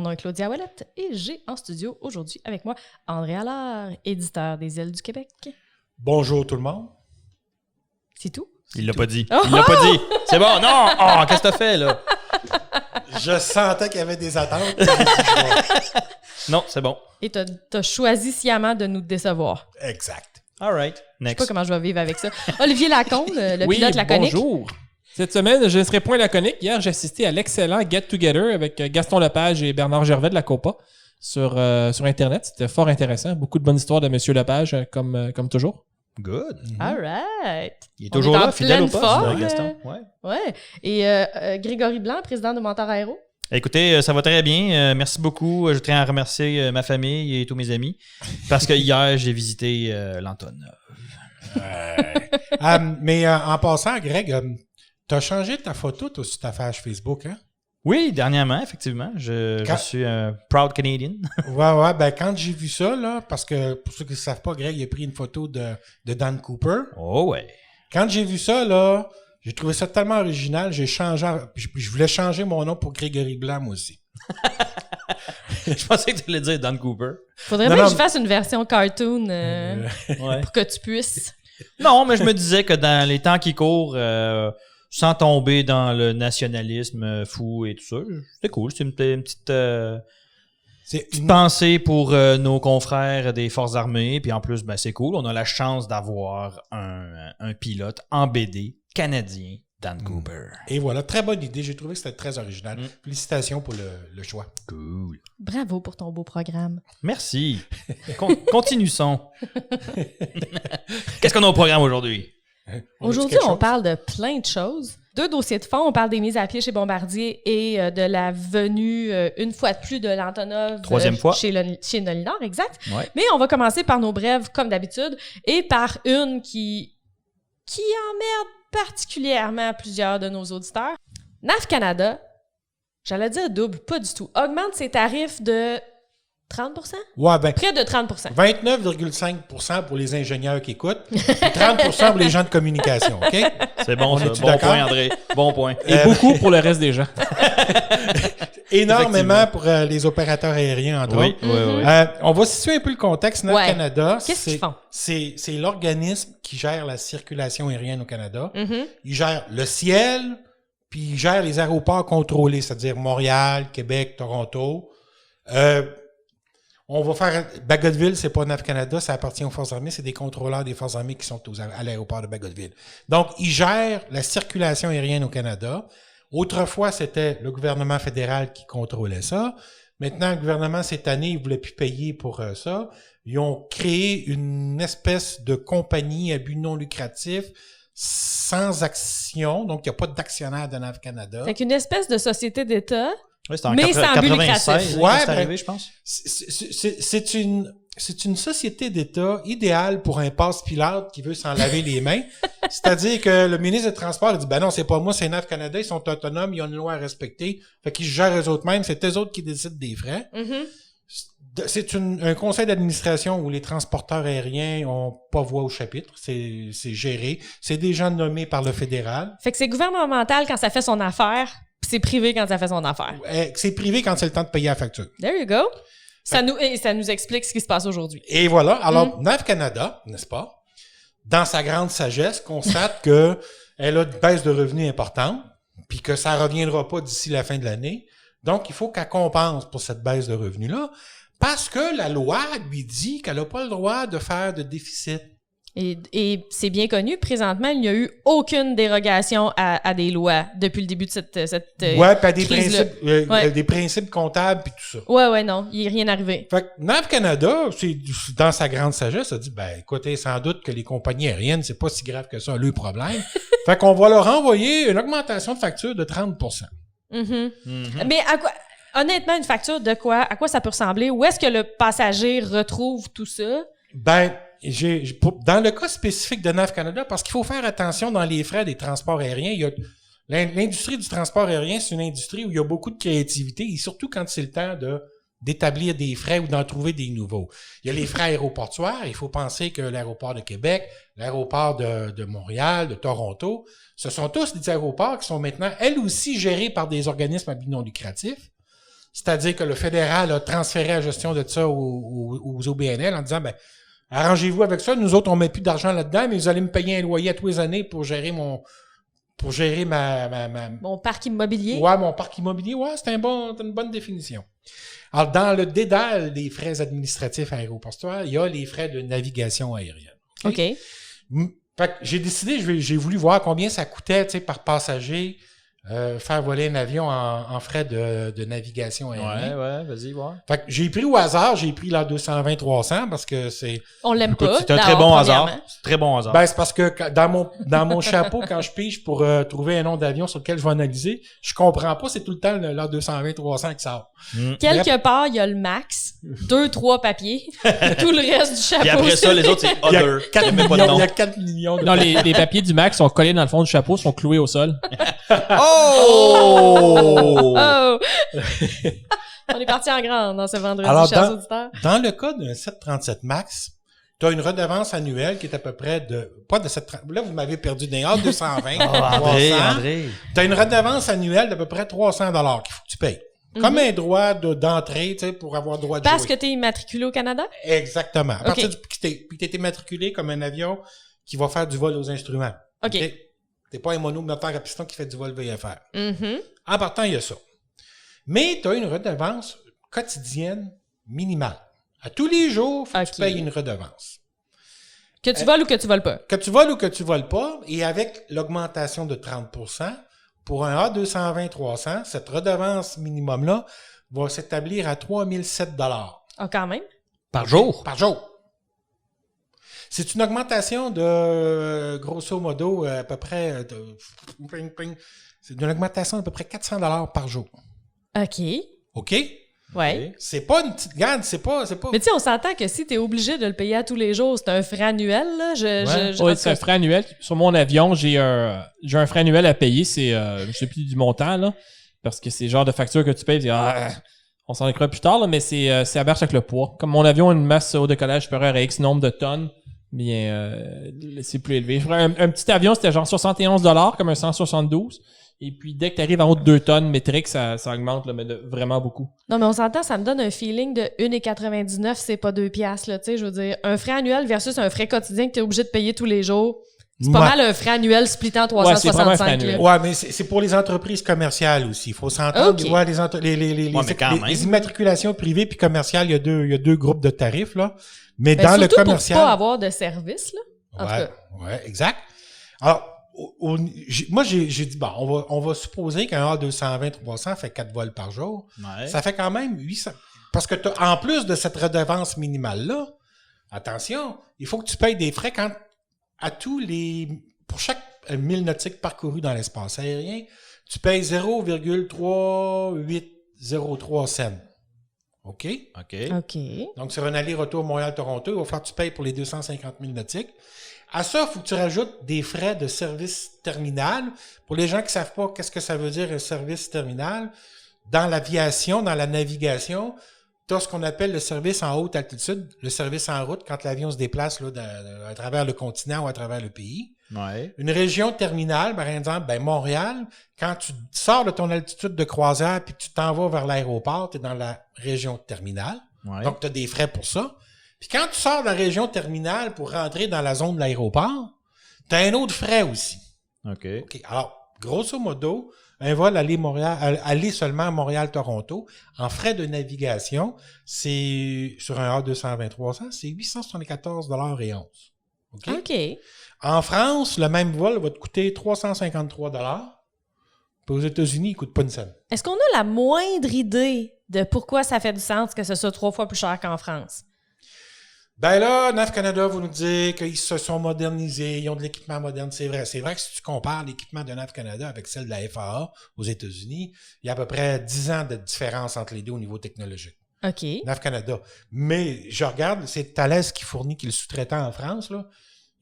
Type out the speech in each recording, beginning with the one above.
Mon nom est Claudia Ouellette et j'ai en studio aujourd'hui avec moi André Allard, éditeur des Ailes du Québec. Bonjour tout le monde. C'est tout? Il l'a pas dit. Oh! Il l'a pas dit. C'est bon, non! Oh, qu'est-ce que t'as fait, là? Je sentais qu'il y avait des attentes. Non, c'est bon. Et t'as choisi sciemment de nous décevoir. Exact. All right. Je sais Next. pas comment je vais vivre avec ça. Olivier Lacombe, le Oui, pilote laconique. bonjour. Cette semaine, je ne serai point laconique. Hier, j'ai assisté à l'excellent Get Together avec Gaston Lepage et Bernard Gervais de la Copa sur Internet. C'était fort intéressant. Beaucoup de bonnes histoires de M. Lepage, comme toujours. Good. All right. Il est On toujours est en là, fidèle au pleine poste, forme. Gaston. Ouais. Ouais. Et Grégory Blanc, président de Mentor Aéro. Écoutez, ça va très bien. Merci beaucoup. Je tiens à remercier ma famille et tous mes amis parce que hier, j'ai visité l'Antonov. Mais en passant, Greg, tu as changé ta photo toi, sur ta page Facebook, hein? Oui, dernièrement, effectivement. Je suis un proud Canadian. Ouais. Ben, quand j'ai vu ça, là, parce que pour ceux qui ne savent pas, Greg, il a pris une photo de Dan Cooper. Oh ouais. Quand j'ai vu ça, là, j'ai trouvé ça tellement original, j'ai changé. Je voulais changer mon nom pour Grégory Blanc, moi aussi. Je pensais que tu allais dire Dan Cooper. Faudrait Non, bien non, que je fasse une version cartoon Ouais. pour que tu puisses. Non, mais je me disais que dans les temps qui courent, sans tomber dans le nationalisme fou et tout ça, c'était cool. C'est une petite C'est petite pensée pour nos confrères des Forces armées. Puis en plus, ben, c'est cool. On a la chance d'avoir un pilote en BD canadien, Dan Cooper. Et voilà, très bonne idée. J'ai trouvé que c'était très original. Félicitations pour le choix. Cool. Bravo pour ton beau programme. Merci. Continuons. Qu'est-ce qu'on a au programme aujourd'hui? Aujourd'hui, on parle de plein de choses. 2 dossiers de fond. On parle des mises à pied chez Bombardier et de la venue, une fois de plus, de l'Antonov. Troisième fois. Chez Nolinor, exact. Ouais. Mais on va commencer par nos brèves, comme d'habitude, et par une qui emmerde particulièrement plusieurs de nos auditeurs. NAV Canada, j'allais dire double, pas du tout, augmente ses tarifs de 30%? Ouais, ben, Près de 30%. 29,5% pour les ingénieurs qui écoutent, et 30% pour les gens de communication, OK? C'est bon, On ça. est-tu Bon d'accord? point, André. Bon point. Et beaucoup pour le reste des gens. Énormément pour les opérateurs aériens, entre Oui, autres. oui, oui. On va situer un peu le contexte. NAV Ouais. Canada, Qu'est-ce qu'ils font? c'est l'organisme qui gère la circulation aérienne au Canada. Mhm. Il gère le ciel, puis il gère les aéroports contrôlés, c'est-à-dire Montréal, Québec, Toronto. On va faire... Bagotville, c'est pas NAV Canada, ça appartient aux Forces armées, c'est des contrôleurs des Forces armées qui sont à l'aéroport de Bagotville. Donc, il gère la circulation aérienne au Canada. Autrefois, c'était le gouvernement fédéral qui contrôlait ça. Maintenant, le gouvernement, cette année, il ne voulait plus payer pour ça. Ils ont créé une espèce de compagnie à but non lucratif sans action. Donc, il n'y a pas d'actionnaire de NAV Canada. C'est qu'une espèce de société d'État. Oui, c'était en Mais c'est en but 96, lucratif. hein, Ouais, c'est ben, arrivé, je pense. C'est une société d'État idéale pour un passe-pilote qui veut s'en laver les mains. C'est-à-dire que le ministre des Transports a dit, ben non, c'est pas moi, c'est NAV Canada, ils sont autonomes, ils ont une loi à respecter. Fait qu'ils gèrent eux autres mêmes, c'est eux autres qui décident des frais. Mhm. C'est un conseil d'administration où les transporteurs aériens ont pas voix au chapitre. C'est géré. C'est des gens nommés par le fédéral. Fait que c'est gouvernemental quand ça fait son affaire, puis c'est privé quand ça fait son affaire. C'est privé quand c'est le temps de payer la facture. There you go. Ça nous explique ce qui se passe aujourd'hui. Et voilà. Alors, NAV Canada, n'est-ce pas, dans sa grande sagesse, constate que elle a une baisse de revenus importante, puis que ça reviendra pas d'ici la fin de l'année. Donc, il faut qu'elle compense pour cette baisse de revenus-là, parce que la loi lui dit qu'elle n'a pas le droit de faire de déficit. Et c'est bien connu, présentement, il n'y a eu aucune dérogation à des lois depuis le début de cette Ouais, puis à des crise-là. principes, Ouais. des principes comptables, puis tout ça. Ouais, non, il n'est rien arrivé. Fait que NAV Canada, dans sa grande sagesse, a dit, ben, écoutez, sans doute que les compagnies aériennes, c'est pas si grave que ça, le problème. Fait qu'on va leur envoyer une augmentation de facture de 30%. Mhm. Mhm. Mais honnêtement, une facture de quoi? À quoi ça peut ressembler? Où est-ce que le passager retrouve tout ça? Ben, dans le cas spécifique de NAV Canada, parce qu'il faut faire attention dans les frais des transports aériens, il y a l'industrie du transport aérien, c'est une industrie où il y a beaucoup de créativité, et surtout quand c'est le temps d'établir des frais ou d'en trouver des nouveaux. Il y a les frais aéroportuaires. Il faut penser que l'aéroport de Québec, l'aéroport de Montréal, de Toronto, ce sont tous des aéroports qui sont maintenant, elles aussi, gérés par des organismes à but non lucratif. C'est-à-dire que le fédéral a transféré la gestion de ça aux OBNL en disant, ben, arrangez-vous avec ça. Nous autres, on met plus d'argent là-dedans, mais vous allez me payer un loyer à tous les années pour gérer ma Mon parc immobilier. Ouais, mon parc immobilier. Ouais, c'est une bonne définition. Alors, dans le dédale des frais administratifs aéroportuaires, il y a les frais de navigation aérienne. OK. Fait que j'ai décidé, j'ai voulu voir combien ça coûtait, tu sais, par passager, faire voler un avion en frais de navigation aérienne. Ouais, vas-y, voir. Fait que j'ai pris au hasard, j'ai pris la 220-300 parce que c'est... On l'aime Écoute, pas. c'est un très bon hasard. C'est très bon hasard. Ben, c'est parce que dans mon chapeau, quand je pige pour trouver un nom d'avion sur lequel je vais analyser, je comprends pas, c'est tout le temps la 220-300 qui sort. Quelque part, il y a le max, 2-3 papiers, tout le reste du chapeau. Puis après ça, les autres, c'est Il y a other. 4 Il y a même pas de millions, nom. il y a 4 millions de... Non, les papiers du Max sont collés dans le fond du chapeau, sont cloués au sol. Oh! Oh! On est parti en grande dans ce vendredi, Alors, chers auditeurs. Dans le cas d'un 737 MAX, tu as une redevance annuelle qui est à peu près de... Pas de 730... Là, vous m'avez perdu d'un A 220. André. Tu as une redevance annuelle d'à peu près 300 qu'il faut que tu payes. Comme un droit d'entrée, tu sais, pour avoir droit de Parce jouer. que tu es immatriculé au Canada? Exactement. À partir OK. puis tu es immatriculé comme un avion qui va faire du vol aux instruments. OK. T'es pas un monomoteur à piston qui fait du vol VFR. Mhm. En partant, il y a ça. Mais tu as une redevance quotidienne minimale. À tous les jours, faut que OK. tu payes une redevance. Que tu voles ou que tu voles pas? Que tu voles ou que tu voles pas, et avec l'augmentation de 30%, pour un A220-300, cette redevance minimum-là va s'établir à 3007 $. Ah, quand même. Par jour? Par jour. C'est une augmentation de, grosso modo, à peu près, c'est une augmentation d'à peu près 400 $ par jour. OK. OK? Ouais. C'est pas une petite garde, c'est pas... Mais tu sais, on s'entend que si tu es obligé de le payer à tous les jours, c'est un frais annuel, là. Oui, c'est un frais annuel. Sur mon avion, j'ai un frais annuel à payer. C'est, je sais plus du montant, là. Parce que c'est le genre de facture que tu payes. On s'en écrira plus tard, là, mais c'est à verse avec le poids. Comme mon avion a une masse au décollage supérieure à X nombre de tonnes, bien, c'est plus élevé. Un petit avion, c'était genre 71 $, comme un 172. Et puis, dès que tu arrives en haut de 2 tonnes métriques, ça augmente, là, mais vraiment beaucoup. Non, mais on s'entend, ça me donne un feeling de 1,99, c'est pas 2 piastres, là, tu sais, je veux dire, un frais annuel versus un frais quotidien que tu es obligé de payer tous les jours. C'est pas mal un frais annuel splittant en Ouais, c'est vraiment un frais 365, là. annuel. Ouais, mais c'est pour les entreprises commerciales aussi. Il faut s'entendre. OK. Ouais, les immatriculations privées puis commerciales, il y a deux groupes de tarifs, là. Mais Ben, dans le surtout commercial. pour pas avoir de service, là. En tout cas. Ouais, exact. Alors, moi, j'ai dit, bon, on va supposer qu'un A220-300 fait 4 vols par jour. Ouais. Ça fait quand même 800. Parce que en plus de cette redevance minimale-là, attention, il faut que tu payes des frais pour chaque 1000 nautiques parcourus dans l'espace aérien, tu payes 0,3803 cents. OK? OK. OK. Donc, sur un aller-retour Montréal-Toronto, il va falloir que tu payes pour les 250 000 nautiques. À ça, il faut que tu rajoutes des frais de service terminal. Pour les gens qui ne savent pas qu'est-ce que ça veut dire un service terminal, dans l'aviation, dans la navigation, tu as ce qu'on appelle le service en haute altitude, le service en route quand l'avion se déplace là, à travers le continent ou à travers le pays. Ouais. Une région terminale, par exemple, Montréal, quand tu sors de ton altitude de croisière puis tu t'en vas vers l'aéroport, tu es dans la région terminale. Ouais. Donc, tu as des frais pour ça. Puis quand tu sors de la région terminale pour rentrer dans la zone de l'aéroport, tu as un autre frais aussi. OK. OK. Alors, grosso modo, un vol aller seulement à Montréal-Toronto, en frais de navigation, c'est sur un A220-300, c'est 874,11 $. OK? OK. En France, le même vol va te coûter 353 $. Puis aux États-Unis, il ne coûte pas une scène. Est-ce qu'on a la moindre idée de pourquoi ça fait du sens que ce soit 3 fois plus cher qu'en France? Ben là, NAV Canada va nous dire qu'ils se sont modernisés, ils ont de l'équipement moderne, c'est vrai. C'est vrai que si tu compares l'équipement de NAV Canada avec celle de la FAA aux États-Unis, il y a à peu près 10 ans de différence entre les deux au niveau technologique. OK. NAV Canada. Mais je regarde, c'est Thales qui fournit, qui est le sous-traitant en France, là.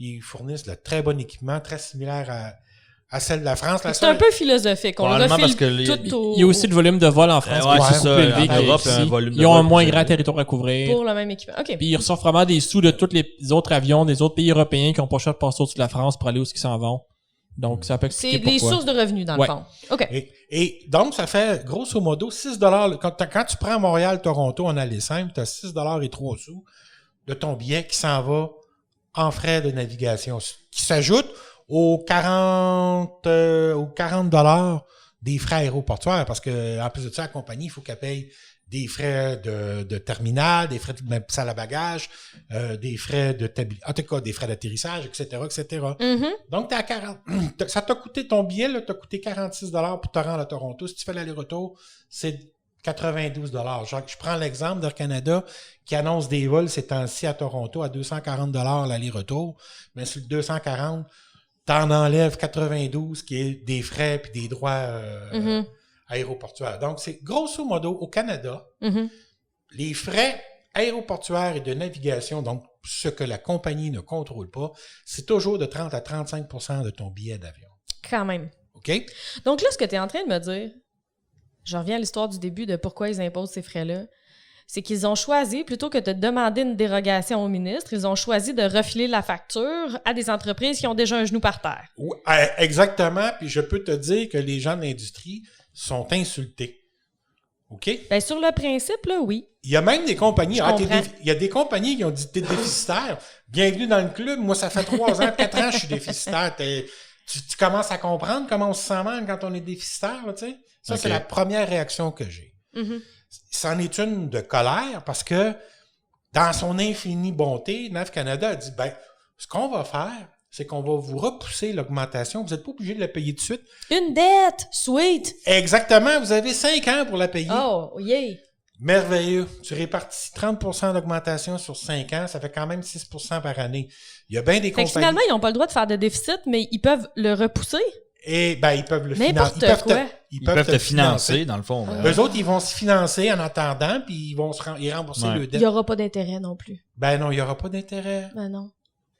Ils fournissent de très bon équipement, très similaire à celle de la France. C'est un peu philosophique. On le Probablement refile parce que tout au... Il y a aussi le volume de vol en France. Ouais, qui est c'est beaucoup ça. élevé En Europe, qu'ici. un volume de Ils ont un vol moins plus grand élevé. territoire à couvrir. Pour le même équipement. OK. Puis ils reçoivent vraiment des sous de tous les autres avions des autres pays européens qui n'ont pas le choix de passer au-dessus de la France pour aller où ils s'en vont. Donc, ça peut expliquer C'est les pourquoi. sources de revenus, dans le Ouais. fond. OK. Et donc, ça fait grosso modo 6$. Quand tu prends Montréal-Toronto en aller simple, tu as 6,03 $ de ton billet qui s'en va en frais de navigation, qui s'ajoute aux 40 $ des frais aéroportuaires, parce que en plus de ça, la compagnie, il faut qu'elle paye des frais de terminal, des frais de salle à bagages, des frais en tout cas, des frais d'atterrissage, etc., etc. Mhm. Donc, t'es à 40. Ça t'a coûté ton billet, là, t'a coûté 46$ pour te rendre à Toronto. Si tu fais l'aller-retour, c'est 92$. Je prends l'exemple d'Air Canada qui annonce des vols ces temps-ci à Toronto à 240$ l'aller-retour. Mais sur le 240, t'en enlèves 92 qui est des frais puis des droits aéroportuaires. Donc, c'est grosso modo au Canada, Mhm. les frais aéroportuaires et de navigation, donc ce que la compagnie ne contrôle pas, c'est toujours de 30 à 35% de ton billet d'avion. Quand même. OK? Donc là, ce que tu es en train de me dire, je reviens à l'histoire du début de pourquoi ils imposent ces frais-là, c'est qu'ils ont choisi, plutôt que de demander une dérogation au ministre, ils ont choisi de refiler la facture à des entreprises qui ont déjà un genou par terre. Exactement, puis je peux te dire que les gens de l'industrie sont insultés. OK? Bien, sur le principe, là, oui. Il y a même des compagnies, Je comprends. il y a des compagnies qui ont dit t'es déficitaire. Bienvenue dans le club. Moi, ça fait 3 ans, 4 ans que je suis déficitaire. Tu commences à comprendre comment on se sent mal quand on est déficitaire, là, tu sais? Ça, OK. c'est la première réaction que j'ai. Mhm. C'en est une de colère parce que, dans son infinie bonté, NAV Canada a dit, ben, ce qu'on va faire, c'est qu'on va vous repousser l'augmentation. Vous n'êtes pas obligé de la payer tout de suite. Une dette! Sweet! Exactement, vous avez 5 ans pour la payer. Oh, yay! Merveilleux. Tu répartis 30% d'augmentation sur 5 ans, ça fait quand même 6% par année. Il y a bien des Fait que compagnies... finalement, ils n'ont pas le droit de faire de déficit, mais ils peuvent le repousser. Et ben, ils peuvent le N'importe financer. quoi. Ils peuvent te financer, dans le fond. Eux autres, ils vont se financer en attendant, puis ils vont ils rembourser Ouais. le Il dette. n'y aura pas d'intérêt non plus. Ben non, il n'y aura pas d'intérêt. Ben non.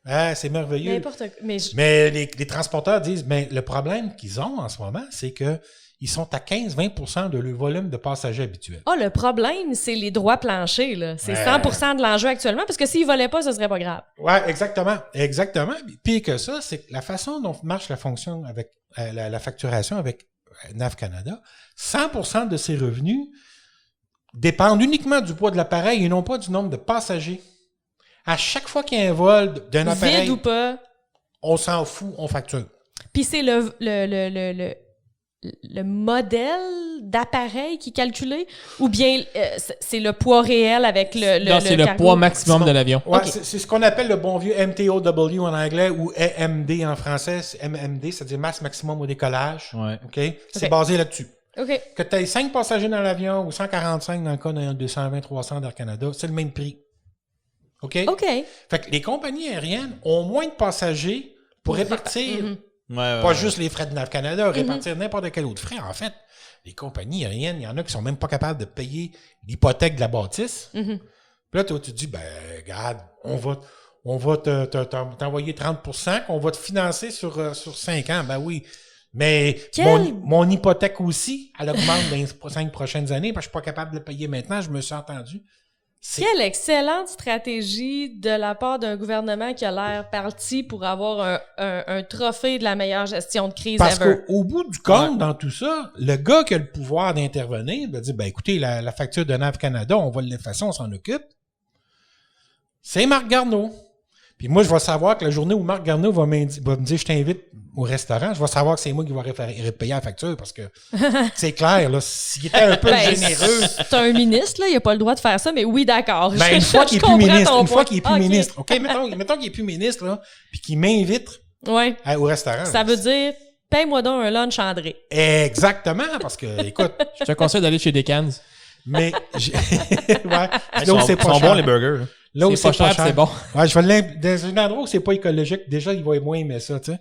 Ah, c'est merveilleux. N'importe quoi. Mais les transporteurs disent, mais le problème qu'ils ont en ce moment, c'est que ils sont à 15-20% de leur volume de passagers habituel. Ah, le problème, c'est les droits planchers, là. C'est Ouais. 100% de l'enjeu actuellement, parce que s'ils volaient pas, ce serait pas grave. Ouais, exactement. Exactement. Pire que ça, c'est que la façon dont marche la fonction avec la facturation avec NAV Canada, 100% de ses revenus dépendent uniquement du poids de l'appareil et non pas du nombre de passagers. À chaque fois qu'il y a un vol d'un appareil, Vide ou pas. on s'en fout, on facture. Puis c'est le modèle d'appareil qui est calculé, ou bien c'est le poids réel avec Non, c'est le cargo? poids maximum de l'avion. Ouais, Ok. c'est ce qu'on appelle le bon vieux MTOW en anglais ou MD en français. C'est MMD, c'est-à-dire masse maximum au décollage. Ouais. OK? C'est Ok. basé là-dessus. OK. Que tu aies 5 passagers dans l'avion ou 145 dans le cas d'un 220-300 d'Air Canada, c'est le même prix. OK? OK. Fait que les compagnies aériennes ont moins de passagers pour répartir Mhm. pas juste les frais de NAV Canada, répartir n'importe quel autre frais. En fait, les compagnies aériennes, il y en a qui sont même pas capables de payer l'hypothèque de la bâtisse. Mhm. Puis là, toi, tu te dis, ben, regarde, on va t'envoyer 30%, qu'on va te financer sur 5 ans. Ben oui. Mais mon hypothèque aussi, elle augmente dans les 5 prochaines années, parce que je suis pas capable de le payer maintenant, je me suis entendu. Quelle excellente stratégie de la part d'un gouvernement qui a l'air parti pour avoir un trophée de la meilleure gestion de crise Parce ever. qu'au bout du compte, dans tout ça, le gars qui a le pouvoir d'intervenir va dire, ben écoutez, la facture de NAV Canada, on va l'effacer, on s'en occupe. C'est Marc Garneau. Puis moi, je vais savoir que la journée où Marc Garneau va me dire, je t'invite au restaurant, je vais savoir que c'est moi qui vais payer la facture parce que c'est clair, là, s'il était un peu Ben, généreux. C'est un ministre, là, il n'a pas le droit de faire ça, mais oui, d'accord. Ben, une fois qu'il est plus comprends ministre, ton une fois point. qu'il est plus Ok. ministre, OK, mettons qu'il est plus ministre, là, puis qu'il m'invite Ouais. au restaurant. Ça veut dire, paye-moi donc un lunch, André. Exactement, parce que, écoute, Je te conseille d'aller chez Decans. mais ouais, là Ils où sont, c'est pas sont cher. bons, les burgers. Là où C'est pas cher, c'est bon. Ouais, je vais dans un endroit où c'est pas écologique, déjà, il va moins aimer ça, tu sais.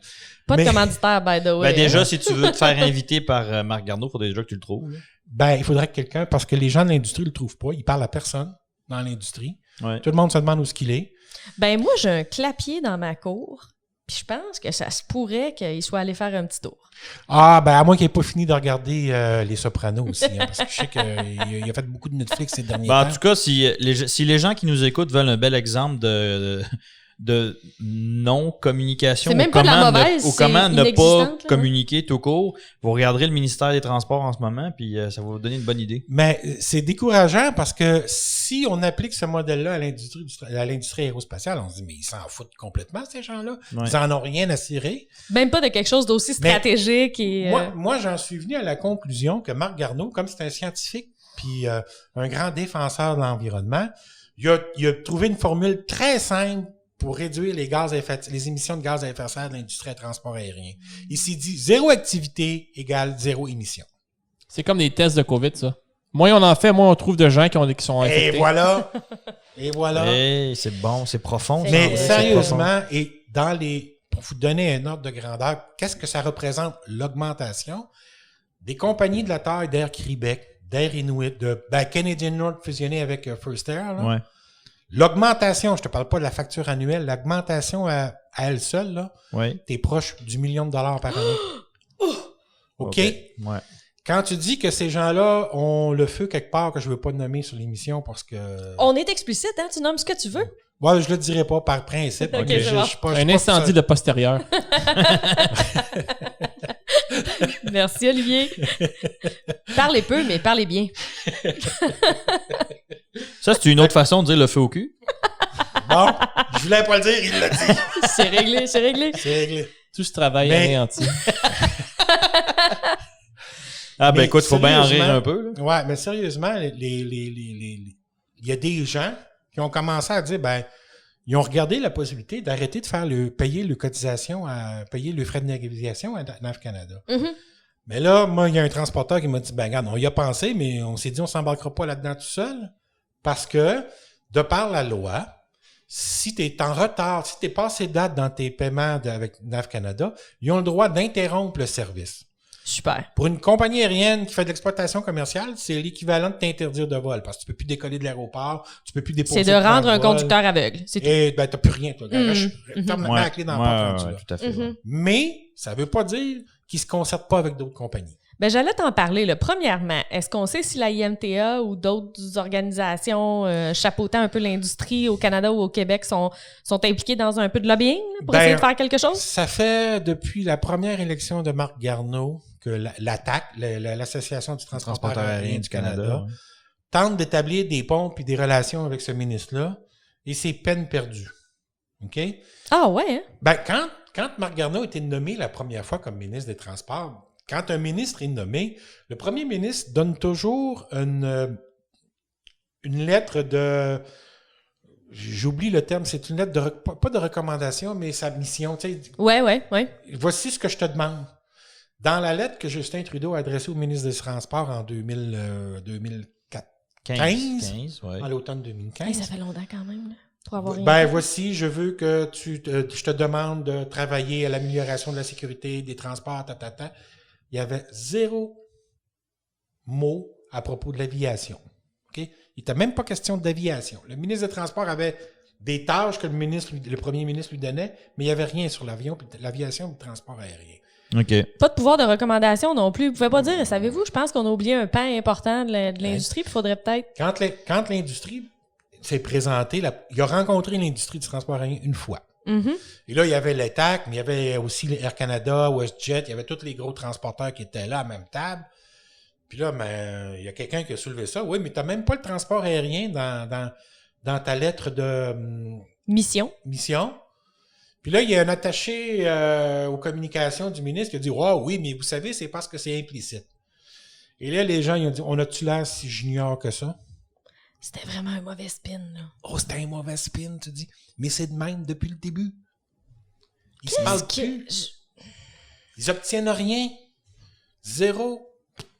Pas de Mais- commanditaire, by the way. Ben déjà, si tu veux te faire inviter par Marc Garneau, il faudrait déjà que tu le trouves. là. Ben, il faudrait que quelqu'un, parce que les gens de l'industrie le trouvent pas, ils parlent à personne dans l'industrie. Ouais. Tout le monde se demande où ce qu'il est. Ben moi, j'ai un clapier dans ma cour, puis je pense que ça se pourrait qu'il soit allé faire un petit tour. Ah, ben, à moins qu'il ait pas fini de regarder Les Sopranos aussi, hein, parce que je sais qu'il a fait beaucoup de Netflix ces derniers Ben, en temps. tout cas, si les gens qui nous écoutent veulent un bel exemple de non-communication. C'est même ou pas de la comment mauvaise, ou c'est comment ne pas inexistante, là, communiquer tout court. Vous regarderez le ministère des Transports en ce moment, puis ça va vous donner une bonne idée. Mais c'est décourageant parce que si on applique ce modèle-là à l'industrie aérospatiale, on se dit, mais ils s'en foutent complètement, ces gens-là. Ouais. Ils en ont rien à cirer. Même pas de quelque chose d'aussi stratégique et... Moi, j'en suis venu à la conclusion que Marc Garneau, comme c'est un scientifique puis un grand défenseur de l'environnement, il a trouvé une formule très simple pour réduire les émissions de gaz à effet de serre de l'industrie de transport aérien. Il s'est dit, zéro activité égale zéro émission. C'est comme des tests de COVID, ça. Moins on en fait, moins on trouve de gens qui sont infectés. Et voilà. Et voilà. Hey, c'est bon, c'est profond. ça. Mais Ouais, sérieusement, et pour vous donner un ordre de grandeur, qu'est-ce que ça représente l'augmentation des compagnies de la taille d'Air Québec, d'Air Inuit, de Canadian North fusionné avec First Air, là. Ouais. L'augmentation, je te parle pas de la facture annuelle, l'augmentation à elle seule, là, Ouais. t'es proche du $1 million par année. OK? Ouais. Quand tu dis que ces gens-là ont le feu quelque part que je veux pas nommer sur l'émission parce que... On est explicite, hein? Tu nommes ce que tu veux. Ouais, je le dirai pas par principe. Ok, mais c'est bon. je suis pas Un incendie de postérieur. Merci, Olivier. Parlez peu, mais parlez bien. Ça, c'est une autre façon de dire le feu au cul. Bon, je voulais pas le dire, il l'a dit. C'est réglé, c'est réglé. C'est réglé. Tout ce travail Mais- anéanti. Ah, ben Mais écoute, faut bien en rire sérieusement- un peu. Là. Ouais, mais sérieusement, il y a des gens qui ont commencé à dire, ben, ils ont regardé la possibilité d'arrêter de payer le cotisation, payer le frais de navigation à NAV Canada. Mhm. Mais là, moi, il y a un transporteur qui m'a dit, ben, regarde, on y a pensé, mais on s'est dit, on s'embarquera pas là-dedans tout seul. Parce que, de par la loi, si tu es en retard, si tu es passé date dans tes paiements avec NAV Canada, ils ont le droit d'interrompre le service. Super. Pour une compagnie aérienne qui fait de l'exploitation commerciale, c'est l'équivalent de t'interdire de vol parce que tu peux plus décoller de l'aéroport, tu peux plus déposer. C'est de rendre plan un de vol, conducteur aveugle. C'est tout. et ben t'as plus rien, toi. Mhm. Ferme Ouais, la clé dans la porte. ouais, tout à fait. Mhm. Mais ça veut pas dire qu'ils se concertent pas avec d'autres compagnies. Ben, j'allais t'en parler. Là. Premièrement, est-ce qu'on sait si la IMTA ou d'autres organisations chapeautant un peu l'industrie au Canada ou au Québec sont impliquées dans un peu de lobbying là, pour Ben, essayer de faire quelque chose? Ça fait depuis la première élection de Marc Garneau que l'ATAC, l'Association du transporteur aérien du Canada, ouais. tente d'établir des ponts et des relations avec ce ministre-là et c'est peine perdue. OK? Ah ouais, hein? Ben, quand Marc Garneau a été nommé la première fois comme ministre des Transports, quand un ministre est nommé, le premier ministre donne toujours une lettre de... J'oublie le terme, c'est une lettre de... Pas de recommandation, mais sa mission. Tu sais, Ouais. voici ce que je te demande. Dans la lettre que Justin Trudeau a adressée au ministre des Transports en 2004, 15, ouais. à l'automne 2015. Hey, ça fait longtemps quand même, là, pour avoir rien Ben, fait. voici, je veux que je te demande de travailler à l'amélioration de la sécurité des transports, Il y avait zéro mot à propos de l'aviation. OK? Il n'était même pas question d'aviation. Le ministre des Transports avait des tâches que le premier ministre lui donnait, mais il n'y avait rien sur l'aviation et le transport aérien. OK. Pas de pouvoir de recommandation non plus. Vous pouvez pas dire, savez-vous, je pense qu'on a oublié un pan important de l'industrie, puis il faudrait peut-être... Quand l'industrie s'est présentée, il a rencontré l'industrie du transport aérien une fois. Mhm. Et là, il y avait l'ETAC, mais il y avait aussi Air Canada, WestJet, il y avait tous les gros transporteurs qui étaient là à la même table. Puis là, ben, il y a quelqu'un qui a soulevé ça. Oui, mais tu n'as même pas le transport aérien dans ta lettre de Mission. mission. Puis là, il y a un attaché aux communications du ministre qui a dit « Oh, oui, mais vous savez, c'est parce que c'est implicite. » Et là, les gens, ils ont dit « On a-tu l'air si junior que ça? » C'était vraiment un mauvais spin, là. Oh, c'était un mauvais spin, tu dis. Mais c'est de même depuis le début. Ils se parlent plus. Ils obtiennent rien. Zéro.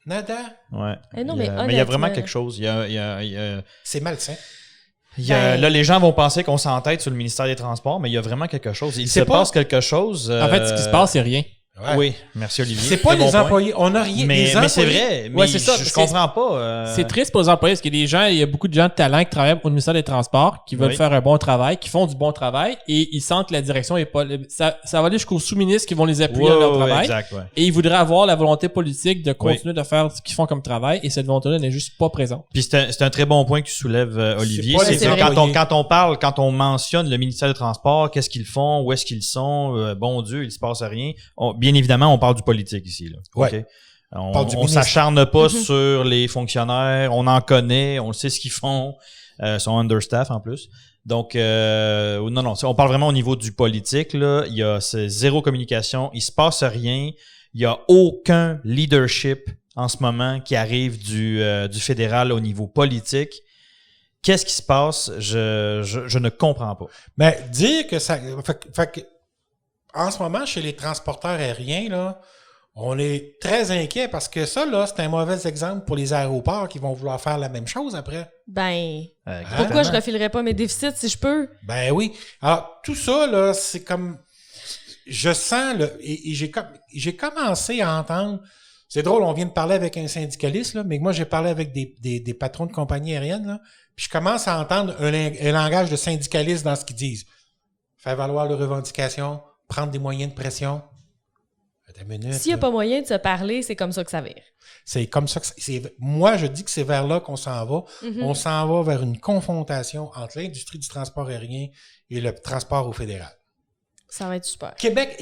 Nada. Ouais. Eh non, il y a mais vraiment honnêtement, quelque chose. Il y a, C'est malsain. Ben- là, les gens vont penser qu'on s'entête sur le ministère des Transports, mais il y a vraiment quelque chose. Il se C'est pas- passe quelque chose. En fait, ce qui se passe, c'est rien. Ouais. Oui, merci Olivier. C'est pas Très les bon point. employés. On n'a rien. Mais, les mais c'est employés- vrai. Mais Ouais, c'est ça, je c'est- comprends pas. C'est triste pour les employés parce qu'il y a des gens, il y a beaucoup de gens de talent qui travaillent au ministère des Transports, qui veulent Oui. faire un bon travail, qui font du bon travail et ils sentent que la direction est pas. Ça va aller jusqu'aux sous-ministres qui vont les appuyer dans leur travail. Exact, ouais. Et ils voudraient avoir la volonté politique de continuer de faire ce qu'ils font comme travail et cette volonté-là n'est juste pas présente. Puis c'est un très bon point que tu soulèves, Olivier. pas C'est les que employés. quand on mentionne le ministère des Transports, qu'est-ce qu'ils font, où est-ce qu'ils sont, bon Dieu, il se passe rien. Bien évidemment, on parle du politique ici. Là. Ouais. OK? On parle du on ministre. s'acharne pas sur les fonctionnaires, on en connaît, on sait ce qu'ils font, ils sont understaff en plus. Donc, non, on parle vraiment au niveau du politique. Là. C'est zéro communication, il se passe rien, il y a aucun leadership en ce moment qui arrive du fédéral au niveau politique. Qu'est-ce qui se passe? Je ne comprends pas. Mais dire que ça. Fait que, en ce moment, chez les transporteurs aériens, là, on est très inquiet parce que ça, là, c'est un mauvais exemple pour les aéroports qui vont vouloir faire la même chose après. Ben, Exactement. pourquoi je refilerais pas mes déficits si je peux? Ben oui. Alors, tout ça, là, c'est comme. Je sens, là, et j'ai commencé à entendre. C'est drôle, on vient de parler avec un syndicaliste, là, mais moi, j'ai parlé avec des patrons de compagnies aériennes, là, puis je commence à entendre un langage de syndicalistes dans ce qu'ils disent. Faire valoir leurs revendications, prendre des moyens de pression. Attends une minute, S'il n'y a là. pas moyen de se parler, c'est comme ça que ça vire. C'est comme ça que moi, je dis que c'est vers là qu'on s'en va. Mhm. On s'en va vers une confrontation entre l'industrie du transport aérien et le transport au fédéral. Ça va être super. Québec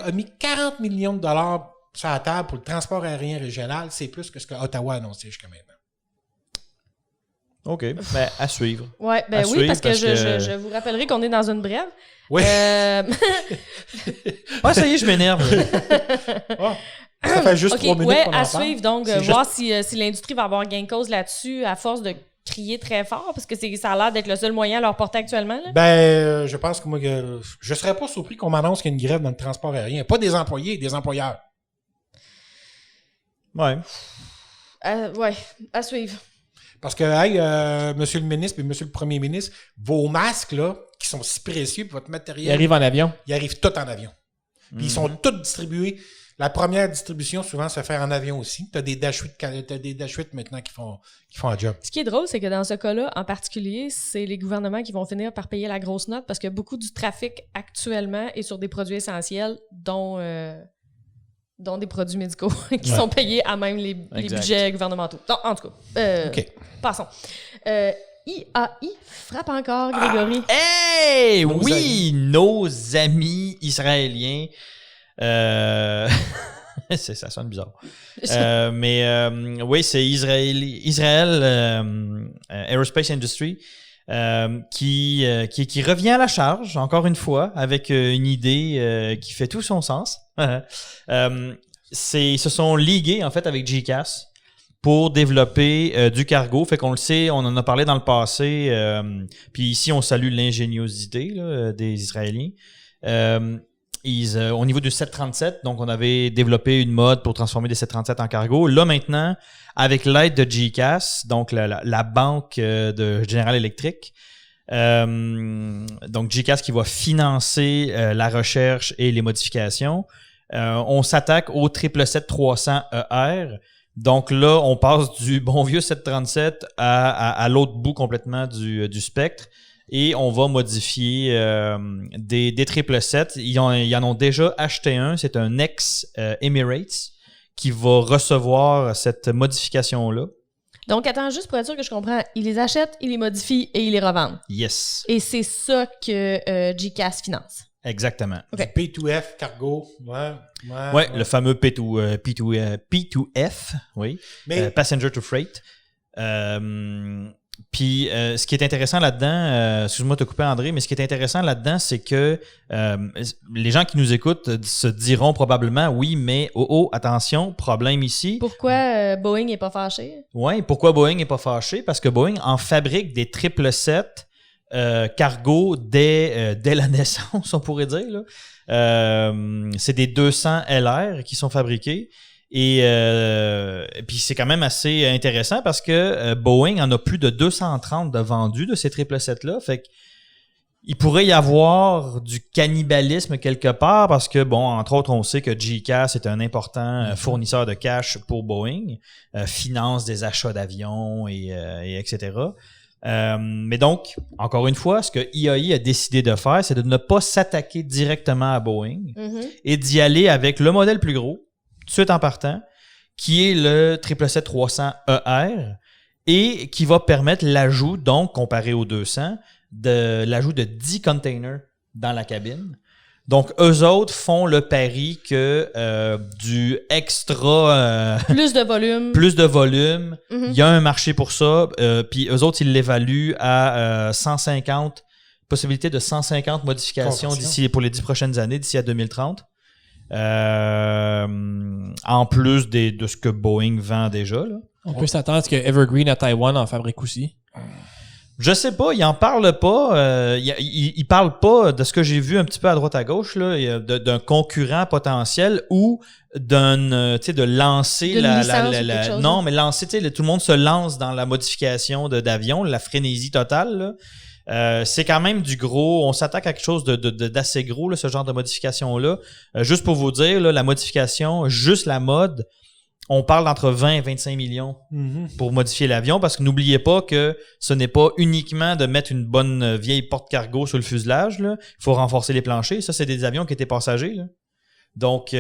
a mis 40 millions de dollars sur la table pour le transport aérien régional. C'est plus que ce que Ottawa a annoncé jusqu'à maintenant. OK. Ben, à suivre. Ouais, ben À oui, suivre, parce que, parce que- je vous rappellerai qu'on est dans une brève. Oui. Ah, ça y est, je m'énerve. Ah, ça fait juste OK, 3 minutes ouais, qu'on en à parle. suivre. Donc, C'est voir si l'industrie va avoir gain de cause là-dessus à force de crier très fort, parce que ça a l'air d'être le seul moyen à leur porter actuellement. Là. Ben, je pense que moi, je serais pas surpris qu'on m'annonce qu'il y a une grève dans le transport aérien. Pas des employés, des employeurs. Ouais. Ouais, à suivre. Parce que, hey, monsieur le ministre et monsieur le premier ministre, vos masques, là, qui sont si précieux, puis votre matériel, Ils arrivent en avion. ils arrivent tous en avion. Puis ils sont tous distribués. La première distribution, souvent, se fait en avion aussi. T'as des Dash 8 maintenant qui font un job. Ce qui est drôle, c'est que dans ce cas-là, en particulier, c'est les gouvernements qui vont finir par payer la grosse note parce que beaucoup du trafic actuellement est sur des produits essentiels, dont des produits médicaux qui sont payés à même les budgets gouvernementaux. Donc, en tout cas, OK. passons. IAI frappe encore, Grégory. Hey! Nos Oui, nos amis israéliens. Ça sonne bizarre. Oui, c'est Israel Aerospace Industry qui revient à la charge, encore une fois, avec une idée qui fait tout son sens. Ils se sont ligués, en fait, avec GECAS pour développer du cargo. Fait qu'on le sait, on en a parlé dans le passé. Puis ici, on salue l'ingéniosité là, des Israéliens. Au niveau du 737, donc on avait développé une mode pour transformer des 737 en cargo. Là maintenant, avec l'aide de GECAS, donc la banque de General Electric, donc GECAS qui va financer la recherche et les modifications, on s'attaque au 777-300ER. Donc là, on passe du bon vieux 737 à l'autre bout complètement du spectre. Et on va modifier des 777. Ils en ont déjà acheté un. C'est un ex-Emirates qui va recevoir cette modification-là. Donc, attends, juste pour être sûr que je comprends, ils les achètent, ils les modifient et ils les revendent. Yes. Et c'est ça que GECAS finance. Exactement. OK. P2F, cargo. Ouais, le fameux P2F, oui. Mais Passenger to Freight. Puis, ce qui est intéressant là-dedans, excuse-moi de te couper, André, mais ce qui est intéressant là-dedans, c'est que les gens qui nous écoutent se diront probablement, oui, mais attention, problème ici. Pourquoi Boeing n'est pas fâché? Oui, pourquoi Boeing n'est pas fâché? Parce que Boeing en fabrique des 777 cargo dès la naissance, on pourrait dire. Là. C'est des 200 LR qui sont fabriqués. Et puis c'est quand même assez intéressant parce que Boeing en a plus de 230 de vendus de ces 777-là. Fait que il pourrait y avoir du cannibalisme quelque part parce que, bon, entre autres, on sait que GECAS est un important fournisseur de cash pour Boeing, finance des achats d'avions et etc. Mais donc, encore une fois, ce que EIE a décidé de faire, c'est de ne pas s'attaquer directement à Boeing et d'y aller avec le modèle plus gros, tout de suite en partant, qui est le 777-300ER et qui va permettre l'ajout, donc, comparé aux 200, de l'ajout de 10 containers dans la cabine. Donc, eux autres font le pari que du extra... Plus de volume. Plus de volume. Il y a un marché pour ça. Puis eux autres, ils l'évaluent à 150, possibilité de 150 modifications pour les 10 prochaines années, d'ici à 2030. En plus de ce que Boeing vend déjà. Là. On peut s'attendre à ce que Evergreen à Taïwan en fabrique aussi. Je sais pas, il en parle pas. Il parle pas de ce que j'ai vu un petit peu à droite à gauche là, d'un concurrent potentiel ou de lancer non, mais lancer, tout le monde se lance dans la modification d'avion, la frénésie totale. Là. C'est quand même du gros. On s'attaque à quelque chose d'assez gros, là, ce genre de modification-là. Juste pour vous dire, là, la modification, juste la mode. On parle d'entre 20 et 25 millions pour modifier l'avion parce que n'oubliez pas que ce n'est pas uniquement de mettre une bonne vieille porte-cargo sur le fuselage. Là. Il faut renforcer les planchers. Ça, c'est des avions qui étaient passagers. Là. Donc, tu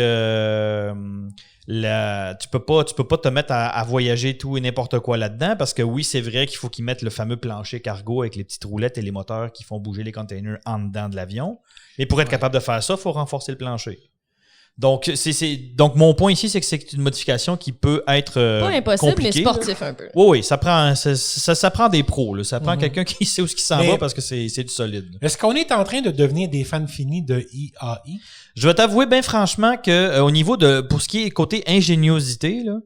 peux pas te mettre à voyager tout et n'importe quoi là-dedans parce que oui, c'est vrai qu'il faut qu'ils mettent le fameux plancher cargo avec les petites roulettes et les moteurs qui font bouger les containers en dedans de l'avion. Mais pour être capable de faire ça, il faut renforcer le plancher. Donc, donc mon point ici, c'est que c'est une modification qui peut être pas impossible, mais sportif là. un peu. Oui, ça prend des pros. Là. Ça prend quelqu'un qui sait où il s'en va parce que c'est du solide. Là. Est-ce qu'on est en train de devenir des fans finis de EIE? Je vais t'avouer bien franchement que au niveau de pour ce qui est côté ingéniosité, là,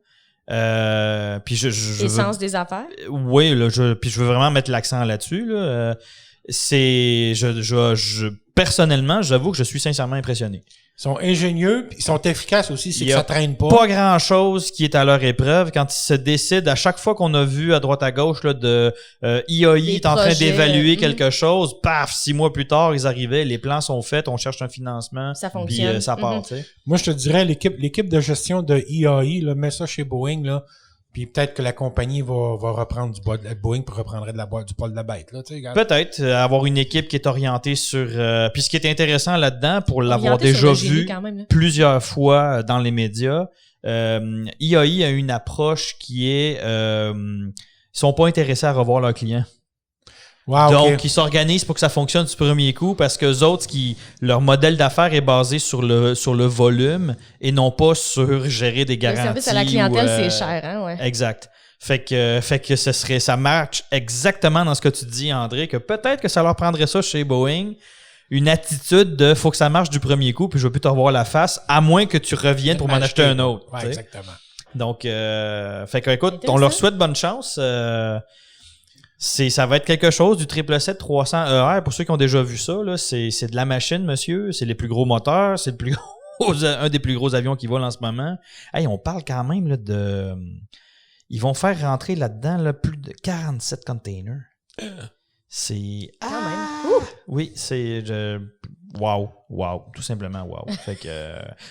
puis Essence des affaires? Oui, là, puis je veux vraiment mettre l'accent là-dessus. Là, personnellement, j'avoue que je suis sincèrement impressionné. Ils sont ingénieux, puis ils sont efficaces aussi, c'est que ça traîne pas. Pas grand-chose qui est à leur épreuve quand ils se décident, à chaque fois qu'on a vu à droite à gauche là, de EIE est en train d'évaluer quelque chose, paf, 6 mois plus tard, ils arrivaient, les plans sont faits, on cherche un financement, ça fonctionne. Puis ça part. Tu sais. Moi, je te dirais, l'équipe de gestion de EIE, là, mets ça chez Boeing, là, puis peut-être que la compagnie va reprendre Boeing reprendrait du poil de la bête. Là, peut-être avoir une équipe qui est orientée sur... puis ce qui est intéressant là-dedans, pour l'avoir déjà vu plusieurs fois dans les médias, EIE a une approche qui est... ils sont pas intéressés à revoir leurs clients. Wow, donc, ils s'organisent pour que ça fonctionne du premier coup parce que autres, leur modèle d'affaires est basé sur le volume et non pas sur gérer des garanties. Le service à la clientèle, c'est cher, hein, ouais. Exact. Fait que ça marche exactement dans ce que tu dis, André, que peut-être que ça leur prendrait ça chez Boeing, une attitude de faut que ça marche du premier coup puis je veux plus te revoir la face, à moins que tu reviennes pour m'en acheter un autre. Ouais, exactement. Donc, fait que écoute, on leur souhaite bonne chance. Ça va être quelque chose du 777-300ER. Pour ceux qui ont déjà vu ça, là, c'est de la machine, monsieur. C'est les plus gros moteurs. C'est un des plus gros avions qui volent en ce moment. Hey, on parle quand même là, de... Ils vont faire rentrer là-dedans là, plus de 47 containers. C'est... Quand même. Oui, c'est... Wow. Tout simplement wow. Fait que...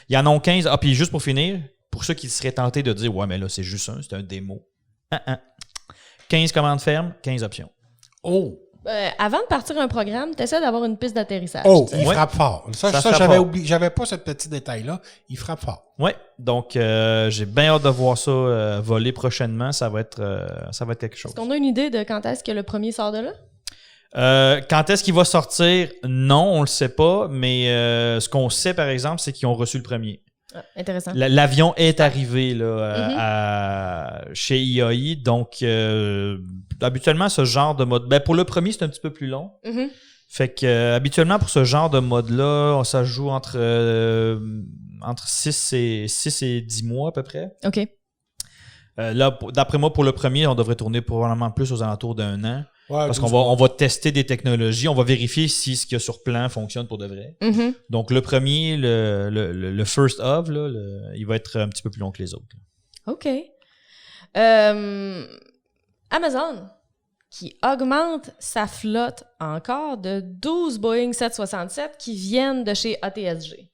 Il y en a 15. Ah, puis juste pour finir, pour ceux qui seraient tentés de dire « Ouais, mais là, c'est juste c'est un démo. » 15 commandes fermes, 15 options. Oh! Avant de partir un programme, tu essaies d'avoir une piste d'atterrissage. Oh, il frappe fort. Ça j'avais oublié. J'avais pas ce petit détail-là. Il frappe fort. Oui, donc j'ai bien hâte de voir ça voler prochainement. Ça va être quelque chose. Est-ce qu'on a une idée de quand est-ce que le premier sort de là? Quand est-ce qu'il va sortir? Non, on le sait pas. Mais ce qu'on sait, par exemple, c'est qu'ils ont reçu le premier. Ah, intéressant. L'avion est arrivé là, chez EIE, donc habituellement ce genre de mode, pour le premier c'est un petit peu plus long. Fait que habituellement pour ce genre de mode-là, ça joue entre 6 et 10 mois à peu près. OK. Là, d'après moi, pour le premier, on devrait tourner probablement plus aux alentours d'1 an. Ouais, parce qu'on va tester des technologies, on va vérifier si ce qu'il y a sur plan fonctionne pour de vrai. Donc le premier, le first of, là, il va être un petit peu plus long que les autres. OK. Amazon, qui augmente sa flotte encore de 12 Boeing 767 qui viennent de chez ATSG.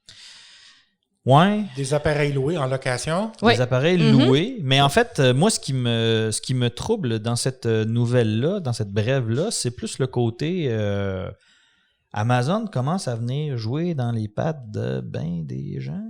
Ouais. Des appareils loués en location. Oui. Des appareils loués. Mais en fait, moi, ce qui me trouble dans cette nouvelle-là, dans cette brève-là, c'est plus le côté Amazon commence à venir jouer dans les pattes de ben des gens.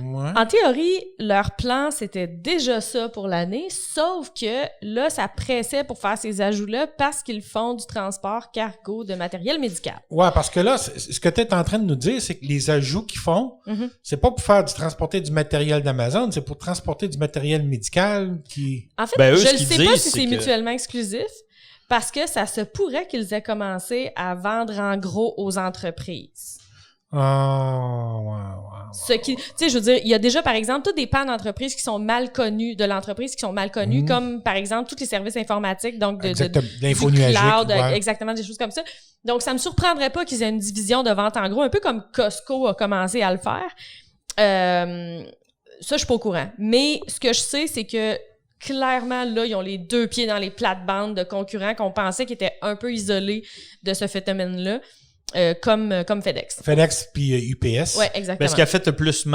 Ouais. En théorie, leur plan, c'était déjà ça pour l'année, sauf que là, ça pressait pour faire ces ajouts-là parce qu'ils font du transport cargo de matériel médical. Ouais, parce que là, ce que tu es en train de nous dire, c'est que les ajouts qu'ils font, c'est pas pour transporter du matériel d'Amazon, c'est pour transporter du matériel médical qui... En fait, Ben, eux, je ce ne qu'ils sais pas disent, si c'est c'est que- mutuellement exclusif parce que ça se pourrait qu'ils aient commencé à vendre en gros aux entreprises. Ouais. Ce qui, tu sais, je veux dire, il y a déjà, par exemple, toutes des pans d'entreprises qui sont mal connues, de l'entreprise qui sont mal connues, comme, par exemple, tous les services informatiques, donc Exactement, du d'info nuagique, cloud, ouais. exactement, des choses comme ça. Donc, ça me surprendrait pas qu'ils aient une division de vente en gros, un peu comme Costco a commencé à le faire. Ça, je suis pas au courant. Mais ce que je sais, c'est que clairement, là, ils ont les deux pieds dans les plates-bandes de concurrents qu'on pensait qu'ils étaient un peu isolés de ce phénomène-là, comme FedEx. FedEx puis UPS. Ouais, exactement. Ben, ce qui a fait le plus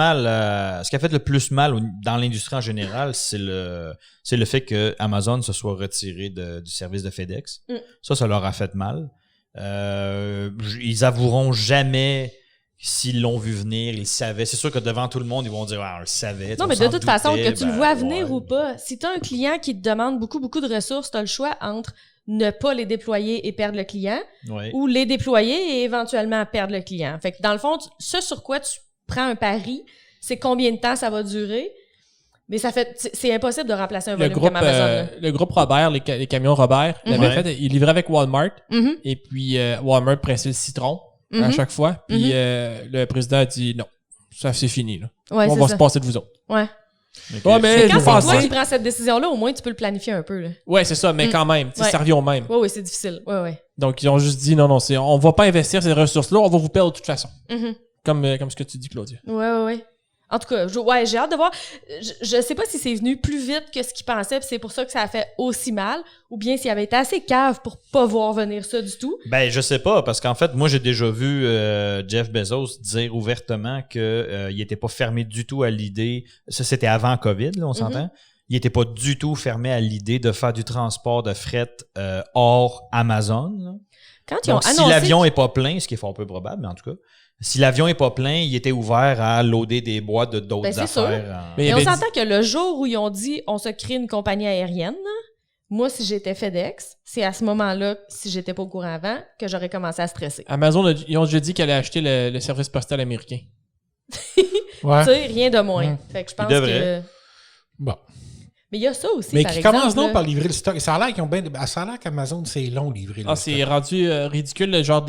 mal dans l'industrie en général, c'est le fait que Amazon se soit retiré du service de FedEx. Ça leur a fait mal. Ils avoueront jamais s'ils l'ont vu venir, ils savaient. C'est sûr que devant tout le monde, ils vont dire on le savait. Non, mais de toute façon, que tu le vois venir ou pas, si tu as un client qui te demande beaucoup de ressources, tu as le choix entre ne pas les déployer et perdre le client, Ouais. ou les déployer et éventuellement perdre le client. Fait que dans le fond, ce sur quoi tu prends un pari, c'est combien de temps ça va durer, mais c'est impossible de remplacer un volume comme Amazon. Là. Le groupe Robert, les camions Robert, l'avait fait, il livrait avec Walmart, et puis Walmart pressait le citron à chaque fois, puis le président a dit non, ça c'est fini, là. Ouais, On c'est va ça. se passer de vous autres. Ouais. Ok. mais Quand je c'est pensais- toi qui prends cette décision-là, au moins tu peux le planifier un peu. Là. Ouais, c'est ça, mais quand même, tu sais, Ouais. ça revient au même. Ouais, c'est difficile. Ouais. Donc, ils ont juste dit non, on va pas investir ces ressources-là, on va vous perdre de toute façon. Mhm. Comme ce que tu dis, Claudia. Ouais. En tout cas, j'ai hâte de voir. Je sais pas si c'est venu plus vite que ce qu'ils pensaient, puis c'est pour ça que ça a fait aussi mal, ou bien s'il avait été assez cave pour pas voir venir ça du tout. Ben, je sais pas, parce qu'en fait, moi, j'ai déjà vu Jeff Bezos dire ouvertement que il était pas fermé du tout à l'idée. Ça, c'était avant COVID, là, on s'entend. Il était pas du tout fermé à l'idée de faire du transport de fret hors Amazon. Là. Quand ils ont Donc, si annoncé l'avion est pas plein, ce qui est fort peu probable, mais en tout cas, si l'avion est pas plein, il était ouvert à loader des boîtes de d'autres Ben, c'est affaires. sûr. en- Mais il Et on avait dit- s'entend que le jour où ils ont dit on se crée une compagnie aérienne, moi, si j'étais FedEx, c'est à ce moment-là, si j'étais pas au courant avant, que j'aurais commencé à stresser. Amazon, ils ont déjà dit qu'elle allait acheter le service postal américain. Ouais. Tu sais, rien de moins. Fait que je pense devraient. que... Bon. Mais il y a ça aussi, Mais par qui exemple. commencent donc là. par livrer le stock. Ça a l'air qu'ils ont ça a l'air qu'Amazon, c'est long livrer le Ah, stock. c'est rendu ridicule, le genre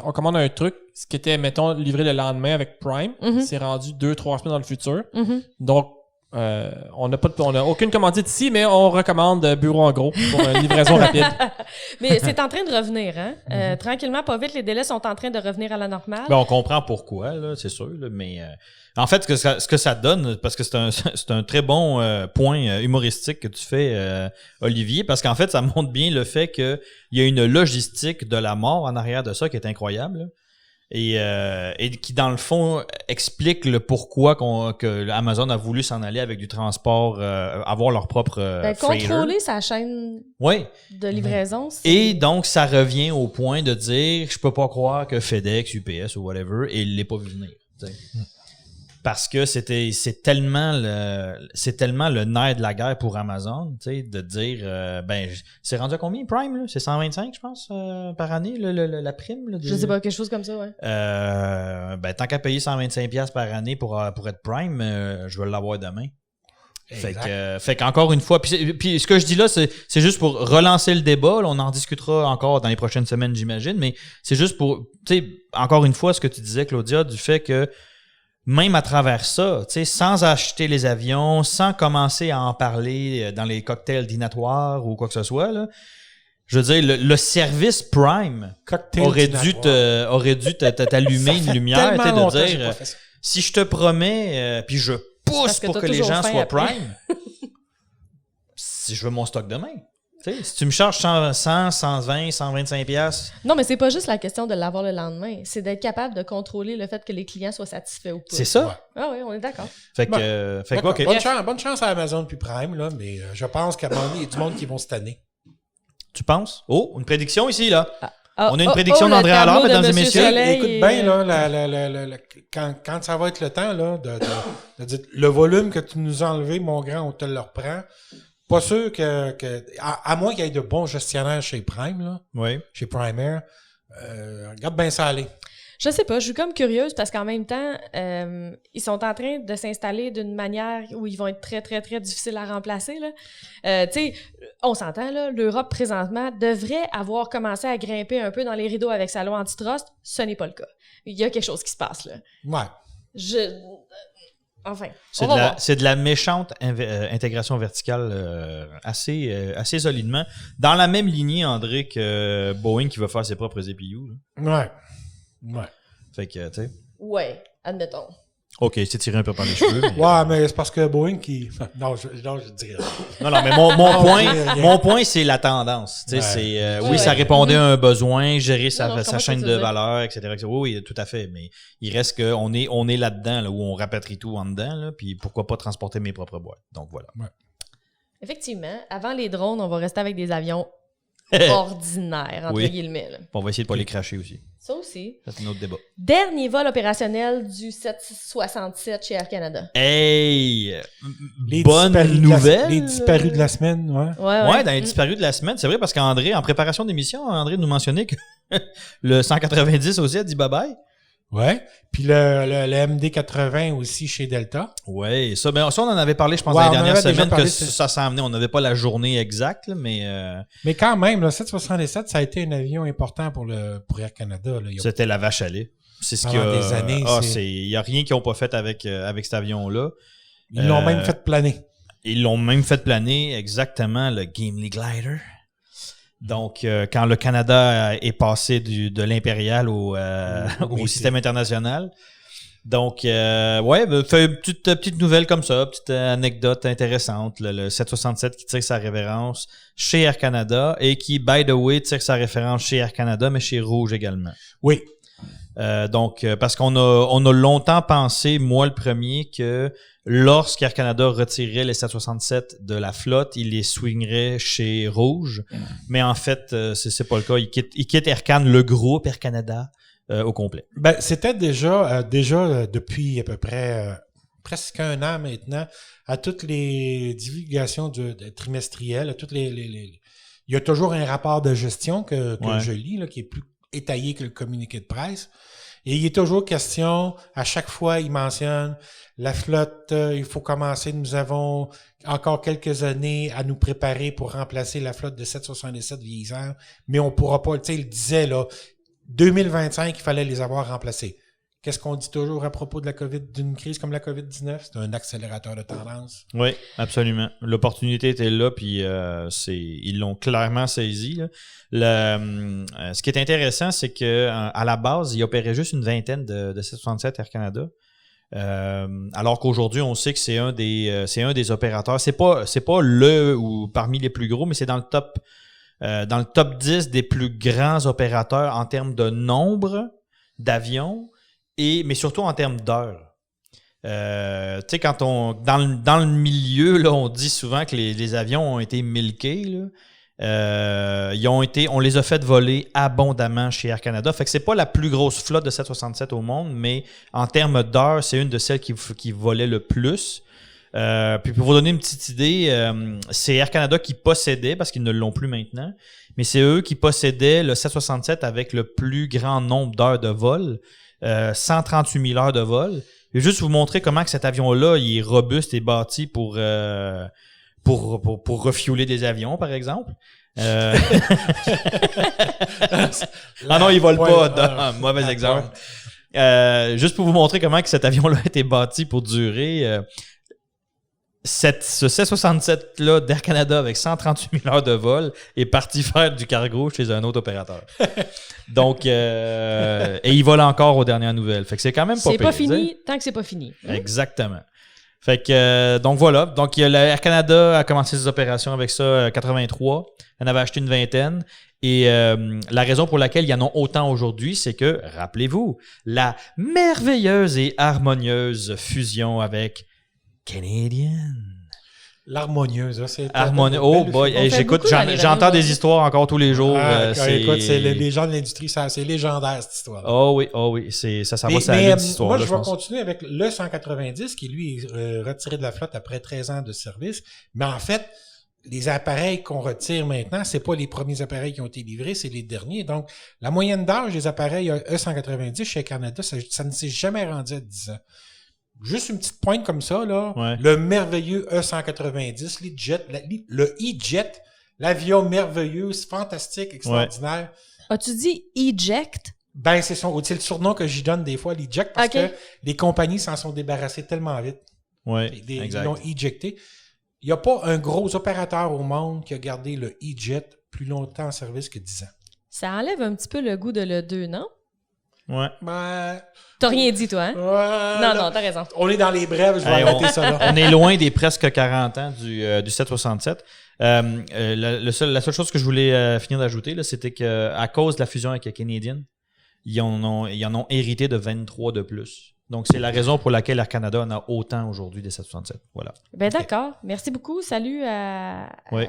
on commande un truc, ce qui était, mettons, livré le lendemain avec Prime, c'est rendu 2-3 semaines dans le futur. Donc, on n'a aucune commandite ici, mais on recommande bureau en gros pour une livraison rapide. Mais c'est en train de revenir, hein? Tranquillement, pas vite, les délais sont en train de revenir à la normale. Ben, on comprend pourquoi, là, c'est sûr, là, mais en fait, ce que ça donne, parce que c'est un très bon point humoristique que tu fais, Olivier, parce qu'en fait, ça montre bien le fait qu'il y a une logistique de la mort en arrière de ça qui est incroyable, là. Et qui, dans le fond, explique le pourquoi que Amazon a voulu s'en aller avec du transport, avoir leur propre freighter. Contrôler sa chaîne Oui. de livraison, c'est... Et donc, ça revient au point de dire je peux pas croire que FedEx, UPS ou whatever, et il l'ait pas vu venir. T'sais. Parce que c'est tellement le nerf de la guerre pour Amazon, tu sais, de dire c'est rendu à combien Prime, là? C'est 125, je pense, par année, la prime. Là, Je sais pas, quelque chose comme ça, ouais. Tant qu'à payer 125$ par année pour être Prime, je vais l'avoir demain. Fait qu'encore une fois, puis ce que je dis là, c'est juste pour relancer le débat. Là, on en discutera encore dans les prochaines semaines, j'imagine, mais c'est juste pour, tu sais, encore une fois, ce que tu disais, Claudia, du fait que même à travers ça, tu sais, sans acheter les avions, sans commencer à en parler dans les cocktails dînatoires ou quoi que ce soit, là, je veux dire, le service Prime Cocktail aurait dînatoire. dû t'allumer une lumière, tu sais, Tellement longtemps de que j'ai dire, pas fait ça. si je te promets, puis je pousse Parce que pour t'as que les toujours gens faim soient après. Prime, si je veux mon stock demain. sais, si tu me charges 100, 120, 125 piastres, Non, mais c'est pas juste la question de l'avoir le lendemain. C'est d'être capable de contrôler le fait que les clients soient satisfaits ou pas. c'est ça. Ouais. Ah oui, on est d'accord. Fait que, D'accord. OK. Bonne chance à Amazon puis Prime, là, mais je pense qu'à un moment donné, il y a du monde qui vont se tanner. Tu penses? Oh, une prédiction ici, là. Ah, On a une prédiction d'André le Allard, tableau de mesdames et Monsieur messieurs. Soleil Écoute et- bien, là, quand ça va être le temps, là, de dire le volume que tu nous as enlevé, mon grand, on te le reprend. Pas sûr à moins qu'il y ait de bons gestionnaires chez Prime, là, Oui. chez Primaire, regarde bien ça aller. Je sais pas, je suis comme curieuse parce qu'en même temps, ils sont en train de s'installer d'une manière où ils vont être très, très, très difficiles à remplacer, là. Tu sais, on s'entend, là, l'Europe, présentement, devrait avoir commencé à grimper un peu dans les rideaux avec sa loi antitrust. Ce n'est pas le cas. Il y a quelque chose qui se passe, là. Ouais. Enfin, C'est on va voir. de la méchante intégration verticale assez solidement. Dans la même lignée, André, que Boeing qui va faire ses propres APU. Là. Ouais. Ouais. Fait que, tu sais. Ouais, admettons. OK, c'est tiré un peu par les cheveux. Mais... Ouais, mais c'est parce que Boeing qui. Non, je dirais. Non, mais mon point, c'est la tendance. Tu sais, Ouais. oui, Ouais, ça ouais. répondait à un besoin, gérer sa Non, je comprends chaîne ce que de tu veux dire. valeur, etc. Oui, tout à fait. Mais il reste qu'on est là-dedans, là, où on rapatrie tout en dedans, là, puis pourquoi pas transporter mes propres boîtes. Donc voilà. Effectivement, avant les drones, on va rester avec des avions ordinaires, entre Oui. guillemets. Là. On va essayer de pas les cracher aussi. Ça aussi. Ça, c'est un autre débat. Dernier vol opérationnel du 767 chez Air Canada. Hey! Les Bonne disparus nouvelle! les disparus de la semaine, ouais. Ouais, dans les disparus de la semaine, c'est vrai parce qu'André, en préparation d'émission, André nous mentionnait que le 190 aussi a dit bye-bye. Ouais. Puis le MD-80 aussi chez Delta. Ouais, ça, on en avait parlé, je pense, Ouais, dans on les en dernières avait déjà semaines, parlé, que c'est- ça s'en venait. On n'avait pas la journée exacte, là, mais Mais quand même, le 777, ça a été un avion important pour Air Canada. Là. Il y a- c'était la vache à lait. C'est ce qu'il y Pendant a. des années, Il n'y a rien qu'ils n'ont pas fait avec cet avion-là. Ils l'ont même fait planer. Ils l'ont même fait planer exactement le Gimli Glider. Donc, quand le Canada est passé de l'impérial au système international. Donc, fait une petite nouvelle comme ça, petite anecdote intéressante. Le 767 qui tire sa référence chez Air Canada et qui, by the way, tire sa référence chez Air Canada, mais chez Rouge également. Oui. Donc, parce qu'on a longtemps pensé, moi le premier, que lorsqu'Air Canada retirerait les 767 de la flotte, il les swingerait chez Rouge. Mais en fait, c'est pas le cas. Il quitte Air Can, le groupe Air Canada, au complet. Ben, c'était déjà depuis à peu près presque un an maintenant, à toutes les divulgations trimestrielles, à toutes il y a toujours un rapport de gestion que Ouais. je lis, là, qui est plus étayé que le communiqué de presse. Et il est toujours question, à chaque fois, il mentionne la flotte, il faut commencer, nous avons encore quelques années à nous préparer pour remplacer la flotte de 777 vieillissants, mais on pourra pas, tu sais, il disait, là, 2025, il fallait les avoir remplacés. Qu'est-ce qu'on dit toujours à propos de la COVID, d'une crise comme la COVID-19? C'est un accélérateur de tendance. Oui, absolument. L'opportunité était là, puis ils l'ont clairement saisi. Là. Ce qui est intéressant, c'est que à la base, ils opéraient juste une vingtaine de 767 Air Canada. Alors qu'aujourd'hui, on sait que c'est un des opérateurs. C'est pas le ou parmi les plus gros, mais c'est dans le top 10 des plus grands opérateurs en termes de nombre d'avions, mais surtout en termes d'heures. Tu sais, quand dans le milieu, là, on dit souvent que les avions ont été milqués, là. On les a fait voler abondamment chez Air Canada. Fait que c'est pas la plus grosse flotte de 767 au monde, mais en termes d'heures, c'est une de celles qui volait le plus. Puis pour vous donner une petite idée, c'est Air Canada qui possédait, parce qu'ils ne l'ont plus maintenant, mais c'est eux qui possédaient le 767 avec le plus grand nombre d'heures de vol, 138 000 heures de vol. Je vais juste vous montrer comment que cet avion-là, il est robuste et bâti pour refueler des avions, par exemple. Ah non, il vole pas. Mauvais exemple. Juste pour vous montrer comment que cet avion-là a été bâti pour durer. Ce 767-là d'Air Canada avec 138 000 heures de vol est parti faire du cargo chez un autre opérateur. Donc, et il vole encore aux dernières nouvelles. Fait que c'est quand même pas C'est pire, pas tu sais. fini tant que c'est pas fini. Exactement. Fait que, donc voilà. Donc, Air Canada a commencé ses opérations avec ça en 83. On avait acheté une vingtaine. Et la raison pour laquelle il y en a autant aujourd'hui, c'est que, rappelez-vous, la merveilleuse et harmonieuse fusion avec Canadian. L'harmonieuse, hein, c'est... Harmonieuse. Oh boy, On fait j'écoute, beaucoup dans les j'entends réunions. des histoires encore tous les jours. Écoute, c'est les gens de l'industrie, c'est légendaire, cette histoire. Oh oui, ça va Mais, s'allumer cette histoire-là, moi, je vais pense. continuer avec le 190, qui, lui, est retiré de la flotte après 13 ans de service. Mais en fait, les appareils qu'on retire maintenant, c'est pas les premiers appareils qui ont été livrés, c'est les derniers. Donc, la moyenne d'âge des appareils E190 chez Canada, ça ne s'est jamais rendu à 10 ans. Juste une petite pointe comme ça, là. Ouais. Le merveilleux E190, le E-Jet, l'avion merveilleux, fantastique, extraordinaire. As-tu dit eject? Ben, c'est le surnom que j'y donne des fois, l'Eject, parce Ok. que les compagnies s'en sont débarrassées tellement vite. Ouais, Ils exact. l'ont éjecté. Il n'y a pas un gros opérateur au monde qui a gardé le E-Jet plus longtemps en service que 10 ans. Ça enlève un petit peu le goût de l'E2, non? Ouais. Ben, T'as rien dit, toi, hein? Non, t'as raison. On est dans les brèves, je vais Hey, arrêter ça là. On est loin des presque 40 ans du 767. La seule chose que je voulais finir d'ajouter, là, c'était qu'à cause de la fusion avec Canadian, ils en ont hérité de 23 de plus. Donc, c'est la raison pour laquelle Air Canada en a autant aujourd'hui des 767. Voilà. Ben d'accord. Merci beaucoup. Salut à... Oui.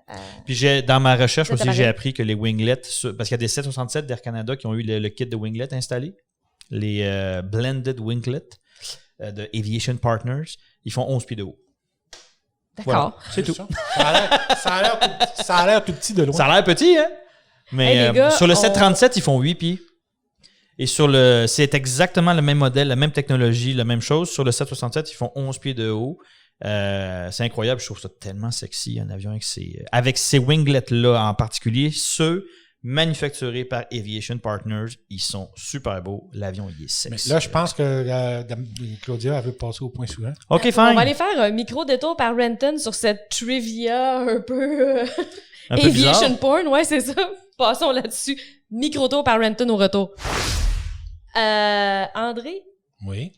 à- Puis, dans ma recherche C'est aussi, pareil. j'ai appris que les winglets, parce qu'il y a des 767 d'Air Canada qui ont eu le kit de winglet installé, les blended winglets de Aviation Partners, ils font 11 pieds de haut. D'accord. C'est tout. Ça a l'air tout petit de loin. Ça a l'air petit, hein? Mais Hey, les gars, sur le 737, ils font 8 pieds. Et c'est exactement le même modèle, la même technologie, la même chose. Sur le 767, ils font 11 pieds de haut. C'est incroyable. Je trouve ça tellement sexy, un avion avec ces winglets-là en particulier. Ceux manufacturés par Aviation Partners, ils sont super beaux. L'avion, il est Mais sexy. là, je pense que Claudia elle veut passer au point suivant. OK, On fine. va aller faire un micro-détour par Renton sur cette trivia un peu... Un peu bizarre. Aviation porn, ouais, c'est ça. Passons là-dessus. Micro-tour par Renton au retour. André, Oui.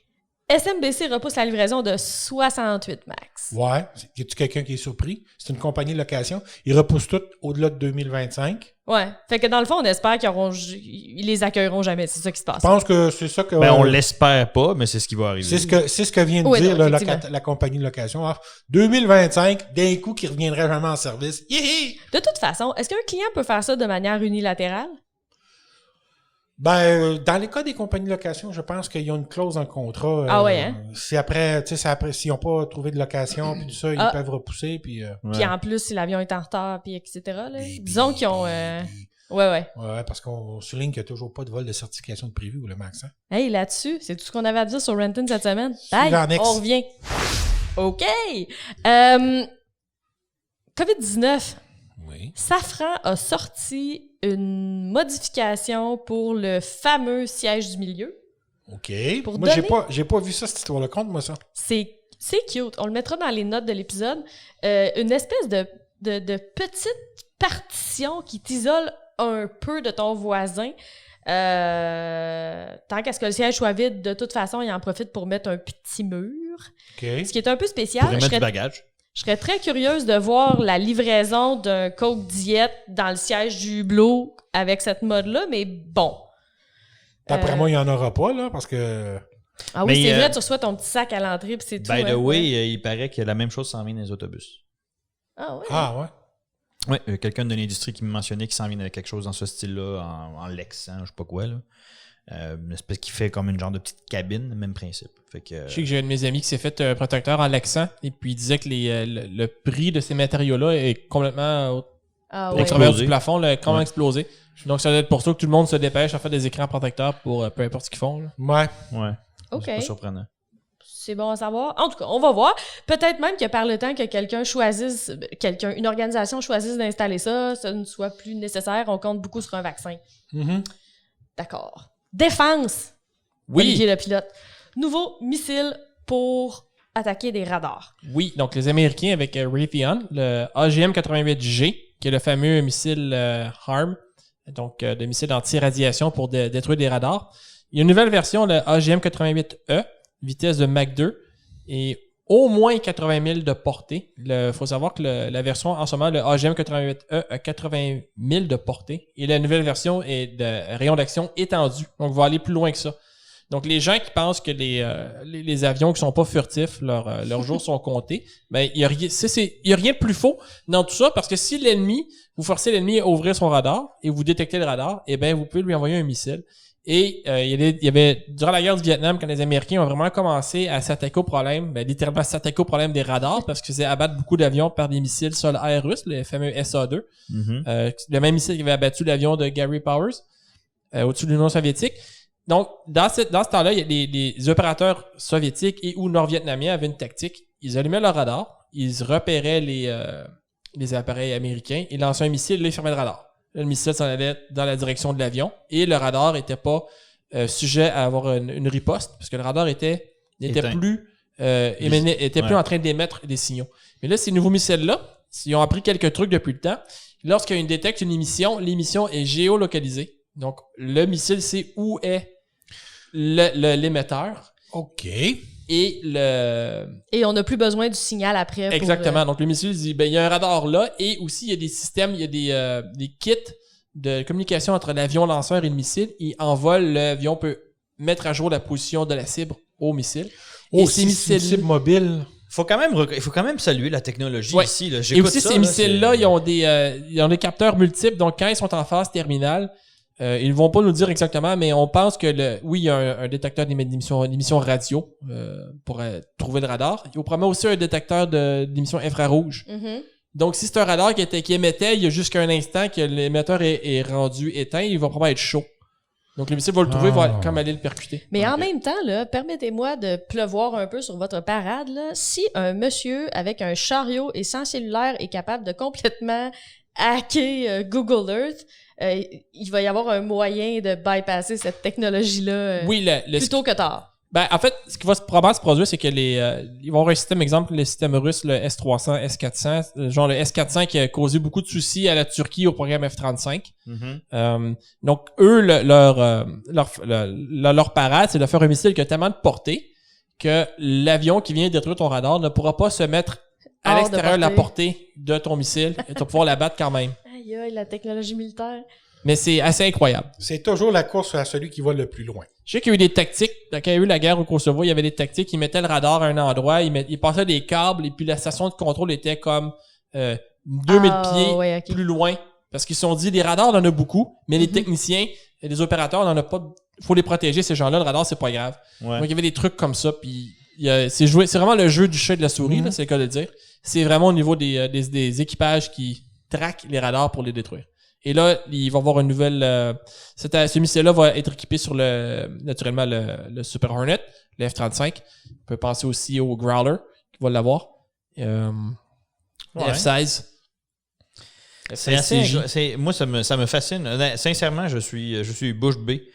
SMBC repousse la livraison de 68 MAX. Ouais. Y a-tu quelqu'un qui est surpris? C'est une compagnie de location. Ils repoussent tout au-delà de 2025. Ouais. Fait que dans le fond, on espère qu'ils les accueilleront jamais. C'est ça qui se passe. Je pense que c'est ça que... Ben, on l'espère pas, mais c'est ce qui va arriver. C'est ce que vient de Oui, dire non, là, effectivement. la compagnie de location. Alors, 2025, d'un coup, qui reviendrait jamais en service. Hihi! De toute façon, est-ce qu'un client peut faire ça de manière unilatérale? Ben, dans les cas des compagnies de location, je pense qu'ils ont une clause dans le contrat. Ah ouais, hein? Si après, tu sais, s'ils n'ont pas trouvé de location, puis tout ça, ils Ah. peuvent repousser, puis... Ouais. Puis en plus, si l'avion est en retard, puis etc. Là. Baby, Disons qu'ils ont... baby. Ouais. Ouais, parce qu'on souligne qu'il n'y a toujours pas de vol de certification de prévu ou le max. Hein? Hey, là-dessus, c'est tout ce qu'on avait à dire sur Renton cette semaine. Suivant, Bye, next. on revient. OK. COVID-19. Oui. Safran a sorti une modification pour le fameux siège du milieu. OK. Pour Moi, donner- j'ai pas vu ça, cette histoire-là. Conte-moi ça. C'est cute. On le mettra dans les notes de l'épisode. Une espèce de petite partition qui t'isole un peu de ton voisin. Tant qu'à ce que le siège soit vide, de toute façon, il en profite pour mettre un petit mur. OK. Ce qui est un peu spécial. Pour y Je mettre du serais, bagage. je serais très curieuse de voir la livraison d'un Coke Diet dans le siège du Hublot avec cette mode-là, mais bon. D'après moi, il n'y en aura pas, là, parce que... Ah oui, Mais, c'est vrai, tu reçois ton petit sac à l'entrée puis c'est tout. By the hein. way, il paraît que la même chose s'en vient dans les autobus. Ah ouais. Ah, ouais. Oui, quelqu'un de l'industrie qui me mentionnait qu'il s'en vient avec quelque chose dans ce style-là, en Lex, hein, je sais pas quoi, là. Une espèce qui fait comme une genre de petite cabine, même principe. Fait que, Je sais que j'ai un de mes amis qui s'est fait un protecteur en Lexan et puis il disait que le prix de ces matériaux-là est complètement au Ah au ouais. travers Explosé. du plafond, là, complètement Ouais. explosé. Donc ça doit être pour ça que tout le monde se dépêche à faire des écrans protecteurs pour peu importe ce qu'ils font. Là. Ouais. ouais, OK. c'est pas surprenant. C'est bon à savoir. En tout cas, on va voir. Peut-être même que par le temps que une organisation choisisse d'installer ça, ça ne soit plus nécessaire. On compte beaucoup sur un vaccin. Mhm. D'accord. Défense. Olivier le pilote. Nouveau missile pour attaquer des radars. Oui, donc les Américains avec Raytheon, le AGM-88G, qui est le fameux missile HARM, donc de missile anti-radiation pour détruire des radars. Il y a une nouvelle version, le AGM-88E, vitesse de Mach 2. Et au moins 80 000 de portée. Il faut savoir que la version, en ce moment, le AGM-88E a 80 000 de portée. Et la nouvelle version est de rayon d'action étendu. Donc, va aller plus loin que ça. Donc, les gens qui pensent que les avions qui sont pas furtifs, leurs jours sont comptés, ben, il y a rien de plus faux dans tout ça, parce que si vous forcez l'ennemi à ouvrir son radar et vous détectez le radar, eh ben, vous pouvez lui envoyer un missile. Et il y avait durant la guerre du Vietnam, quand les Américains ont vraiment commencé à s'attaquer au problème, littéralement s'attaquer au problème des radars, parce qu'ils faisaient abattre beaucoup d'avions par des missiles sol-air russes, les fameux SA-2. Le même missile qui avait abattu l'avion de Gary Powers au-dessus de l'Union soviétique. Donc, dans ce temps-là, il y a les opérateurs soviétiques et ou nord-vietnamiens avaient une tactique. Ils allumaient leur radar, ils repéraient les appareils américains, ils lançaient un missile, là, ils fermaient le radar. Là, le missile s'en allait dans la direction de l'avion et le radar n'était pas sujet à avoir une riposte, parce que le radar était plus en train d'émettre des signaux. Mais là, ces nouveaux missiles-là, ils ont appris quelques trucs depuis le temps. Lorsqu'ils détectent une émission, l'émission est géolocalisée. Donc, le missile sait où est l'émetteur. OK. Et on n'a plus besoin du signal après. Exactement. Donc, le missile dit, il y a un radar là, et aussi, il y a des systèmes, il y a des kits de communication entre l'avion lanceur et le missile. Et en vol, l'avion peut mettre à jour la position de la cible au missile. Et ces missiles cible mobile. Il faut quand même saluer la technologie ici. Là. Et aussi, ces missiles-là, ils ont des capteurs multiples. Donc, quand ils sont en phase terminale, ils ne vont pas nous dire exactement, mais on pense que il y a un détecteur d'émission radio pour trouver le radar. Il y a probablement aussi un détecteur d'émission infrarouge. Mm-hmm. Donc, si c'est un radar qui émettait il y a jusqu'à un instant que l'émetteur est rendu éteint, il va probablement être chaud. Donc, le missile va le trouver, va comme aller le percuter. Mais en même temps, là, permettez-moi de pleuvoir un peu sur votre parade. Là. Si un monsieur avec un chariot et sans cellulaire est capable de complètement hacker Google Earth, il va y avoir un moyen de bypasser cette technologie-là plus tôt que tard. Ben, en fait, ce qui va probablement se produire, c'est que ils vont avoir un système, exemple, le système russe, le S-300, S-400, genre le S-400 qui a causé beaucoup de soucis à la Turquie au programme F-35. Mm-hmm. Donc, eux, leur parade, c'est de faire un missile qui a tellement de portée que l'avion qui vient détruire ton radar ne pourra pas se mettre à l'extérieur de la portée de ton missile et tu vas pouvoir l'abattre quand même. Aïe, aïe, la technologie militaire. Mais c'est assez incroyable. C'est toujours la course à celui qui va le plus loin. Je sais qu'il y a eu des tactiques. Quand il y a eu la guerre au Kosovo, il y avait des tactiques. Ils mettaient le radar à un endroit, ils passaient des câbles et puis la station de contrôle était comme 2000 pieds plus loin. Parce qu'ils se sont dit, les radars, on en a beaucoup, mais les techniciens et les opérateurs, on en a pas. Faut les protéger, ces gens-là. Le radar, c'est pas grave. Ouais. Donc, il y avait des trucs comme ça. Puis c'est vraiment le jeu du chat et de la souris, là, c'est le cas de le dire. C'est vraiment au niveau des équipages qui traquent les radars pour les détruire. Et là, il va y avoir une nouvelle... ce missile-là va être équipé sur naturellement le Super Hornet, le F-35. On peut penser aussi au Growler, qui va l'avoir. Le F-16. Moi, ça me fascine. Sincèrement, je suis bouche bée.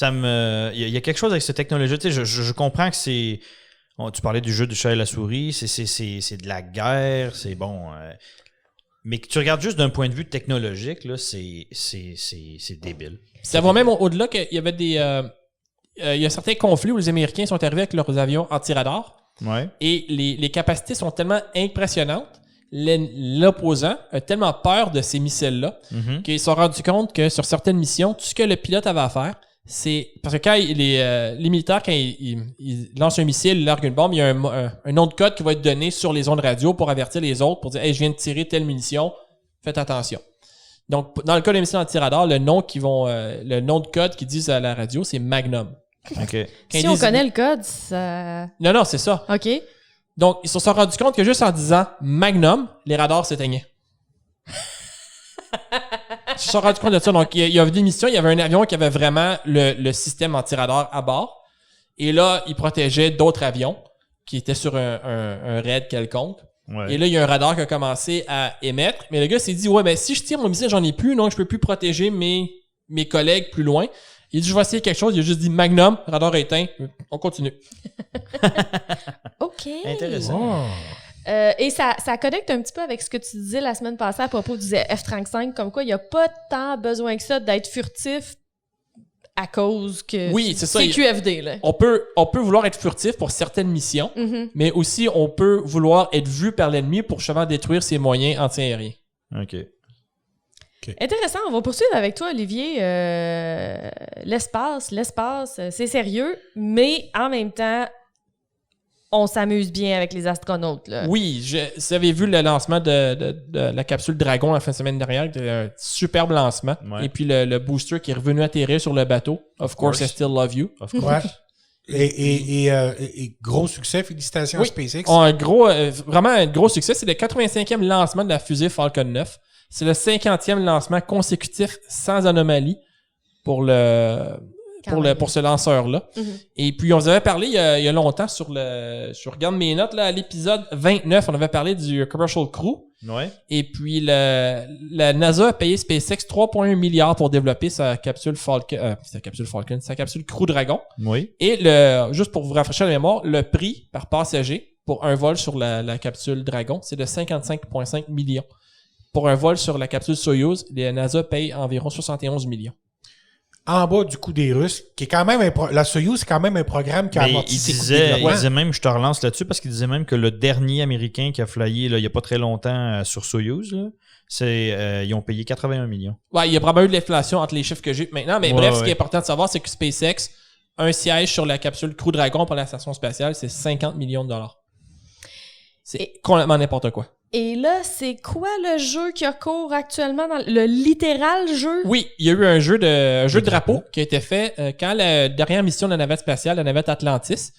Il y a quelque chose avec cette technologie. Tu sais, je comprends que c'est... tu parlais du jeu du chat et la souris. C'est de la guerre. C'est bon... mais que tu regardes juste d'un point de vue technologique, là, c'est débile. Ça va même au-delà qu'il y avait il y a certains conflits où les Américains sont arrivés avec leurs avions anti-radar. Ouais. Et les capacités sont tellement impressionnantes. L'opposant a tellement peur de ces missiles-là qu'ils se sont rendus compte que sur certaines missions, tout ce que le pilote avait à faire, c'est... Parce que quand les militaires, quand ils lancent un missile, ils larguent une bombe, il y a un nom de code qui va être donné sur les ondes radio pour avertir les autres, pour dire « Hey, je viens de tirer telle munition, faites attention. » Donc, dans le cas des missiles anti-radar, le nom de code qu'ils disent à la radio, c'est Magnum. Okay. Si on connaît le code, ça... Non, c'est ça. OK. Donc, ils se sont rendus compte que juste en disant Magnum, les radars s'éteignaient. Ils se sont rendus compte de ça. Donc, il y avait des missions, il y avait un avion qui avait vraiment le système anti-radar à bord. Et là, il protégeait d'autres avions qui étaient sur un raid quelconque. Ouais. Et là, il y a un radar qui a commencé à émettre. Mais le gars s'est dit, ouais, mais si je tire mon missile, j'en ai plus, donc je peux plus protéger mes collègues plus loin. Il dit, je vais essayer quelque chose. Il a juste dit Magnum, radar éteint. On continue. OK. Intéressant. Oh. Et ça connecte un petit peu avec ce que tu disais la semaine passée à propos du F-35, comme quoi il n'y a pas tant besoin que ça d'être furtif à cause que Oui, c'est ça. c'est QFD, là. On peut vouloir être furtif pour certaines missions, mais aussi on peut vouloir être vu par l'ennemi pour justement détruire ses moyens anti-aériens. OK. Intéressant, on va poursuivre avec toi, Olivier. L'espace, c'est sérieux, mais en même temps, on s'amuse bien avec les astronautes, là. Oui, vous avez vu le lancement de la capsule Dragon la fin de semaine dernière, c'était un superbe lancement. Ouais. Et puis le booster qui est revenu atterrir sur le bateau. Of course, I still love you. Of course. Ouais. Et gros succès, félicitations Oui. à SpaceX. Vraiment un gros succès. C'est le 85e lancement de la fusée Falcon 9. C'est le 50e lancement consécutif sans anomalie pour ce lanceur-là. Et puis, on vous avait parlé il y a longtemps je regarde mes notes, là, à l'épisode 29, on avait parlé du Commercial Crew. Ouais. Et puis, la NASA a payé SpaceX 3,1 milliards pour développer sa capsule sa capsule Crew Dragon. Oui. Et juste pour vous rafraîchir la mémoire, le prix par passager pour un vol sur la capsule Dragon, c'est de 55,5 millions. Pour un vol sur la capsule Soyouz, la NASA paye environ 71 millions. En bas du coût des Russes, qui est quand même la Soyouz, c'est quand même un programme qui a amorti ses coûts de il développement. disait même, je te relance là-dessus, parce qu'il disait même que le dernier Américain qui a flyé là, il n'y a pas très longtemps sur Soyouz, là, ils ont payé 81 millions. Ouais, il y a probablement eu de l'inflation entre les chiffres que j'ai maintenant, mais bref, ce qui est important de savoir, c'est que SpaceX, un siège sur la capsule Crew Dragon pour la station spatiale, c'est 50 millions de dollars. C'est complètement n'importe quoi. Et là, c'est quoi le jeu qui a cours actuellement dans le littéral jeu? Oui, il y a eu un jeu de drapeau qui a été fait quand la dernière mission de la navette spatiale, la navette Atlantis,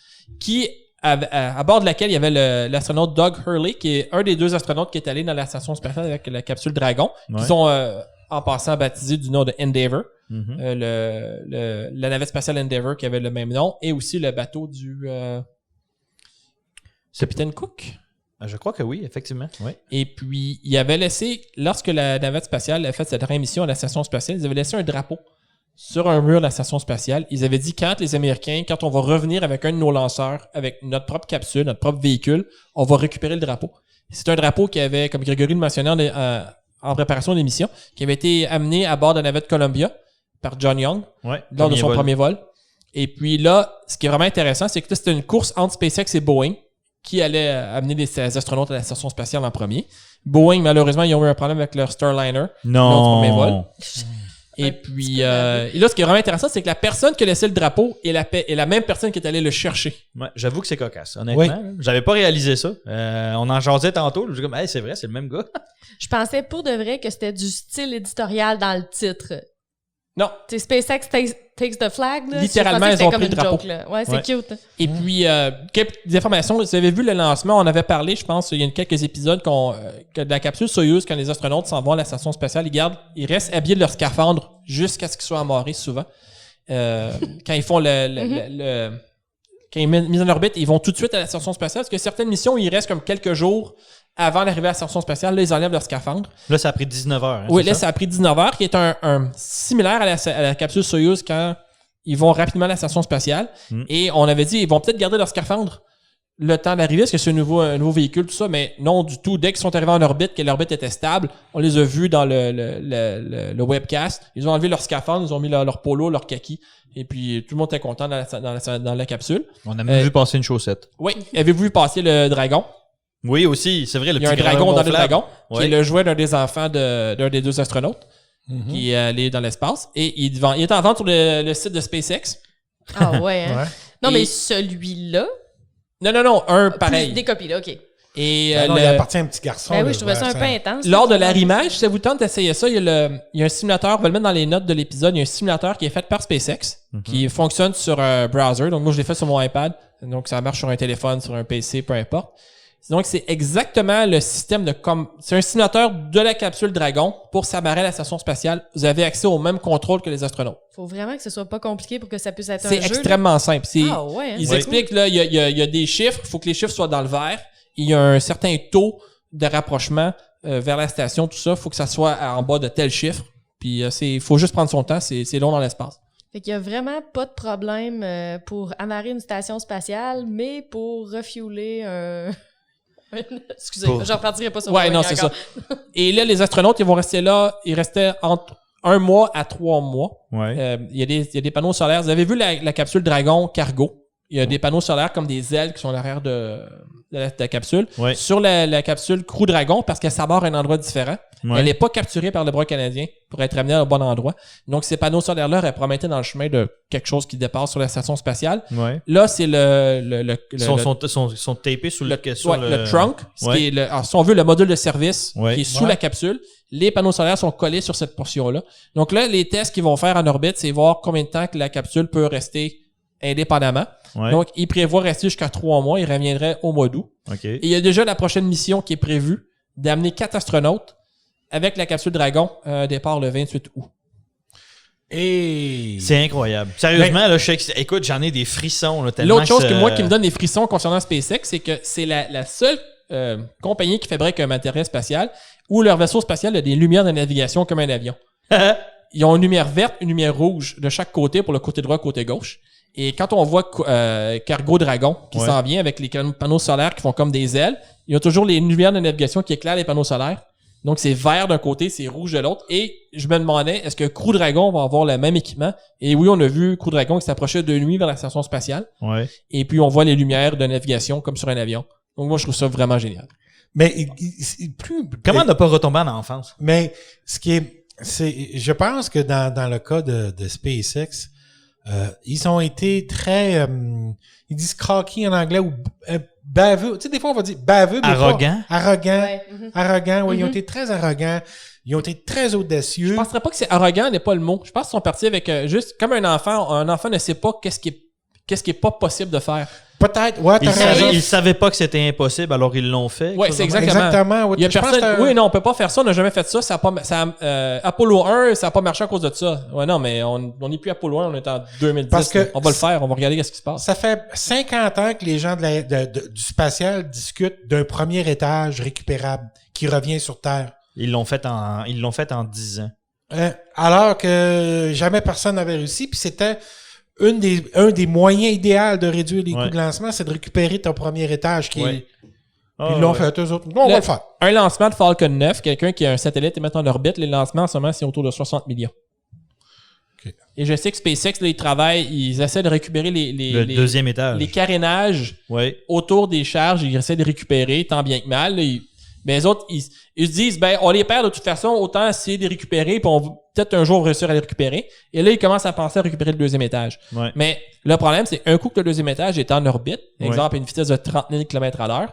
à bord de laquelle il y avait l'astronaute Doug Hurley, qui est un des 2 astronautes qui est allé dans la station spatiale avec la capsule Dragon, qu'ils ont en passant baptisé du nom de Endeavour. La navette spatiale Endeavour qui avait le même nom, et aussi le bateau du capitaine Cook. Je crois que oui, effectivement. Oui. Et puis, il avait laissé, lorsque la navette spatiale a fait sa dernière mission à la station spatiale, ils avaient laissé un drapeau sur un mur de la station spatiale. Ils avaient dit, quand on va revenir avec un de nos lanceurs, avec notre propre capsule, notre propre véhicule, on va récupérer le drapeau. C'est un drapeau qui avait, comme Grégory le mentionnait en préparation de l'émission, qui avait été amené à bord de la navette Columbia par John Young lors de son premier vol. Et puis là, ce qui est vraiment intéressant, c'est que là, c'était une course entre SpaceX et Boeing qui allait amener ses astronautes à la station spatiale en premier. Boeing, malheureusement, ils ont eu un problème avec leur Starliner lors du premier vol. Et puis, là, ce qui est vraiment intéressant, c'est que la personne qui a laissé le drapeau est la même personne qui est allée le chercher. Ouais, j'avoue que c'est cocasse, honnêtement. Oui. J'avais pas réalisé ça. On en jasait tantôt. Je me suis comme, hey, c'est vrai, c'est le même gars. Je pensais pour de vrai que c'était du style éditorial dans le titre. Non. C'est SpaceX takes the flag, là. Littéralement, ils ont pris le drapeau. Joke, là. Ouais, c'est cute. Et puis, quelques informations. Vous avez vu le lancement, on avait parlé, je pense, il y a quelques épisodes que de la capsule Soyouz, quand les astronautes s'en vont à la station spatiale, ils restent habillés de leur scaphandre jusqu'à ce qu'ils soient amarrés souvent. Quand ils font quand ils mettent mise en orbite, ils vont tout de suite à la station spatiale, parce que certaines missions, ils restent comme quelques jours avant d'arriver à la station spatiale. Là, ils enlèvent leur scaphandre. Là, ça a pris 19 heures. Hein, oui, là, ça a pris 19 heures, qui est un similaire à la capsule Soyouz quand ils vont rapidement à la station spatiale. Et on avait dit, ils vont peut-être garder leur scaphandre le temps d'arriver, parce que c'est un nouveau véhicule, tout ça, mais non du tout. Dès qu'ils sont arrivés en orbite, que l'orbite était stable, on les a vus dans le webcast. Ils ont enlevé leur scaphandre, ils ont mis leur polo, leur kaki, et puis tout le monde était content dans la capsule. On a même vu passer une chaussette. Oui. Avez-vous vu passer le dragon? Oui, aussi, c'est vrai. Il y a un dragon dans le dragon, qui est le jouet d'un des enfants d'un des 2 astronautes, qui est allé dans l'espace. Et il est en vente sur le site de SpaceX. Ah ouais, hein? Non, mais celui-là... Non, un pareil. Des copies, là, OK. Et il appartient à un petit garçon. Ben oui, je trouvais ça un peu intense. Lors de l'arrimage, si ça vous tente d'essayer ça, il y a un simulateur, on va le mettre dans les notes de l'épisode, il y a un simulateur qui est fait par SpaceX, qui fonctionne sur un browser. Donc moi, je l'ai fait sur mon iPad. Donc ça marche sur un téléphone, sur un PC, peu importe. Donc c'est exactement le système c'est un simulateur de la capsule Dragon pour s'amarrer à la station spatiale. Vous avez accès au même contrôle que les astronautes. Faut vraiment que ce soit pas compliqué pour que ça puisse être un jeu. C'est extrêmement simple. Ils expliquent là, il y a des chiffres, il faut que les chiffres soient dans le vert. Il y a un certain taux de rapprochement vers la station, tout ça. Il faut que ça soit en bas de tel chiffre. Puis il faut juste prendre son temps, c'est long dans l'espace. Fait qu'il y a vraiment pas de problème pour amarrer une station spatiale, mais pour refueler un... Excusez, je repartirai pas sur Ouais, non, c'est ça. Et là, les astronautes, ils vont rester là. Ils restaient entre 1 mois à 3 mois. Ouais. Il y a des panneaux solaires. Vous avez vu la capsule Dragon Cargo? Il y a des panneaux solaires comme des ailes qui sont à l'arrière de la capsule. Ouais. Sur la capsule Crew Dragon, parce qu'elle s'amarre à un endroit différent. Ouais. Elle n'est pas capturée par le bras canadien pour être amenée au bon endroit. Donc, ces panneaux solaires-là elles promettaient dans le chemin de quelque chose qui dépasse sur la station spatiale. Ouais. Là, c'est Sont tapés sur le trunk, ce qui est alors, si on veut, le module de service Ouais. qui est sous la capsule. Les panneaux solaires sont collés sur cette portion-là. Donc là, les tests qu'ils vont faire en orbite, c'est voir combien de temps que la capsule peut rester indépendamment. Ouais. Donc, ils prévoient rester jusqu'à 3 mois. Ils reviendraient au mois d'août. OK. Et il y a déjà la prochaine mission qui est prévue d'amener 4 astronautes avec la capsule Dragon, départ le 28 août. Et... C'est incroyable. Sérieusement, là, je sais que, écoute, j'en ai des frissons. Là, tellement L'autre chose que moi qui me donne des frissons concernant SpaceX, c'est que c'est la seule compagnie qui fabrique un matériel spatial où leur vaisseau spatial a des lumières de navigation comme un avion. Ils ont une lumière verte, une lumière rouge de chaque côté pour le côté droit, côté gauche. Et quand on voit Cargo Dragon qui Ouais. s'en vient avec les panneaux solaires qui font comme des ailes, il y a toujours les lumières de navigation qui éclairent les panneaux solaires. Donc, c'est vert d'un côté, c'est rouge de l'autre. Et je me demandais, est-ce que Crew Dragon va avoir le même équipement? Et oui, on a vu Crew Dragon qui s'approchait de nuit vers la station spatiale. Ouais. Et puis, on voit les lumières de navigation comme sur un avion. Donc, moi, je trouve ça vraiment génial. Mais plus... Comment ne pas retomber en enfance? Mais ce qui est... je pense que dans le cas de SpaceX, ils ont été très... ils disent cocky en anglais ou baveux. Tu sais, des fois, on va dire baveux, mais Arrogant. pas arrogant. Ouais. Arrogant, oui. Ils ont Mhm. été très arrogants. Ils ont été très audacieux. Je penserais pas que c'est arrogant n'est pas le mot. Je pense qu'ils sont partis avec juste comme un enfant ne sait pas qu'est-ce qui est pas possible de faire. Peut-être, ouais, t'as raison. Ils savaient pas que c'était impossible, alors ils l'ont fait. Ouais, c'est exactement. Oui, Il y a je pense personne. que Oui, non, on peut pas faire ça. On n'a jamais fait ça. Apollo 1, ça a pas marché à cause de ça. Ouais, non, mais on n'est plus Apollo 1, on est en 2010. Parce que on va le faire. On va regarder ce qui se passe. ça fait 50 ans que les gens du spatial discutent d'un premier étage récupérable qui revient sur Terre. Ils l'ont fait en 10 ans. Alors que jamais personne n'avait réussi. Puis c'était un des moyens idéaux de réduire les Ouais. coûts de lancement, c'est de récupérer ton premier étage. Ouais. Puis ils l'ont fait, eux autres. Non, on va le faire. Un lancement de Falcon 9, quelqu'un qui a un satellite et met en orbite, les lancements en ce moment, c'est autour de 60 millions. OK. Et je sais que SpaceX, là, ils essaient de récupérer Le deuxième étage. les carénages Ouais. autour des charges, ils essaient de récupérer tant bien que mal. Là, mais les autres, ils se disent, ben, on les perd de toute façon, autant essayer de les récupérer, puis on va peut-être un jour réussir à les récupérer. Et là, ils commencent à penser à récupérer le deuxième étage. Ouais. Mais le problème, c'est un coup que le deuxième étage est en orbite, Ouais. exemple à une vitesse de 30 000 km/h,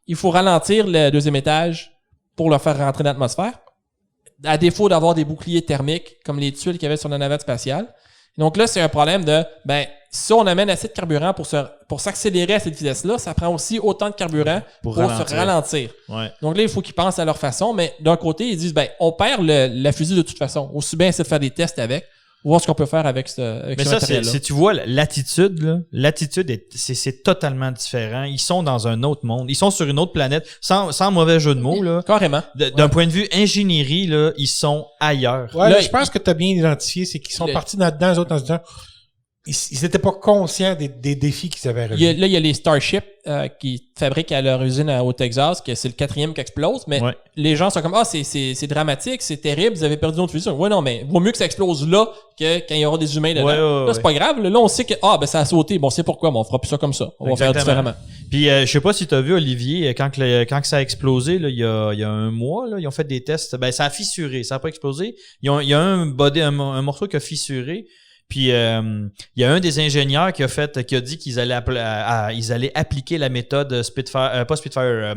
il faut ralentir le deuxième étage pour le faire rentrer dans l'atmosphère, à défaut d'avoir des boucliers thermiques comme les tuiles qu'il y avait sur la navette spatiale. Donc là, c'est un problème de, ben, si on amène assez de carburant pour s'accélérer à cette vitesse-là, ça prend aussi autant de carburant pour se ralentir. Ouais. Donc là, il faut qu'ils pensent à leur façon, mais d'un côté, ils disent, ben, on perd la fusée de toute façon. Aussi bien essayer de faire des tests avec, voir ce qu'on peut faire avec ce Mais ça, matériel-là. si tu vois l'attitude, là, c'est totalement différent. Ils sont dans un autre monde. Ils sont sur une autre planète. Sans mauvais jeu de mots, là. Carrément. D'un point de vue ingénierie, là, ils sont ailleurs. Ouais, Là, je pense que tu as bien identifié, c'est qu'ils sont partis là-dedans, eux autres, en se disant, ils n'étaient pas conscients des défis qu'ils avaient relevés. Il y a les Starship qui fabriquent à leur usine au Texas, que c'est le 4e qui explose, mais Ouais. les gens sont comme, c'est dramatique, c'est terrible, vous avez perdu notre fusion. Ouais, non, mais vaut mieux que ça explose là que quand il y aura des humains dedans. Ouais, Là, c'est pas grave. Là, on sait que, ben, ça a sauté. Bon, c'est pourquoi, mais on fera plus ça comme ça. On va faire différemment. Puis je sais pas si tu as vu, Olivier, quand ça a explosé, là, il y a un mois, là, ils ont fait des tests. Ben, ça a fissuré, ça a pas explosé. Il y a un morceau qui a fissuré. Puis il y a un des ingénieurs qui a dit qu'ils allaient appliquer la méthode Spitfire, pas Spitfire,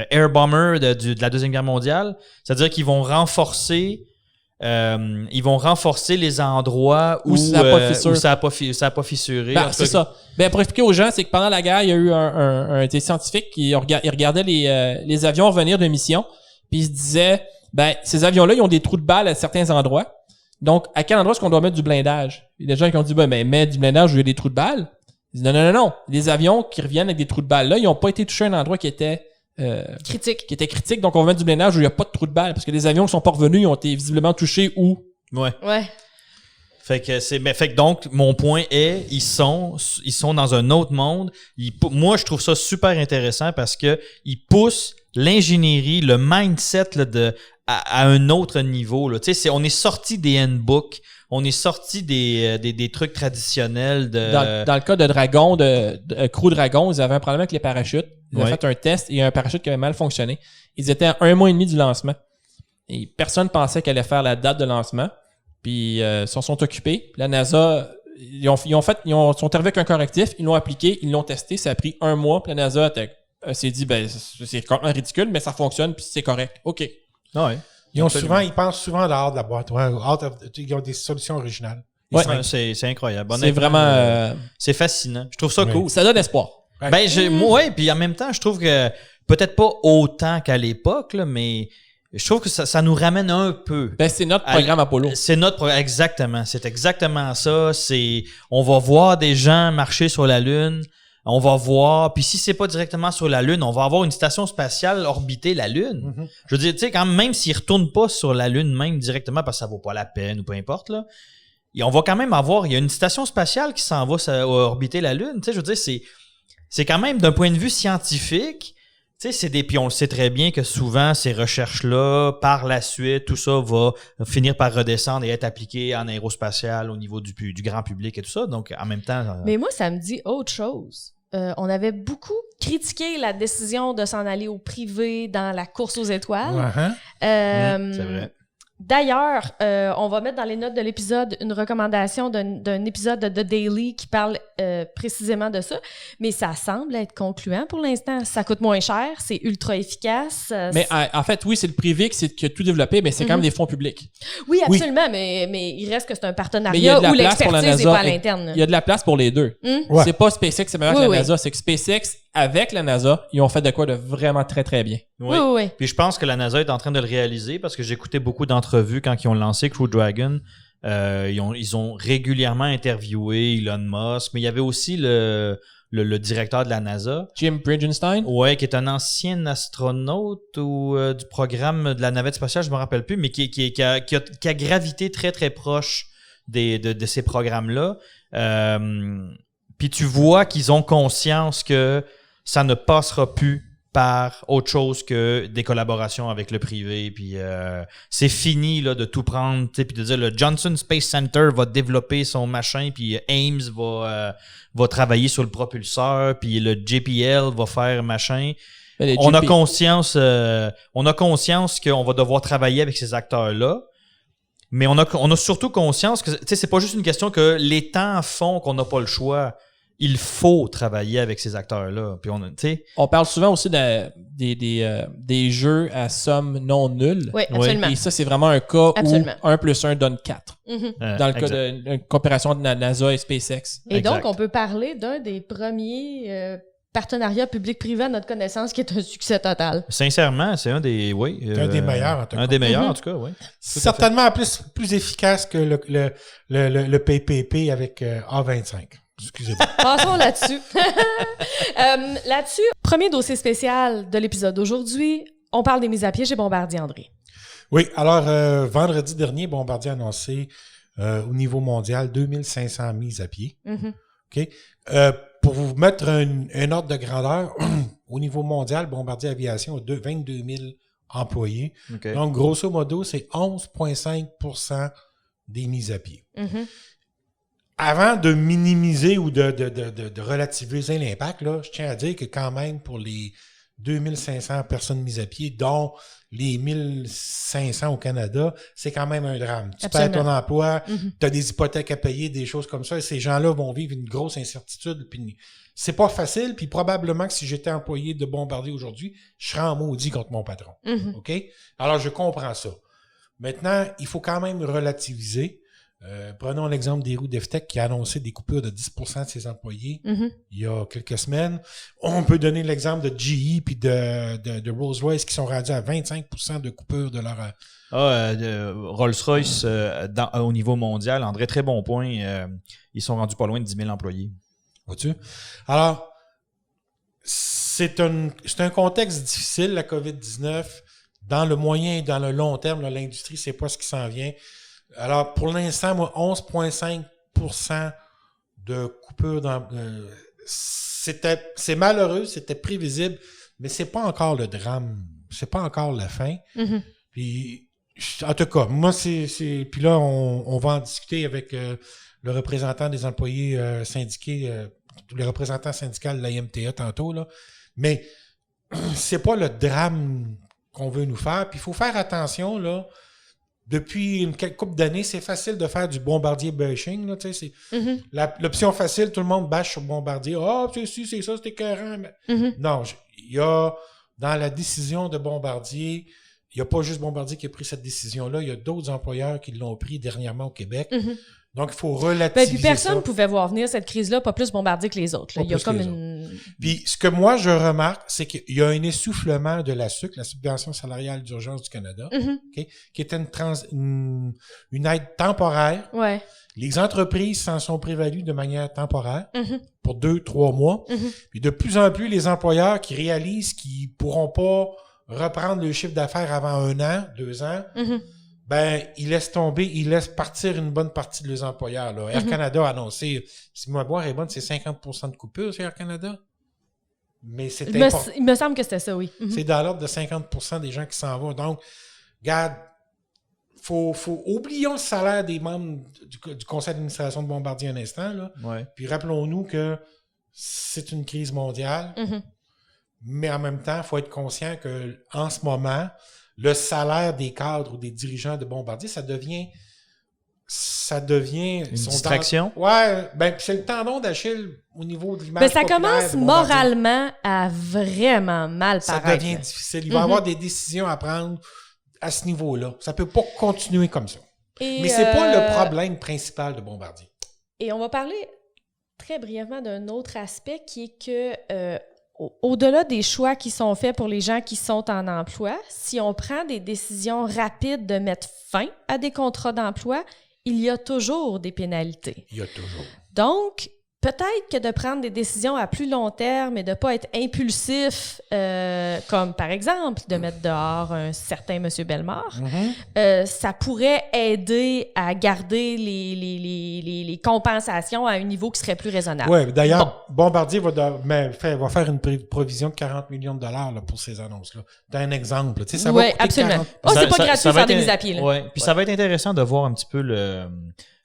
Air Bomber de la Deuxième Guerre mondiale. C'est-à-dire qu'ils vont renforcer les endroits où ça a pas fissuré. Ben, c'est ça. Ben, pour expliquer aux gens, c'est que pendant la guerre, il y a eu des scientifiques qui regardaient les avions revenir de mission, puis ils se disaient, ben, ces avions-là, ils ont des trous de balles à certains endroits. Donc, à quel endroit est-ce qu'on doit mettre du blindage? Il y a des gens qui ont dit, ben, mets du blindage où il y a des trous de balles. Ils disent, non. Les avions qui reviennent avec des trous de balles, là, ils n'ont pas été touchés à un endroit qui était critique. Donc, on va mettre du blindage où il n'y a pas de trous de balles. Parce que les avions qui sont pas revenus, ils ont été visiblement touchés où? Ouais. Ouais. Fait que donc, mon point est, ils sont dans un autre monde. Moi, je trouve ça super intéressant parce que ils poussent l'ingénierie, le mindset là, de à un autre niveau. Là. Tu sais, on est sorti des handbooks, on est sorti des trucs traditionnels. Dans le cas de Dragon, de Crew Dragon, ils avaient un problème avec les parachutes. Ils avaient fait un test et il y a un parachute qui avait mal fonctionné. Ils étaient à 1 mois et demi du lancement. Et personne pensait qu'elle allait faire la date de lancement. Puis ils s'en sont occupés. La NASA, ils sont arrivés avec un correctif, ils l'ont appliqué, ils l'ont testé, ça a pris 1 mois. Puis la NASA s'est dit, c'est complètement ridicule, mais ça fonctionne, puis c'est correct. OK. Ouais. Ils pensent souvent dehors de la boîte. Ouais, ils ont des solutions originales. Ouais, c'est incroyable. C'est vraiment... c'est fascinant. Je trouve ça cool. Ça donne espoir. Ouais. Moi, puis en même temps, je trouve que peut-être pas autant qu'à l'époque, là, mais je trouve que ça nous ramène un peu. C'est notre programme Apollo. C'est notre programme, exactement. C'est exactement ça. On va voir des gens marcher sur la Lune. On va voir, puis si c'est pas directement sur la Lune, on va avoir une station spatiale orbiter la Lune. Mm-hmm. Je veux dire, tu sais, quand même s'ils retournent pas sur la Lune même directement parce que ça vaut pas la peine ou peu importe, là, et on va quand même il y a une station spatiale qui s'en va orbiter la Lune. Tu sais, je veux dire, c'est quand même d'un point de vue scientifique, tu sais, puis on le sait très bien que souvent ces recherches-là, par la suite, tout ça va finir par redescendre et être appliqué en aérospatial au niveau du grand public et tout ça. Donc, en même temps... Mais moi, ça me dit autre chose. On avait beaucoup critiqué la décision de s'en aller au privé dans la course aux étoiles. Uh-huh. c'est vrai. D'ailleurs, on va mettre dans les notes de l'épisode une recommandation d'un épisode de The Daily qui parle précisément de ça, mais ça semble être concluant pour l'instant. Ça coûte moins cher, c'est ultra efficace. Mais en fait, oui, c'est le privé qui a tout développé, mais c'est quand même des fonds publics. Oui, absolument, mais il reste que c'est un partenariat où l'expertise n'est pas à l'interne. Il y a de la place pour les deux. Ouais. C'est pas SpaceX, c'est meilleur que la NASA, c'est que SpaceX, avec la NASA, ils ont fait de quoi de vraiment très, très bien. Oui. Puis je pense que la NASA est en train de le réaliser parce que j'ai écouté beaucoup d'entrevues quand ils ont lancé Crew Dragon. Ils ont régulièrement interviewé Elon Musk, mais il y avait aussi le directeur de la NASA. Jim Bridenstine. Ouais, qui est un ancien astronaute ou du programme de la navette spatiale, je me rappelle plus, mais qui a gravité très, très proche de ces programmes-là. Puis tu vois qu'ils ont conscience que ça ne passera plus par autre chose que des collaborations avec le privé. Puis c'est fini là, de tout prendre, puis de dire le Johnson Space Center va développer son machin, puis Ames va travailler sur le propulseur, puis le JPL va faire machin. On a conscience qu'on va devoir travailler avec ces acteurs-là. Mais on a surtout conscience que c'est pas juste une question que les temps font qu'on n'a pas le choix. Il faut travailler avec ces acteurs-là. Puis on parle souvent aussi des jeux à somme non nulle. Oui, absolument. Et ça, c'est vraiment un cas où 1 + 1 donne 4. Mm-hmm. Dans le cas d'une coopération de la NASA et SpaceX. Et donc, on peut parler d'un des premiers partenariats public-privé à notre connaissance qui est un succès total. Sincèrement, c'est un des meilleurs, en tout cas. Un des meilleurs, en tout cas, oui. Certainement plus efficace que le PPP avec A25. Excusez-moi. Passons là-dessus. Là-dessus, premier dossier spécial de l'épisode d'aujourd'hui, on parle des mises à pied chez Bombardier André. Oui, alors vendredi dernier, Bombardier a annoncé au niveau mondial 2500 mises à pied. Mm-hmm. OK? Pour vous mettre un ordre de grandeur, au niveau mondial, Bombardier Aviation a 22 000 employés. Okay. Donc, grosso modo, c'est 11,5% des mises à pied. Mm-hmm. Avant de minimiser ou de relativiser l'impact, là, je tiens à dire que quand même, pour les 2500 personnes mises à pied, dont les 1500 au Canada, c'est quand même un drame. Tu perds ton emploi, tu as des hypothèques à payer, des choses comme ça, et ces gens-là vont vivre une grosse incertitude. Puis c'est pas facile, puis probablement que si j'étais employé de Bombardier aujourd'hui, je serais en maudit contre mon patron. Mm-hmm. OK? Alors, je comprends ça. Maintenant, il faut quand même relativiser. Prenons l'exemple des roues d'EFTEC qui a annoncé des coupures de 10% de ses employés il y a quelques semaines. On peut donner l'exemple de GE puis de Rolls-Royce qui sont rendus à 25% de coupure de leur... Rolls-Royce, au niveau mondial, André, très bon point, ils sont rendus pas loin de 10 000 employés. Vois-tu? Alors, c'est un contexte difficile, la COVID-19. Dans le moyen et dans le long terme, là, l'industrie, c'est pas ce qui s'en vient. Alors, pour l'instant, moi, 11,5% de coupure c'est malheureux, c'était prévisible, mais c'est pas encore le drame. C'est pas encore la fin. Mm-hmm. Puis, en tout cas, moi, puis là, on va en discuter avec le représentant des employés syndiqués, les représentants syndicaux de la IMTA tantôt, là. Mais c'est pas le drame qu'on veut nous faire. Puis il faut faire attention, là. Depuis une couple d'années, c'est facile de faire du bombardier bashing, là, tu sais. L'option facile, tout le monde bâche sur Bombardier. C'est ça, c'est écœurant. Non, il y a, dans la décision de Bombardier, il n'y a pas juste Bombardier qui a pris cette décision-là, il y a d'autres employeurs qui l'ont pris dernièrement au Québec. Donc, il faut relativiser puis personne ne ça. pouvait voir venir cette crise-là, pas plus Bombardier que les autres. Là. Il y a comme une... Puis, ce que moi, je remarque, c'est qu'il y a un essoufflement de la SUC, la Subvention salariale d'urgence du Canada, okay, qui était une aide temporaire. Ouais. Les entreprises s'en sont prévalues de manière temporaire pour 2-3 mois. Puis, de plus en plus, les employeurs qui réalisent qu'ils pourront pas reprendre le chiffre d'affaires avant 1 an, 2 ans, ben, ils laissent tomber, ils laissent partir une bonne partie de leurs employeurs. Là. Air Canada a annoncé, si ma mémoire est bonne, c'est 50% de coupure chez Air Canada. Mais c'est important. Il me semble que c'était ça, oui. C'est dans l'ordre de 50% des gens qui s'en vont. Donc, regarde, oublions le salaire des membres du conseil d'administration de Bombardier un instant, là. Ouais. Puis rappelons-nous que c'est une crise mondiale. Mais en même temps, il faut être conscient qu'en ce moment, le salaire des cadres ou des dirigeants de Bombardier, ça devient une distraction. Ouais, ben c'est le tendon d'Achille au niveau de l'image. Mais ça populaire commence de Bombardier. moralement à vraiment mal Ça paraître. devient difficile. Il va y avoir des décisions à prendre à ce niveau-là. Ça peut pas continuer comme ça. Mais c'est pas le problème principal de Bombardier. Et on va parler très brièvement d'un autre aspect qui est que au-delà des choix qui sont faits pour les gens qui sont en emploi, si on prend des décisions rapides de mettre fin à des contrats d'emploi, il y a toujours des pénalités. Il y a toujours. Donc, peut-être que de prendre des décisions à plus long terme et de ne pas être impulsif, comme par exemple de mettre dehors un certain M. Bellemare, ça pourrait aider à garder les compensations à un niveau qui serait plus raisonnable. Oui, d'ailleurs, Bombardier va faire une provision de 40 millions de dollars là, pour ces annonces-là. T'as un exemple. Tu sais, ça va coûter absolument. 40... C'est pas gratuit de faire des mises à pied. Là. Ouais. Puis ça va être intéressant de voir un petit peu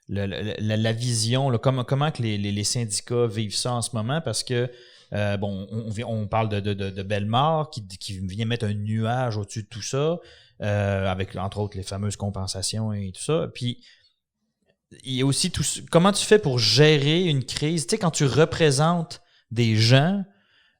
la vision, là, comment que les syndicats vivent ça en ce moment, parce que on parle de Bellemare qui vient mettre un nuage au-dessus de tout ça, avec entre autres les fameuses compensations et tout ça. Puis il y a aussi comment tu fais pour gérer une crise, tu sais, quand tu représentes des gens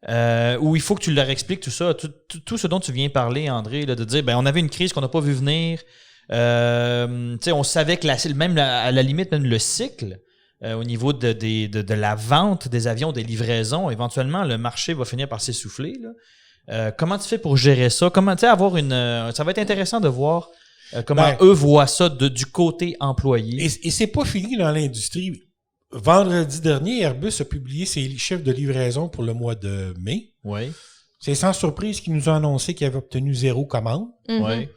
où il faut que tu leur expliques tout ça, tout ce dont tu viens parler, André, là, de dire on avait une crise qu'on n'a pas vu venir. On savait que même à la limite, même le cycle au niveau de la vente des avions, des livraisons, éventuellement, le marché va finir par s'essouffler. Là. Comment tu fais pour gérer ça? Comment avoir ça va être intéressant de voir comment eux voient ça du côté employé. Et c'est pas fini dans l'industrie. Vendredi dernier, Airbus a publié ses chiffres de livraison pour le mois de mai. Oui. C'est sans surprise qu'ils nous ont annoncé qu'ils avaient obtenu 0 commande. Oui.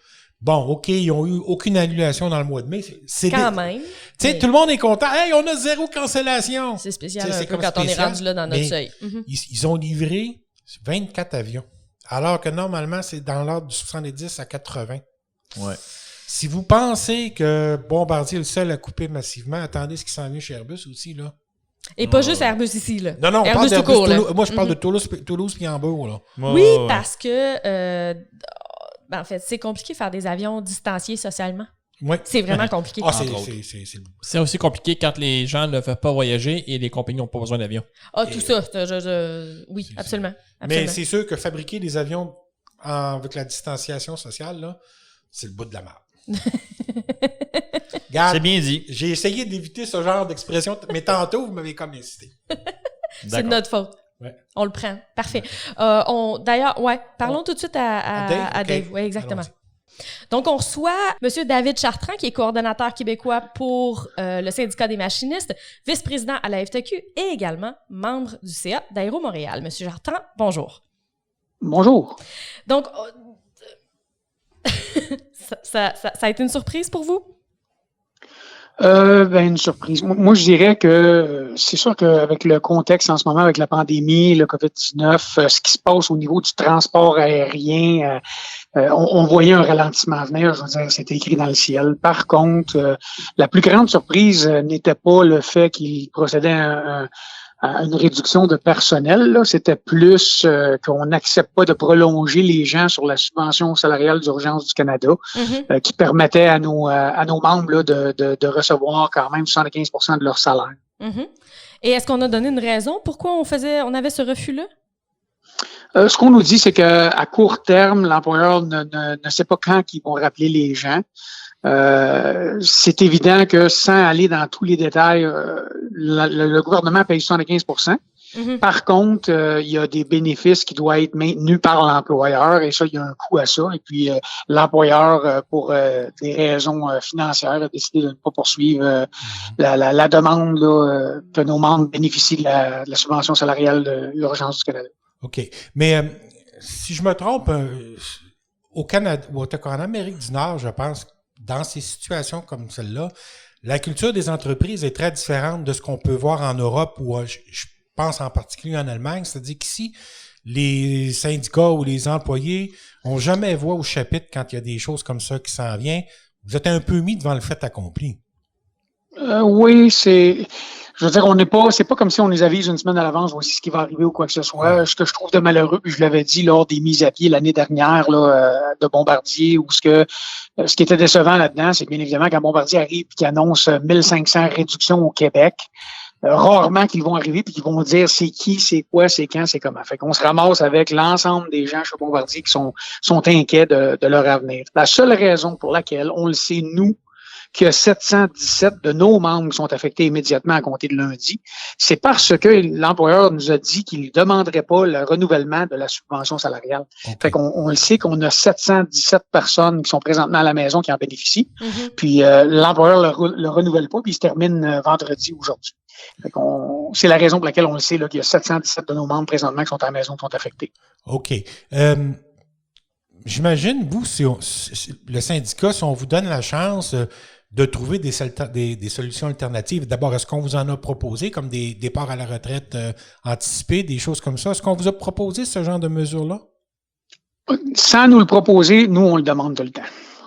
Bon, OK, ils n'ont eu aucune annulation dans le mois de mai. C'est quand même. Tu sais, tout le monde est content. Hey, on a 0 cancellation. C'est spécial un peu quand on est rendu là dans notre seuil. Ils ont livré 24 avions, alors que normalement, c'est dans l'ordre de 70 à 80. Ouais. Si vous pensez que Bombardier est le seul à couper massivement, attendez ce qui s'en vient chez Airbus aussi, là. Et pas juste Airbus ici, là. Non, on Airbus parle tout d'Airbus court, là. Moi, je parle de Toulouse puis Hambourg, là. Oui, parce que... en fait, c'est compliqué de faire des avions distanciés socialement. Ouais. C'est vraiment compliqué. C'est aussi compliqué quand les gens ne veulent pas voyager et les compagnies n'ont pas besoin d'avions. Tout ça. Oui, absolument. Mais c'est sûr que fabriquer des avions avec la distanciation sociale, là, c'est le bout de la merde. Regarde, c'est bien dit. J'ai essayé d'éviter ce genre d'expression, mais tantôt, vous m'avez comme incité. C'est de notre faute. Ouais. On le prend. Parfait. D'ailleurs, parlons tout de suite à Dave. Oui, exactement. Allons-y. Donc, on reçoit M. David Chartrand, qui est coordonnateur québécois pour le syndicat des machinistes, vice-président à la FTQ et également membre du CA d'Aéro Montréal. M. Chartrand, bonjour. Bonjour. Donc, ça a été une surprise pour vous? Une surprise. Moi, je dirais que c'est sûr qu'avec le contexte en ce moment, avec la pandémie, le COVID-19, ce qui se passe au niveau du transport aérien, on voyait un ralentissement venir. Je veux dire, c'était écrit dans le ciel. Par contre, la plus grande surprise n'était pas le fait qu'il procédait à une réduction de personnel. Là. C'était plus qu'on n'accepte pas de prolonger les gens sur la subvention salariale d'urgence du Canada, qui permettait à nos membres là, de recevoir quand même 75% de leur salaire. Et est-ce qu'on a donné une raison pourquoi on avait ce refus-là? Ce qu'on nous dit, c'est qu'à court terme, l'employeur ne sait pas quand ils vont rappeler les gens. C'est évident que sans aller dans tous les détails, le gouvernement paye 75%. Par contre, il y a des bénéfices qui doivent être maintenus par l'employeur et ça, il y a un coût à ça. Et puis, l'employeur, pour des raisons financières, a décidé de ne pas poursuivre la demande là, que nos membres bénéficient de la subvention salariale de l'urgence du Canada. OK. Mais si je me trompe, au Canada, ou en Amérique du Nord, je pense, dans ces situations comme celle-là, la culture des entreprises est très différente de ce qu'on peut voir en Europe ou je pense en particulier en Allemagne. C'est-à-dire qu'ici, les syndicats ou les employés n'ont jamais voix au chapitre quand il y a des choses comme ça qui s'en viennent. Vous êtes un peu mis devant le fait accompli. Oui, je veux dire, c'est pas comme si on les avise une semaine à l'avance, voici ce qui va arriver ou quoi que ce soit. Ce que je trouve de malheureux, puis je l'avais dit lors des mises à pied l'année dernière, là, de Bombardier, ce qui était décevant là-dedans, c'est bien évidemment quand Bombardier arrive et qu'il annonce 1500 réductions au Québec, rarement qu'ils vont arriver puis qu'ils vont dire c'est qui, c'est quoi, c'est quand, c'est comment. Fait qu'on se ramasse avec l'ensemble des gens chez Bombardier qui sont inquiets de leur avenir. La seule raison pour laquelle on le sait, nous, qu'il y a 717 de nos membres qui sont affectés immédiatement à compter de lundi, c'est parce que l'employeur nous a dit qu'il ne demanderait pas le renouvellement de la subvention salariale. Okay. Fait qu'on le sait qu'on a 717 personnes qui sont présentement à la maison qui en bénéficient, puis l'employeur le renouvelle pas, puis il se termine vendredi aujourd'hui. Fait c'est la raison pour laquelle on le sait là, qu'il y a 717 de nos membres présentement qui sont à la maison qui sont affectés. OK. J'imagine, vous, le syndicat, si on vous donne la chance de trouver des solutions alternatives, d'abord, est-ce qu'on vous en a proposé, comme des départs à la retraite anticipés, des choses comme ça? Est-ce qu'on vous a proposé ce genre de mesures-là? Sans nous le proposer, nous, on le demande tout le temps.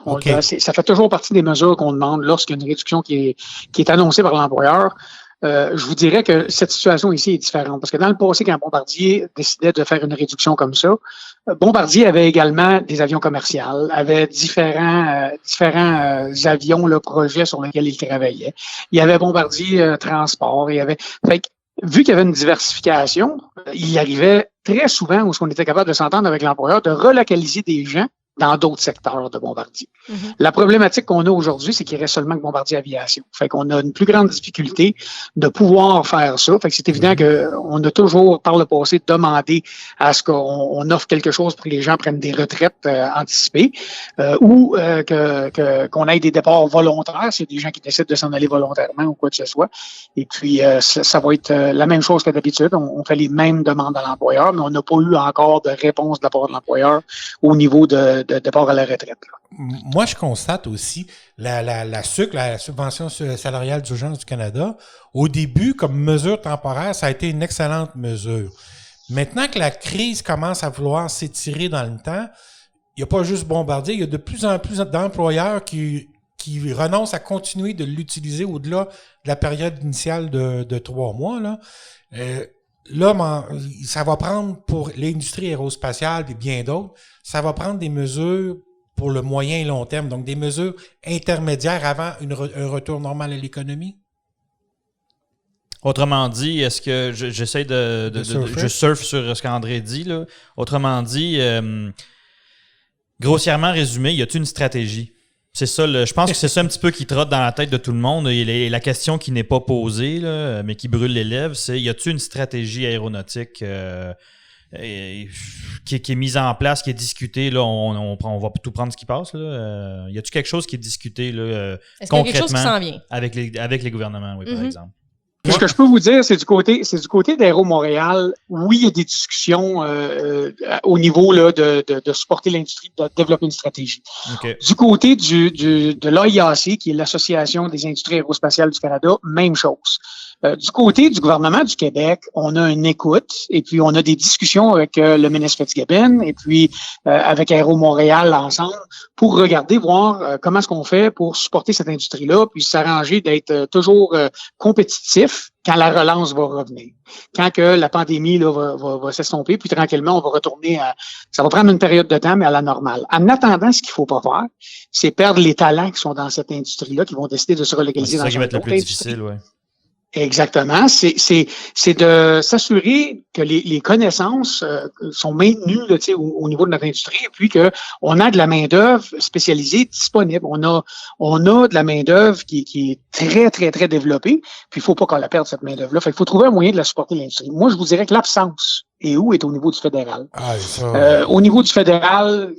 Okay. Ça fait toujours partie des mesures qu'on demande lorsqu'il y a une réduction qui est annoncée par l'employeur. Je vous dirais que cette situation ici est différente parce que dans le passé, quand Bombardier décidait de faire une réduction comme ça, Bombardier avait également des avions commerciaux, avait différents avions, le projet sur lequel il travaillait. Il y avait Bombardier Transport, vu qu'il y avait une diversification, il y arrivait très souvent où on était capable de s'entendre avec l'employeur de relocaliser des gens dans d'autres secteurs de Bombardier. La problématique qu'on a aujourd'hui, c'est qu'il reste seulement que Bombardier Aviation. Fait qu'on a une plus grande difficulté de pouvoir faire ça. Fait que c'est évident qu'on a toujours, par le passé, demandé à ce qu'on offre quelque chose pour que les gens prennent des retraites anticipées ou qu'on ait des départs volontaires, c'est des gens qui décident de s'en aller volontairement ou quoi que ce soit. Et puis, ça va être la même chose que d'habitude. On fait les mêmes demandes à l'employeur, mais on n'a pas eu encore de réponse de la part de l'employeur au niveau de départ à la retraite. Là. Moi, je constate aussi la SUC, la subvention salariale d'urgence du Canada, au début, comme mesure temporaire, ça a été une excellente mesure. Maintenant que la crise commence à vouloir s'étirer dans le temps, il n'y a pas juste Bombardier, il y a de plus en plus d'employeurs qui renoncent à continuer de l'utiliser au-delà de la période initiale de 3 mois. Là, ça va prendre pour l'industrie aérospatiale et bien d'autres, ça va prendre des mesures pour le moyen et long terme, donc des mesures intermédiaires avant un retour normal à l'économie? Autrement dit, est-ce que j'essaie je surfe sur ce qu'André dit, là. Autrement dit, grossièrement résumé, y a-t-il une stratégie? C'est ça, je pense que c'est ça un petit peu qui trotte dans la tête de tout le monde. Et la question qui n'est pas posée, là, mais qui brûle les lèvres, c'est y a-t-il une stratégie aéronautique qui est mise en place, qui est discutée? Là, on va tout prendre ce qui passe. Là. Y a-t-il quelque chose qui est discuté là, est-ce concrètement qu'il y a quelque chose qui s'en vient? Avec les gouvernements, oui, par exemple? Ce que je peux vous dire, c'est du côté d'Aéro Montréal. Oui, il y a des discussions au niveau là, de supporter l'industrie, de développer une stratégie. OK. Du côté de l'AIAC, qui est l'Association des industries aérospatiales du Canada, même chose. Du côté du gouvernement du Québec, on a une écoute et puis on a des discussions avec le ministre Fitzgibbon et puis avec Aéro Montréal ensemble pour regarder, voir comment est-ce qu'on fait pour supporter cette industrie-là, puis s'arranger d'être toujours compétitif quand la relance va revenir. Quand que la pandémie là, va s'estomper, puis tranquillement, on va retourner à... Ça va prendre une période de temps, mais à la normale. En attendant, ce qu'il faut pas faire, c'est perdre les talents qui sont dans cette industrie-là, qui vont décider de se relocaliser dans ça qui va être le autre plus industrie. difficile, ouais. Exactement. C'est de s'assurer que les connaissances sont maintenues là, au niveau de notre industrie et puis que on a de la main-d'œuvre spécialisée disponible. On a de la main-d'œuvre qui est très, très, très développée. Puis il faut pas qu'on la perde, cette main-d'œuvre-là. Fait qu'il faut trouver un moyen de la supporter l'industrie. Moi, je vous dirais que l'absence est au niveau du fédéral. Ah, ça... Au niveau du fédéral,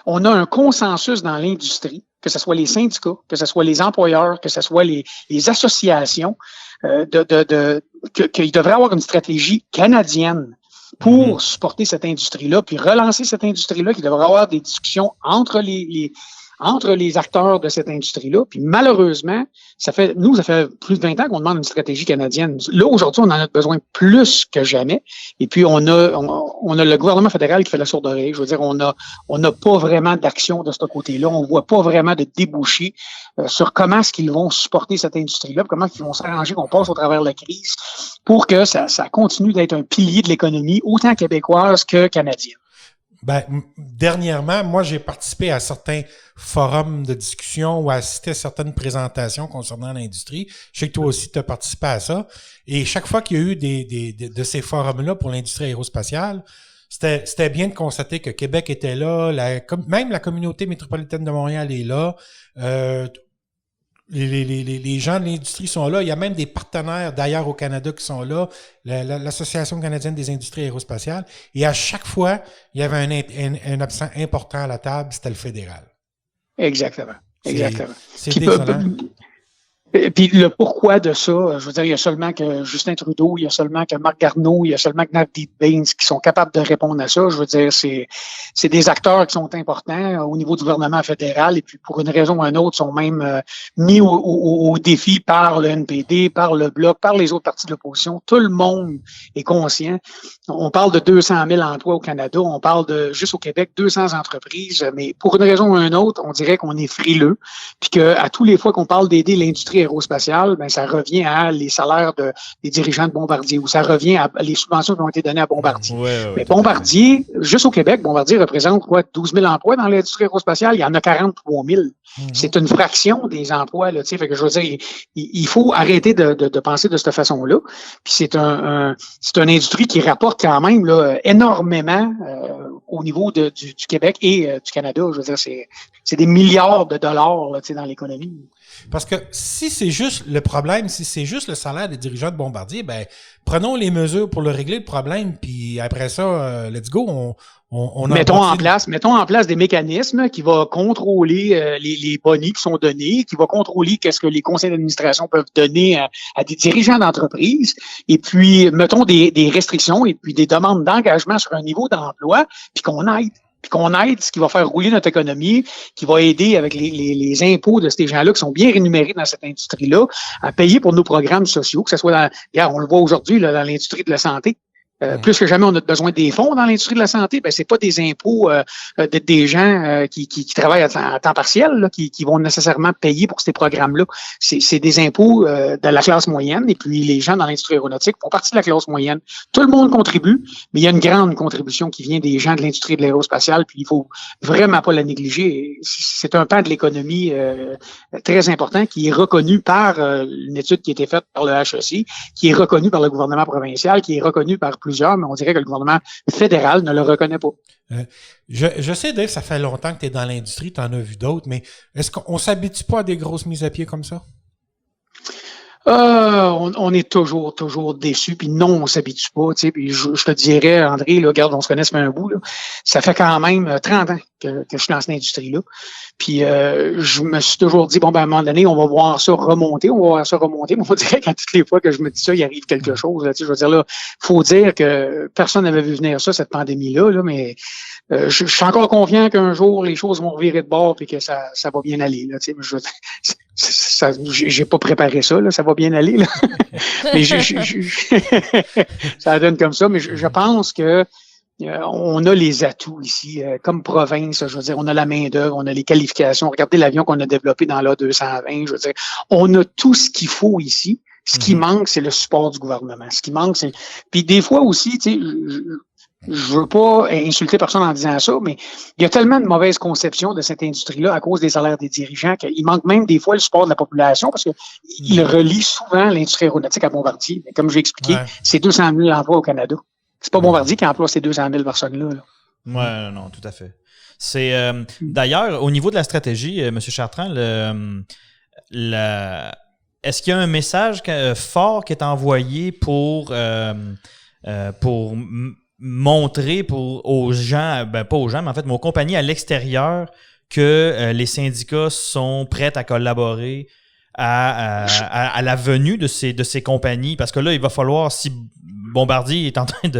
on a un consensus dans l'industrie, que ce soit les syndicats, que ce soit les employeurs, que ce soit les associations, qu'il devrait avoir une stratégie canadienne pour supporter cette industrie-là, puis relancer cette industrie-là, qu'il devrait avoir des discussions entre les acteurs de cette industrie-là. Puis malheureusement, ça fait plus de 20 ans qu'on demande une stratégie canadienne. Là, aujourd'hui, on en a besoin plus que jamais. Et puis, on a le gouvernement fédéral qui fait la sourde oreille. Je veux dire, on n'a pas vraiment d'action de ce côté-là. On voit pas vraiment de débouchés sur comment est-ce qu'ils vont supporter cette industrie-là, comment ils vont s'arranger qu'on passe au travers de la crise pour que ça continue d'être un pilier de l'économie, autant québécoise que canadienne. Ben, dernièrement, moi, j'ai participé à certains forums de discussion ou assisté à certaines présentations concernant l'industrie. Je sais que toi aussi, tu as participé à ça. Et chaque fois qu'il y a eu de ces forums-là pour l'industrie aérospatiale, c'était bien de constater que Québec était là, même la communauté métropolitaine de Montréal est là. Les gens de l'industrie sont là. Il y a même des partenaires d'ailleurs au Canada qui sont là, l'Association canadienne des industries aérospatiales. Et à chaque fois, il y avait un absent important à la table, c'était le fédéral. Exactement. C'est désolant. Puis le pourquoi de ça, je veux dire, il y a seulement que Justin Trudeau, il y a seulement que Marc Garneau, il y a seulement que Navdeep Bains qui sont capables de répondre à ça. Je veux dire, c'est des acteurs qui sont importants au niveau du gouvernement fédéral et puis pour une raison ou une autre sont même mis au défi par le NPD, par le Bloc, par les autres partis de l'opposition. Tout le monde est conscient. On parle de 200 000 emplois au Canada, on parle de, juste au Québec, 200 entreprises, mais pour une raison ou une autre, on dirait qu'on est frileux puis que à tous les fois qu'on parle d'aider l'industrie aérospatiale, ben ça revient à les salaires des dirigeants de Bombardier ou ça revient à les subventions qui ont été données à Bombardier. Mais Bombardier, juste au Québec, Bombardier représente 12 000 emplois dans l'industrie aérospatiale. Il y en a 43 000. C'est une fraction des emplois, là, tu sais. Fait que je veux dire, il faut arrêter de penser de cette façon-là. Puis c'est une industrie qui rapporte quand même là, énormément au niveau du Québec et du Canada. Je veux dire, c'est des milliards de dollars là, tu sais, dans l'économie. Parce que si c'est juste le problème, si c'est juste le salaire des dirigeants de Bombardier, ben prenons les mesures pour le régler le problème, puis après ça, let's go, mettons en place des mécanismes qui vont contrôler les bonnies qui sont donnés, qui vont contrôler qu'est-ce que les conseils d'administration peuvent donner à des dirigeants d'entreprise, et puis mettons des restrictions et puis des demandes d'engagement sur un niveau d'emploi, puis qu'on aide ce qui va faire rouler notre économie, qui va aider avec les impôts de ces gens-là qui sont bien rémunérés dans cette industrie-là, à payer pour nos programmes sociaux, que ce soit on le voit aujourd'hui là, dans l'industrie de la santé. Plus que jamais, on a besoin des fonds dans l'industrie de la santé. Ben, c'est pas des impôts des gens qui travaillent à temps partiel là, qui vont nécessairement payer pour ces programmes-là. C'est des impôts de la classe moyenne. Et puis, les gens dans l'industrie aéronautique font partie de la classe moyenne. Tout le monde contribue, mais il y a une grande contribution qui vient des gens de l'industrie de l'aérospatiale. Puis, il faut vraiment pas la négliger. C'est un pan de l'économie très important qui est reconnu par une étude qui a été faite par le HEC, qui est reconnu par le gouvernement provincial, qui est reconnu par plusieurs, mais on dirait que le gouvernement fédéral ne le reconnaît pas. Je sais, Dave, ça fait longtemps que tu es dans l'industrie, tu en as vu d'autres, mais est-ce qu'on s'habitue pas à des grosses mises à pied comme ça? On est toujours déçus, puis non, on s'habitue pas, tu sais, puis je te dirais, André, là, regarde, on se connaît, ça fait un bout, là, ça fait quand même 30 ans que je suis dans cette industrie-là, puis je me suis toujours dit, bon, ben, à un moment donné, on va voir ça remonter, mais on dirait qu'à toutes les fois que je me dis ça, il arrive quelque chose, là, tu sais, je veux dire, là, faut dire que personne n'avait vu venir ça, cette pandémie-là, là, mais je suis encore confiant qu'un jour, les choses vont revirer de bord, puis que ça va bien aller, là, tu sais, j'ai pas préparé ça, là, ça va bien aller, là. Mais ça donne comme ça, mais je pense que on a les atouts ici, comme province, je veux dire, on a la main-d'œuvre, on a les qualifications. Regardez l'avion qu'on a développé dans l'A220, je veux dire, on a tout ce qu'il faut ici. Ce qui manque, c'est le support du gouvernement. Ce qui manque, c'est... Puis des fois aussi, tu sais, je veux pas insulter personne en disant ça, mais il y a tellement de mauvaises conceptions de cette industrie-là à cause des salaires des dirigeants qu'il manque même des fois le support de la population parce que il relie souvent l'industrie aéronautique à Bombardier. Mais comme j'ai expliqué, c'est 200 000 emplois au Canada. C'est pas Bombardier qui emploie ces 200 000 personnes-là. Là. Ouais, non, tout à fait. C'est d'ailleurs, au niveau de la stratégie, M. Chartrand, est-ce qu'il y a un message fort qui est envoyé pour montrer aux gens, pas aux gens, mais en fait, aux compagnies à l'extérieur que les syndicats sont prêts à collaborer à la venue de ces compagnies? Parce que là, il va falloir, si Bombardier est en train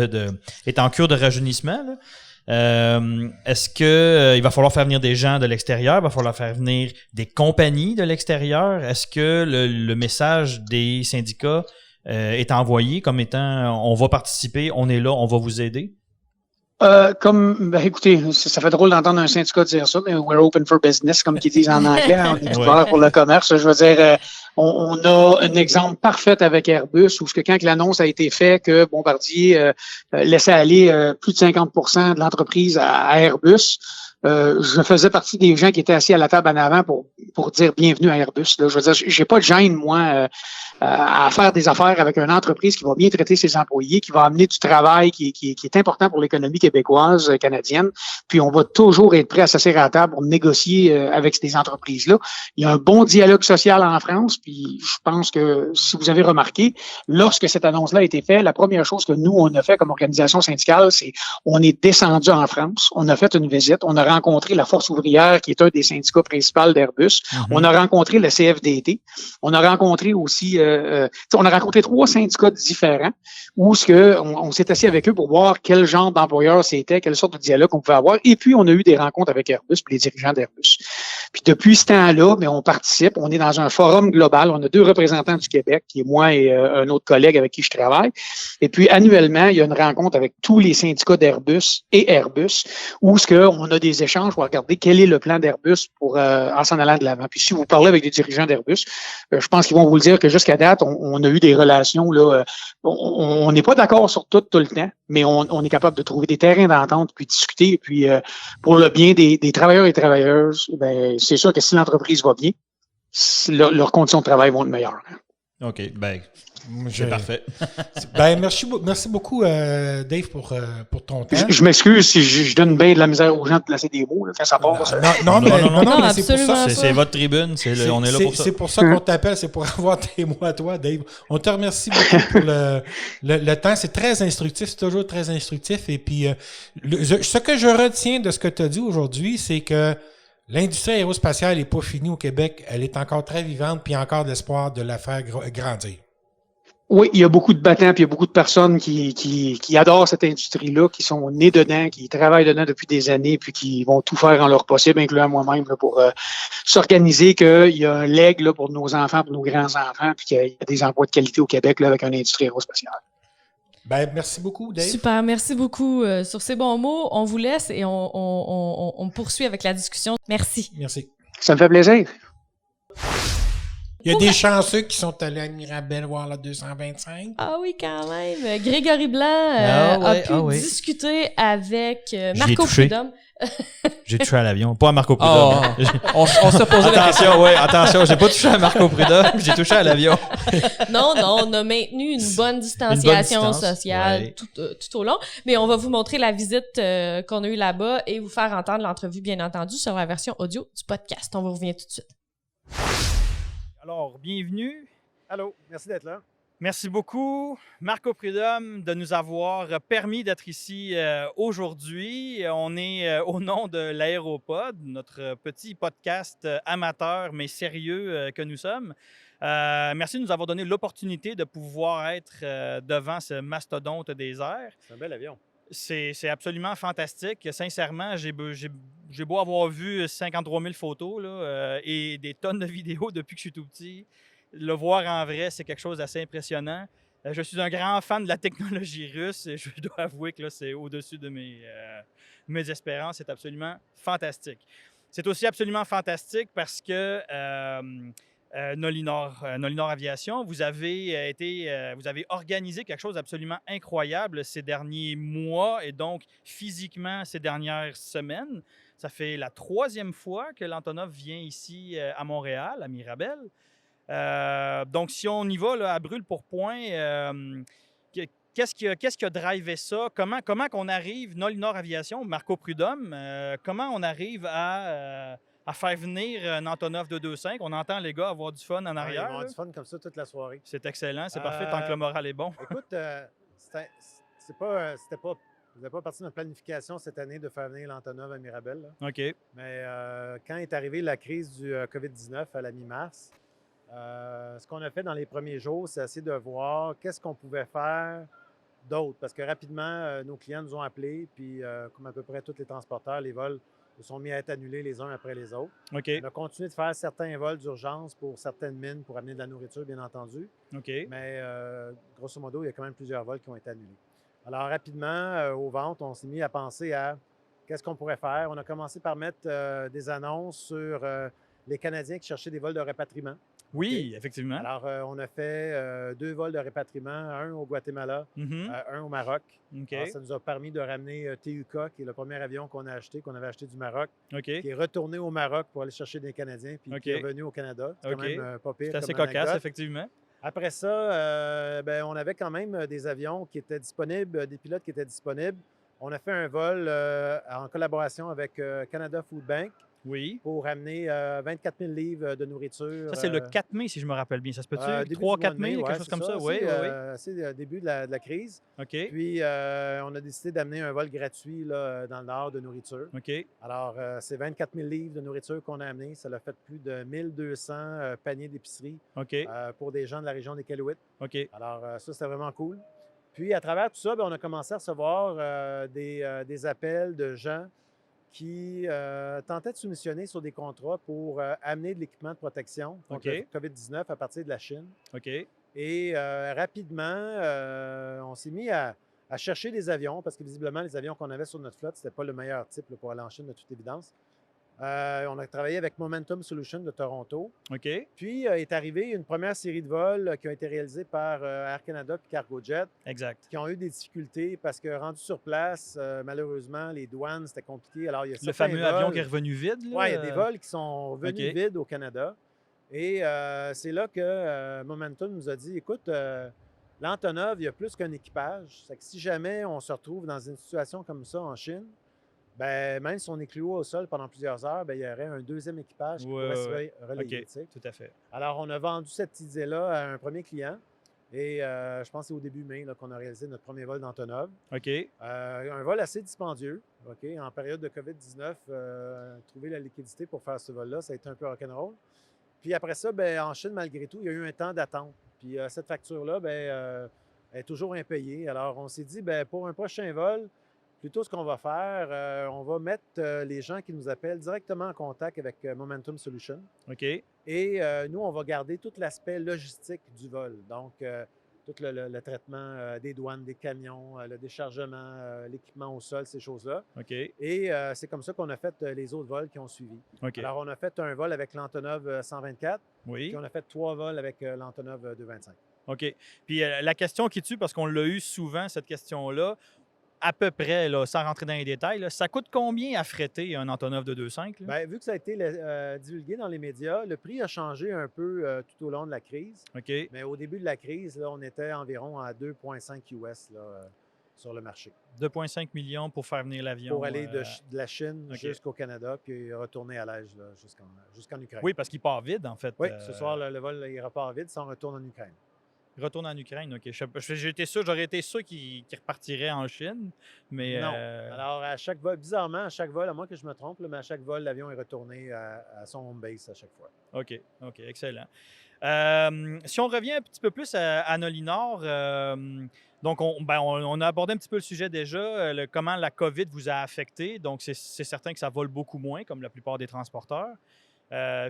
est en cure de rajeunissement, là, est-ce que il va falloir faire venir des gens de l'extérieur? Il va falloir faire venir des compagnies de l'extérieur? Est-ce que le message des syndicats est envoyé comme étant on va participer, on est là, on va vous aider? Écoutez, ça fait drôle d'entendre un syndicat dire ça, mais we're open for business, comme qu'ils disent en anglais, on est ouvert pour le commerce. Je veux dire, on a un exemple parfait avec Airbus, où quand l'annonce a été faite que Bombardier laissait aller plus de 50% de l'entreprise à Airbus, je faisais partie des gens qui étaient assis à la table en avant pour dire bienvenue à Airbus. Là. Je veux dire, j'ai pas de gêne, moi, à faire des affaires avec une entreprise qui va bien traiter ses employés, qui va amener du travail qui est important pour l'économie québécoise, canadienne. Puis on va toujours être prêt à s'asseoir à la table pour négocier avec ces entreprises-là. Il y a un bon dialogue social en France, puis je pense que si vous avez remarqué, lorsque cette annonce-là a été faite, la première chose que nous, on a fait comme organisation syndicale, c'est on est descendu en France, on a fait une visite, on a rencontré la Force ouvrière, qui est un des syndicats principaux d'Airbus, on a rencontré le CFDT, on a rencontré aussi on a rencontré 3 syndicats différents où on s'est assis avec eux pour voir quel genre d'employeur c'était, quelle sorte de dialogue on pouvait avoir. Et puis, on a eu des rencontres avec Airbus et les dirigeants d'Airbus. Puis depuis ce temps-là, on participe. On est dans un forum global. On a 2 représentants du Québec, qui est moi et un autre collègue avec qui je travaille. Et puis, annuellement, il y a une rencontre avec tous les syndicats d'Airbus et Airbus où on a des échanges pour regarder quel est le plan d'Airbus pour en s'en allant de l'avant. Puis si vous parlez avec des dirigeants d'Airbus, je pense qu'ils vont vous le dire que jusqu'à date, on a eu des relations, là, on n'est pas d'accord sur tout le temps, mais on est capable de trouver des terrains d'entente, puis discuter, et puis pour le bien des travailleurs et travailleuses, c'est sûr que si l'entreprise va bien, leurs conditions de travail vont être meilleures. OK, c'est parfait. Merci beaucoup, Dave, pour ton temps. Je m'excuse si je donne bien de la misère aux gens de placer des mots. Là, quand ça part, non, mais c'est pour ça. C'est votre tribune. On est là pour ça. C'est pour ça qu'on t'appelle. C'est pour avoir tes mots à toi, Dave. On te remercie beaucoup pour le temps. C'est très instructif. C'est toujours très instructif. Et puis, ce que je retiens de ce que tu as dit aujourd'hui, c'est que l'industrie aérospatiale n'est pas finie au Québec. Elle est encore très vivante, puis il y a encore de l'espoir de la faire grandir. Oui, il y a beaucoup de battants, puis il y a beaucoup de personnes qui adorent cette industrie-là, qui sont nées dedans, qui travaillent dedans depuis des années, puis qui vont tout faire en leur possible, incluant moi-même, là, pour s'organiser qu'il y a un leg là, pour nos enfants, pour nos grands-enfants, puis qu'il y a des emplois de qualité au Québec là, avec une industrie aérospatiale. Merci beaucoup, Dave. Super, merci beaucoup. Sur ces bons mots, on vous laisse et on poursuit avec la discussion. Merci. Merci. Ça me fait plaisir. Il y a des chanceux qui sont allés à Mirabel voir la 225. Ah oui, quand même. Grégory Blanc a pu discuter avec Marco Prudhomme. J'ai touché à l'avion, pas à Marco Prudhomme. On se posait la question. Attention, j'ai pas touché à Marco Prudhomme, j'ai touché à l'avion. Non, on a maintenu une bonne distanciation sociale tout au long. Mais on va vous montrer la visite qu'on a eue là-bas et vous faire entendre l'entrevue, bien entendu, sur la version audio du podcast. On vous revient tout de suite. Alors, bienvenue. Allô, merci d'être là. Merci beaucoup, Marco Prudhomme, de nous avoir permis d'être ici aujourd'hui. On est au nom de l'Aéropod, notre petit podcast amateur mais sérieux que nous sommes. Merci de nous avoir donné l'opportunité de pouvoir être devant ce mastodonte des airs. C'est un bel avion. C'est absolument fantastique. Sincèrement, j'ai beau avoir vu 53 000 photos là, et des tonnes de vidéos depuis que je suis tout petit. Le voir en vrai, c'est quelque chose d'assez impressionnant. Je suis un grand fan de la technologie russe et je dois avouer que là, c'est au-dessus de mes espérances. C'est absolument fantastique. C'est aussi absolument fantastique parce que Nolinor Aviation, vous avez organisé quelque chose d'absolument incroyable ces derniers mois et donc physiquement ces dernières semaines. Ça fait la 3e fois que l'Antonov vient ici à Montréal, à Mirabel. Donc, si on y va là, à brûle pour point, qu'est-ce qui a drivé ça? Comment qu'on arrive, Nolinor Aviation, Marco Prudhomme, comment on arrive à faire venir un Antonov 225? On entend les gars avoir du fun en arrière. Ils vont avoir du fun comme ça toute la soirée. C'est excellent, c'est parfait tant que le moral est bon. Écoute, c'était pas faisait pas partie de notre planification cette année de faire venir l'Antonov à Mirabel. Là. OK. Mais quand est arrivée la crise du COVID-19 à la mi-mars, ce qu'on a fait dans les premiers jours, c'est essayer de voir qu'est-ce qu'on pouvait faire d'autre. Parce que rapidement, nos clients nous ont appelés, puis comme à peu près tous les transporteurs, les vols se sont mis à être annulés les uns après les autres. OK. On a continué de faire certains vols d'urgence pour certaines mines pour amener de la nourriture, bien entendu. OK. Mais grosso modo, il y a quand même plusieurs vols qui ont été annulés. Alors rapidement, aux ventes, on s'est mis à penser à qu'est-ce qu'on pourrait faire. On a commencé par mettre des annonces sur les Canadiens qui cherchaient des vols de rapatriement. Oui, Okay. effectivement. Alors, on a fait 2 vols de rapatriement, un au Guatemala, un au Maroc. OK. Alors, ça nous a permis de ramener TUK, qui est le premier avion qu'on avait acheté du Maroc, OK. qui est retourné au Maroc pour aller chercher des Canadiens, puis qui est revenu au Canada. C'est quand même pas pire. C'est assez comme cocasse, anecdote. effectivement. Après ça, on avait quand même des avions qui étaient disponibles, des pilotes qui étaient disponibles. On a fait un vol en collaboration avec Canada Food Bank. Oui. Pour amener 24 000 livres de nourriture. Ça, c'est le 4 mai, si je me rappelle bien. Ça se peut-tu? 3-4 mai, quelque chose comme ça? Oui, oui. C'est le début de la crise. OK. Puis, on a décidé d'amener un vol gratuit là, dans le nord de nourriture. OK. Alors, c'est 24 000 livres de nourriture qu'on a amené. Ça a fait plus de 1200 paniers d'épicerie OK. pour des gens de la région des Iqaluit. OK. Alors, ça, c'était vraiment cool. Puis, à travers tout ça, on a commencé à recevoir des appels de gens qui tentaient de soumissionner sur des contrats pour amener de l'équipement de protection contre le COVID-19 à partir de la Chine. OK. Et rapidement, on s'est mis à chercher des avions parce que visiblement, les avions qu'on avait sur notre flotte, ce n'était pas le meilleur type là, pour aller en Chine, de toute évidence. On a travaillé avec Momentum Solutions de Toronto. OK. Puis est arrivée une première série de vols qui ont été réalisés par Air Canada et Cargojet. Exact. Qui ont eu des difficultés parce que rendu sur place, malheureusement, les douanes, c'était compliqué. Alors, il y a le fameux avion qui est revenu vide? Oui, il y a des vols qui sont venus vides au Canada. Et c'est là que Momentum nous a dit, écoute, l'Antonov, il y a plus qu'un équipage. C'est que si jamais on se retrouve dans une situation comme ça en Chine, ben, même si on est cloué au sol pendant plusieurs heures, ben, il y aurait un deuxième équipage qui pourrait se relayer. OK, tout à fait. Alors, on a vendu cette idée-là à un premier client. Et je pense que c'est au début mai qu'on a réalisé notre premier vol d'Antonov. OK. Un vol assez dispendieux. OK. En période de COVID-19, trouver la liquidité pour faire ce vol-là, ça a été un peu rock'n'roll. Puis après ça, ben, en Chine, malgré tout, il y a eu un temps d'attente. Puis cette facture-là, ben, elle est toujours impayée. Alors, on s'est dit, ben, pour un prochain vol, plutôt, ce qu'on va faire, on va mettre les gens qui nous appellent directement en contact avec Momentum Solutions. OK. Et nous, on va garder tout l'aspect logistique du vol. Donc, tout le traitement des douanes, des camions, le déchargement, l'équipement au sol, ces choses-là. OK. Et c'est comme ça qu'on a fait les autres vols qui ont suivi. OK. Alors, on a fait un vol avec l'Antonov 124. Oui. Puis on a fait 3 vols avec l'Antonov 225. OK. Puis la question qui tue, parce qu'on l'a eu souvent, cette question-là, à peu près, là, sans rentrer dans les détails, là, ça coûte combien à fretter un Antonov de 2.5? Bien, vu que ça a été divulgué dans les médias, le prix a changé un peu tout au long de la crise. OK. Mais au début de la crise, là, on était environ à 2,5 US. Là, sur le marché. 2,5 millions pour faire venir l'avion. Pour aller de la Chine OK. jusqu'au Canada, puis retourner à l'Aise là, jusqu'en Ukraine. Oui, parce qu'il part vide, en fait. Oui, ce soir, le vol il repart vide, sans retourne en Ukraine. Il retourne en Ukraine, OK. J'aurais été sûr qu'il repartirait en Chine, mais... Non. Alors, à chaque vol, bizarrement, à chaque vol, à moins que je me trompe, là, mais à chaque vol, l'avion est retourné à son home base à chaque fois. OK, excellent. Si on revient un petit peu plus à Nolinor, donc on a abordé un petit peu le sujet déjà, comment la COVID vous a affecté. Donc, c'est certain que ça vole beaucoup moins, comme la plupart des transporteurs.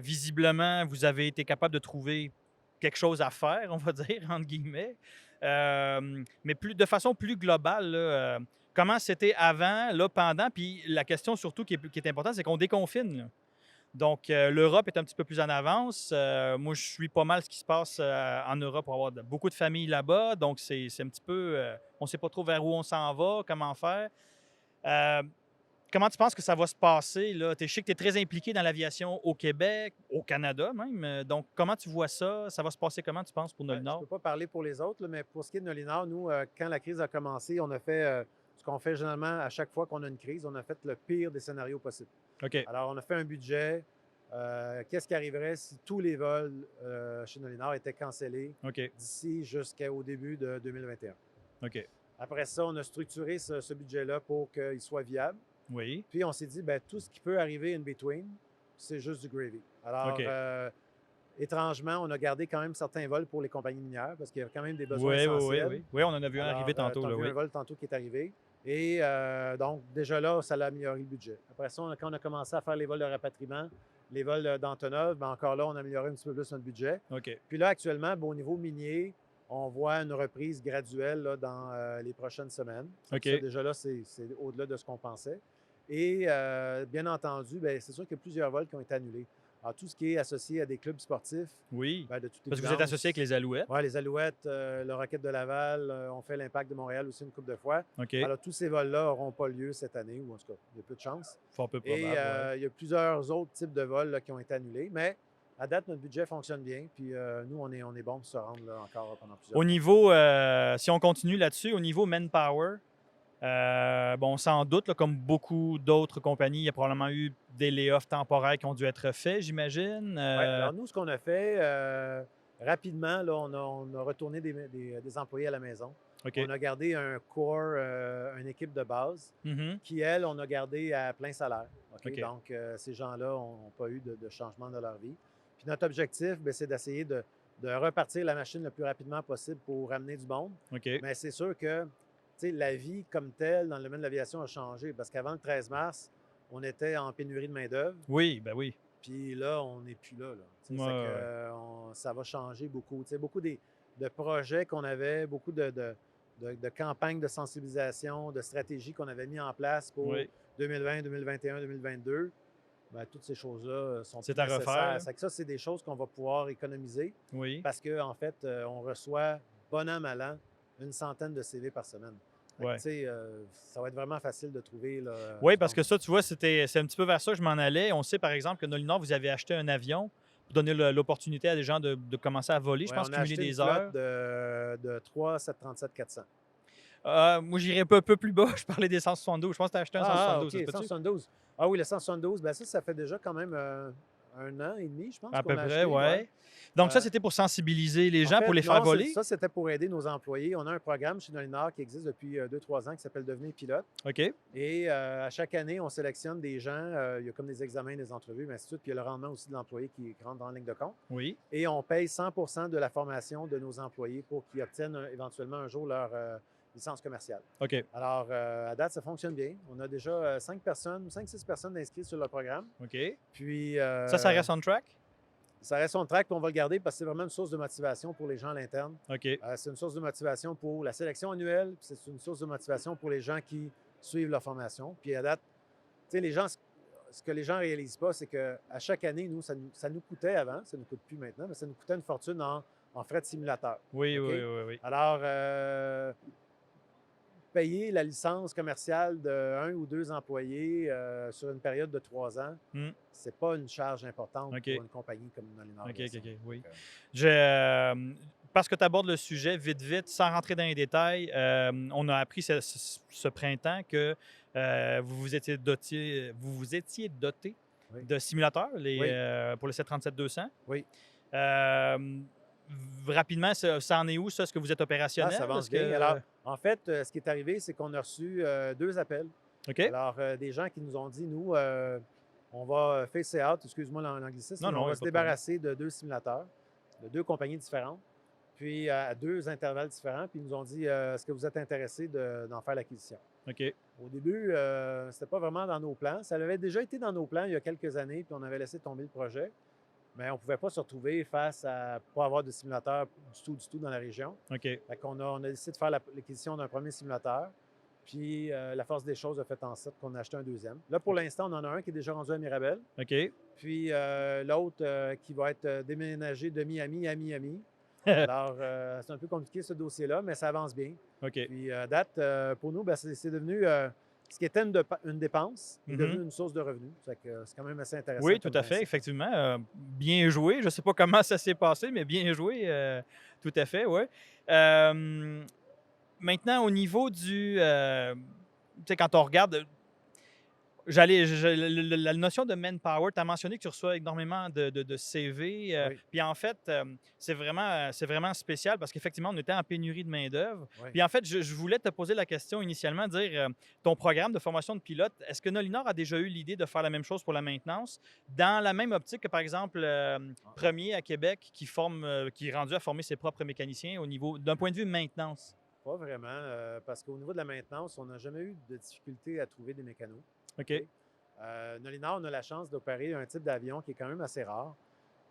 Visiblement, vous avez été capable de trouver quelque chose à faire, on va dire, entre guillemets. Mais de façon plus globale, là, comment c'était avant, là, pendant, puis la question surtout qui est importante, c'est qu'on déconfine, là. Donc, l'Europe est un petit peu plus en avance. Moi, je suis pas mal ce qui se passe en Europe pour avoir beaucoup de familles là-bas. Donc, c'est un petit peu... on ne sait pas trop vers où on s'en va, comment faire. Comment tu penses que ça va se passer, là? Je sais que tu es très impliqué dans l'aviation au Québec, au Canada même. Donc, comment tu vois ça? Ça va se passer comment, tu penses, pour Je ne Nolinor? peux pas parler pour les autres, là, mais pour ce qui est de Nolinor, nous, quand la crise a commencé, on a fait ce qu'on fait généralement à chaque fois qu'on a une crise, on a fait le pire des scénarios possibles. OK. Alors, on a fait un budget. Qu'est-ce qui arriverait si tous les vols chez Nolinor étaient cancellés OK. d'ici jusqu'au début de 2021? OK. Après ça, on a structuré ce budget-là pour qu'il soit viable. Oui. Puis, on s'est dit, bien, tout ce qui peut arriver in between, c'est juste du gravy. Alors, OK. étrangement, on a gardé quand même certains vols pour les compagnies minières parce qu'il y a quand même des besoins essentiels. Oui, on en a vu un Alors, arriver tantôt. t'as Là, vu oui. un vol tantôt qui est arrivé. Et donc, déjà là, ça a amélioré le budget. Après ça, quand on a commencé à faire les vols de rapatriement, les vols d'Antonov, bien, encore là, on a amélioré un petit peu plus notre budget. OK. Puis là, actuellement, bien, au niveau minier, on voit une reprise graduelle là, dans les prochaines semaines. OK. Ça, déjà là, c'est au-delà de ce qu'on pensait. Et bien entendu, bien, c'est sûr qu'il y a plusieurs vols qui ont été annulés. Alors, tout ce qui est associé à des clubs sportifs, Oui. bien, de toute Parce que vous êtes évidence, associé avec les Alouettes. oui, les Alouettes, le Rocket de Laval, on fait l'Impact de Montréal aussi une couple de fois. OK. Alors, tous ces vols-là n'auront pas lieu cette année, ou en tout cas, il y a peu de chance. Fort peu Et probable. ouais. il y a plusieurs autres types de vols là, qui ont été annulés, mais à date, notre budget fonctionne bien, puis nous, on est bon pour se rendre là, encore pendant plusieurs Au mois. niveau, si on continue là-dessus, au niveau manpower, bon, sans doute, là, comme beaucoup d'autres compagnies, il y a probablement eu des layoffs temporaires qui ont dû être faits, j'imagine. Ouais, alors nous, ce qu'on a fait, rapidement, là, on a retourné des employés à la maison. OK. On a gardé un corps, une équipe de base, Mhm. qui, elle, on a gardé à plein salaire. OK? OK. Donc, ces gens-là n'ont pas eu de changement dans leur vie. Puis notre objectif, bien, c'est d'essayer de repartir la machine le plus rapidement possible pour ramener du monde. OK. Mais c'est sûr que la vie comme telle dans le domaine de l'aviation a changé parce qu'avant le 13 mars, on était en pénurie de main-d'œuvre. Oui, ben oui. Puis là, on n'est plus là. Ouais, Ça va changer beaucoup. Beaucoup de projets qu'on avait, beaucoup de campagnes de sensibilisation, de stratégies qu'on avait mis en place pour Oui. 2020, 2021, 2022. Ben, toutes ces choses-là sont C'est plus à refaire, nécessaires. là. Ça fait que ça, c'est des choses qu'on va pouvoir économiser Oui. parce qu'en fait, on reçoit, bon an, mal an, une centaine de CV par semaine. Fait que, Ouais. tu sais, ça va être vraiment facile de trouver. Là, Oui, parce que ça, tu vois, c'est un petit peu vers ça que je m'en allais. On sait, par exemple, que Nolinor, vous avez acheté un avion pour donner l'opportunité à des gens de commencer à voler. Je pense on a cumuler acheté des une flotte heures. de 3 737-400. Moi, j'irais un peu plus bas. Je parlais des 172. Je pense que tu as acheté un 172. OK, ça se peut-tu? 172. Ah oui, le 172, ben ça fait déjà quand même 1 an et demi, je pense. À qu'on peu a près, acheté, ouais. Donc, ça, Euh, c'était pour sensibiliser les En gens, fait, pour les non, faire voler. Ça, c'était pour aider nos employés. On a un programme chez Nolinor qui existe depuis 2-3 ans qui s'appelle Devenir pilote. OK. Et à chaque année, on sélectionne des gens. Il y a comme des examens, des entrevues, mais ainsi de suite. Puis il y a le rendement aussi de l'employé qui rentre dans la ligne de compte. Oui. Et on paye 100% de la formation de nos employés pour qu'ils obtiennent éventuellement un jour leur licence commerciale. OK. Alors, à date, ça fonctionne bien. On a déjà 5-6 personnes inscrites sur le programme. OK. Puis, Ça reste on track? ça reste on track, puis on va le garder parce que c'est vraiment une source de motivation pour les gens à l'interne. OK. C'est une source de motivation pour la sélection annuelle, puis c'est une source de motivation pour les gens qui suivent leur formation. Puis à date, tu sais, les gens, ce que les gens ne réalisent pas, c'est qu'à chaque année, nous, ça nous coûtait avant, ça ne nous coûte plus maintenant, mais ça nous coûtait une fortune en frais de simulateur. Oui, OK? oui. Alors, payer la licence commerciale de 1 ou 2 employés sur une période de 3 ans, Hmm. c'est pas une charge importante OK. pour une compagnie comme Nolinor. OK, Aviation. oui. Donc, parce que tu abordes le sujet vite, vite, sans rentrer dans les détails, on a appris ce printemps que vous vous étiez doté Oui. de simulateurs Oui. pour le 737-200. Oui. Rapidement, ça en est où, ça? Est-ce que vous êtes opérationnel? Ça avance Est-ce que- bien. Alors, en fait, ce qui est arrivé, c'est qu'on a reçu 2 appels. OK. Alors, des gens qui nous ont dit, nous, on va face out, excuse-moi l'anglicisme, Non, mais non, on y a va se pas de débarrasser de 2 simulateurs, de 2 compagnies différentes, puis à 2 intervalles différents. Puis ils nous ont dit, est-ce que vous êtes intéressés d'en faire l'acquisition? OK. Au début, c'était pas vraiment dans nos plans. Ça avait déjà été dans nos plans il y a quelques années, puis on avait laissé tomber le projet. Mais on ne pouvait pas se retrouver face à pas avoir de simulateur du tout dans la région. OK. Fait qu'on on a décidé de faire l'acquisition d'un premier simulateur. Puis la force des choses a fait en sorte qu'on a acheté un deuxième. Là, pour l'instant, on en a un qui est déjà rendu à Mirabel. OK. Puis l'autre qui va être déménagé de Miami à Miami. Alors, c'est un peu compliqué ce dossier-là, mais ça avance bien. OK. Puis à date, pour nous, ben, c'est devenu ce qui était une dépense, est devenu une source de revenus. C'est quand même assez intéressant. Oui, tout comme à fait, principe. effectivement. Bien joué. Je ne sais pas comment ça s'est passé, mais bien joué. Tout à fait, oui. Maintenant, au niveau du... tu sais, quand on regarde... la notion de manpower, tu as mentionné que tu reçois énormément de CV. Oui. Puis en fait, c'est vraiment spécial parce qu'effectivement, on était en pénurie de main-d'œuvre. Oui. Puis en fait, je voulais te poser la question initialement, dire ton programme de formation de pilote, est-ce que Nolinor a déjà eu l'idée de faire la même chose pour la maintenance, dans la même optique que par exemple Premier à Québec qui est rendu à former ses propres mécaniciens au niveau d'un point de vue maintenance? Pas vraiment, parce qu'au niveau de la maintenance, on n'a jamais eu de difficulté à trouver des mécanos. OK. Nolinor, on a la chance d'opérer un type d'avion qui est quand même assez rare.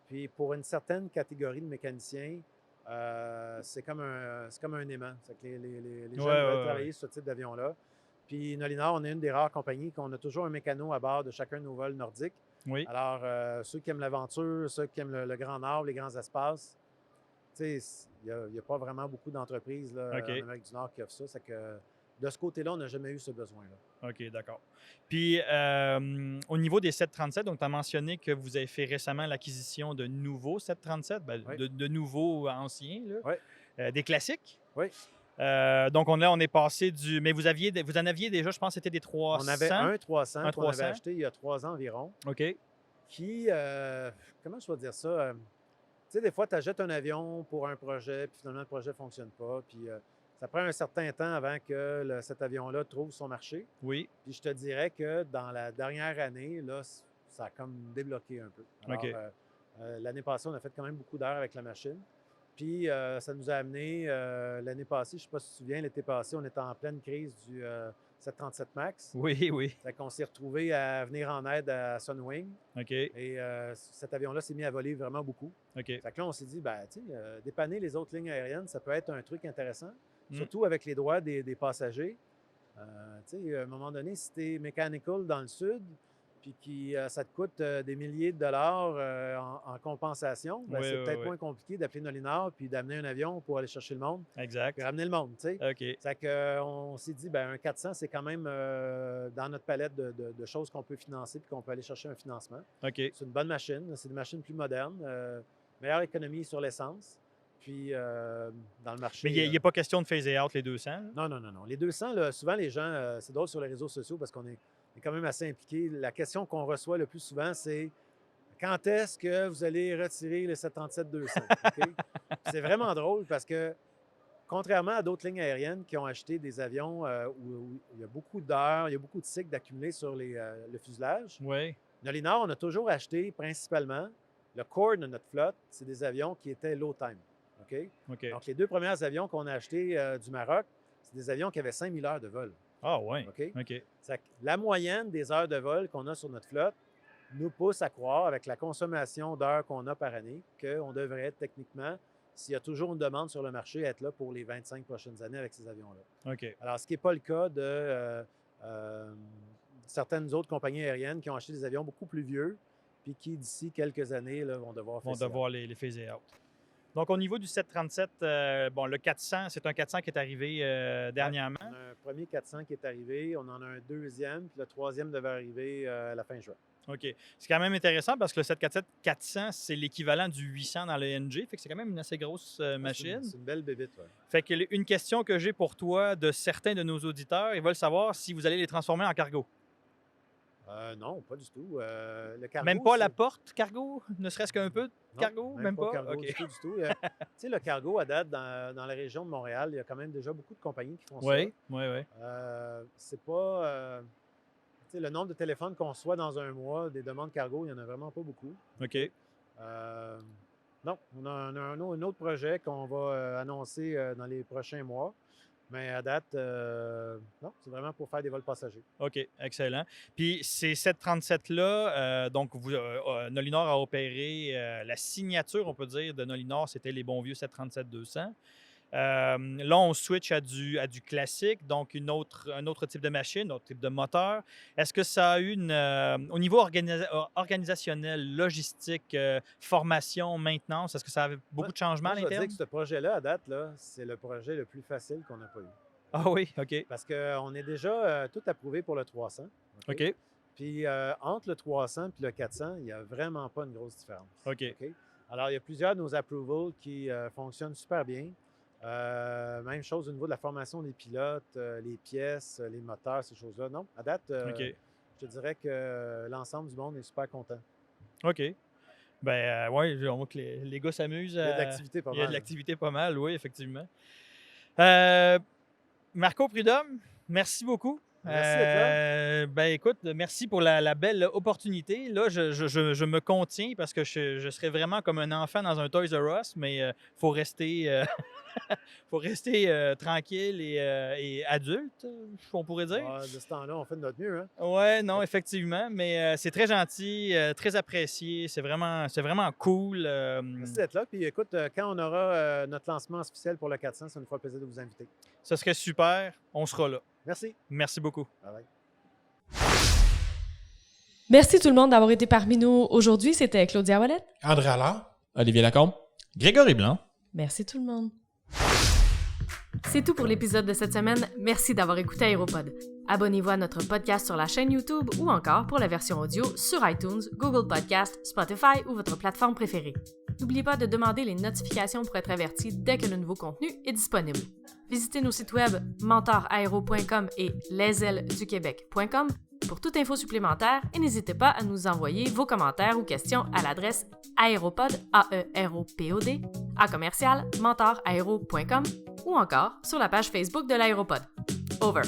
Puis pour une certaine catégorie de mécaniciens, c'est comme un aimant. C'est que les gens veulent travailler sur ce type d'avion-là. Puis Nolinor, on est une des rares compagnies qu'on a toujours un mécano à bord de chacun de nos vols nordiques. Oui. Alors, ceux qui aiment l'aventure, ceux qui aiment le grand nord, les grands espaces, tu sais, il n'y a pas vraiment beaucoup d'entreprises là, OK. en Amérique du Nord qui offrent ça. C'est que de ce côté-là, on n'a jamais eu ce besoin-là. OK, d'accord. Puis, au niveau des 737, donc tu as mentionné que vous avez fait récemment l'acquisition de nouveaux 737, Oui. de nouveaux anciens, là. Oui. Des classiques. Oui. Donc, on est passé du... Mais vous en aviez déjà, je pense, c'était des 300. On avait un 300 Un qu'on 300. avait acheté il y a 3 ans environ, OK. qui, comment je vais dire ça? Tu sais, des fois, tu achètes un avion pour un projet, puis finalement, le projet ne fonctionne pas. Puis ça prend un certain temps avant que cet avion-là trouve son marché. Oui. Puis je te dirais que dans la dernière année, là, ça a comme débloqué un peu. Alors, OK. l'année passée, on a fait quand même beaucoup d'heures avec la machine. Puis ça nous a amené, l'année passée, je ne sais pas si tu te souviens, l'été passé, on était en pleine crise du 737 MAX. Oui, oui. Fait qu'on s'est retrouvé à venir en aide à Sunwing. OK. Et cet avion-là s'est mis à voler vraiment beaucoup. OK. Fait que là, on s'est dit, ben, tu sais, dépanner les autres lignes aériennes, ça peut être un truc intéressant, Mm. surtout avec les droits des passagers. Tu sais, à un moment donné, si tu es mechanical dans le sud, puis ça te coûte des milliers de dollars en compensation, ben, Oui, c'est oui, peut-être oui. moins compliqué d'appeler Nolinor puis d'amener un avion pour aller chercher le monde, Exact. puis ramener le monde, tu sais. OK. C'est qu'on s'est dit, ben, un 400, c'est quand même dans notre palette de choses qu'on peut financer puis qu'on peut aller chercher un financement. OK. C'est une bonne machine. C'est des machines plus modernes, meilleure économie sur l'essence. Puis dans le marché. Mais il n'y a pas question de phaser out les 200. là? Non, non, non, non. Les 200, là, souvent les gens, c'est drôle sur les réseaux sociaux parce qu'on est quand même assez impliqués. La question qu'on reçoit le plus souvent, c'est quand est-ce que vous allez retirer le 737-200? OK? C'est vraiment drôle parce que contrairement à d'autres lignes aériennes qui ont acheté des avions où il y a beaucoup d'heures, il y a beaucoup de cycles d'accumuler sur le fuselage, Oui. Nolinor, on a toujours acheté principalement le core de notre flotte, c'est des avions qui étaient low time. OK? OK. Donc, les 2 premiers avions qu'on a achetés du Maroc, c'est des avions qui avaient 5000 heures de vol. Ah, oui. OK? OK. La moyenne des heures de vol qu'on a sur notre flotte nous pousse à croire, avec la consommation d'heures qu'on a par année, qu'on devrait être techniquement, s'il y a toujours une demande sur le marché, être là pour les 25 prochaines années avec ces avions-là. OK. Alors, ce qui n'est pas le cas de certaines autres compagnies aériennes qui ont acheté des avions beaucoup plus vieux, puis qui, d'ici quelques années, là, vont devoir Vont faire ça. devoir les phaser out. Donc, au niveau du 737, le 400, c'est un 400 qui est arrivé dernièrement. On a un premier 400 qui est arrivé, on en a un deuxième, puis le troisième devait arriver à la fin juin. OK. C'est quand même intéressant parce que le 747-400, c'est l'équivalent du 800 dans le NG. Fait que c'est quand même une assez grosse machine. C'est une belle bébite, ouais. Fait que une question que j'ai pour toi de certains de nos auditeurs, ils veulent savoir si vous allez les transformer en cargo. Non, pas du tout. Le cargo, Même pas la porte cargo? Ne serait-ce qu'un peu de Non, cargo? Même pas? cargo OK. du tout. Tu sais, le cargo, à date, dans la région de Montréal, il y a quand même déjà beaucoup de compagnies qui font Oui. ça. C'est pas... tu sais, le nombre de téléphones qu'on reçoit dans un mois, des demandes cargo, il n'y en a vraiment pas beaucoup. OK. Non, on a un autre projet qu'on va annoncer dans les prochains mois. Mais à date, non, c'est vraiment pour faire des vols passagers. OK, excellent. Puis ces 737-là, donc Nolinor a opéré la signature, on peut dire, de Nolinor, c'était les bons vieux 737-200. Là, on switch à du classique, donc un autre type de machine, un autre type de moteur. Est-ce que ça a eu au niveau organisationnel, logistique, formation, maintenance, est-ce que ça a beaucoup de changements à Je veux l'interne? dire que ce projet-là, à date, là, c'est le projet le plus facile qu'on n'a pas eu. Ah oui, OK. Parce qu'on est déjà tout approuvé pour le 300. OK. Puis entre le 300 et le 400, il n'y a vraiment pas une grosse différence. OK. Alors, il y a plusieurs de nos approvals qui fonctionnent super bien. Même chose au niveau de la formation des pilotes, les pièces, les moteurs, ces choses-là. Non, à date, je te dirais que l'ensemble du monde est super content. OK. Ben oui, on voit que les gars s'amusent. Il y a de l'activité pas mal. Il y a de l'activité pas mal, oui, effectivement. Marco Prudhomme, merci beaucoup. Merci d'être là. Ben écoute, merci pour la belle opportunité. Là, je me contiens parce que je serais vraiment comme un enfant dans un Toys R Us, mais il faut rester, faut rester tranquille et adulte, on pourrait dire. De ce temps-là, on fait de notre mieux. Hein? Ouais, non, effectivement, mais c'est très gentil, très apprécié, c'est vraiment cool. Merci d'être là. Puis écoute, quand on aura notre lancement officiel pour le 400, ça nous fera plaisir de vous inviter. Ce serait super, on sera là. Merci. Merci beaucoup. Bye. Merci tout le monde d'avoir été parmi nous aujourd'hui. C'était Claudia Ouellette. André Allard. Olivier Lacombe. Grégory Blanc. Merci tout le monde. C'est tout pour l'épisode de cette semaine. Merci d'avoir écouté Aéropod. Abonnez-vous à notre podcast sur la chaîne YouTube ou encore pour la version audio sur iTunes, Google Podcasts, Spotify ou votre plateforme préférée. N'oubliez pas de demander les notifications pour être averti dès que le nouveau contenu est disponible. Visitez nos sites web mentoraero.com et lesailesduquebec.com pour toute info supplémentaire et n'hésitez pas à nous envoyer vos commentaires ou questions à l'adresse aéropod, AEROPOD, @mentoraero.com ou encore sur la page Facebook de l'Aéropod. Over.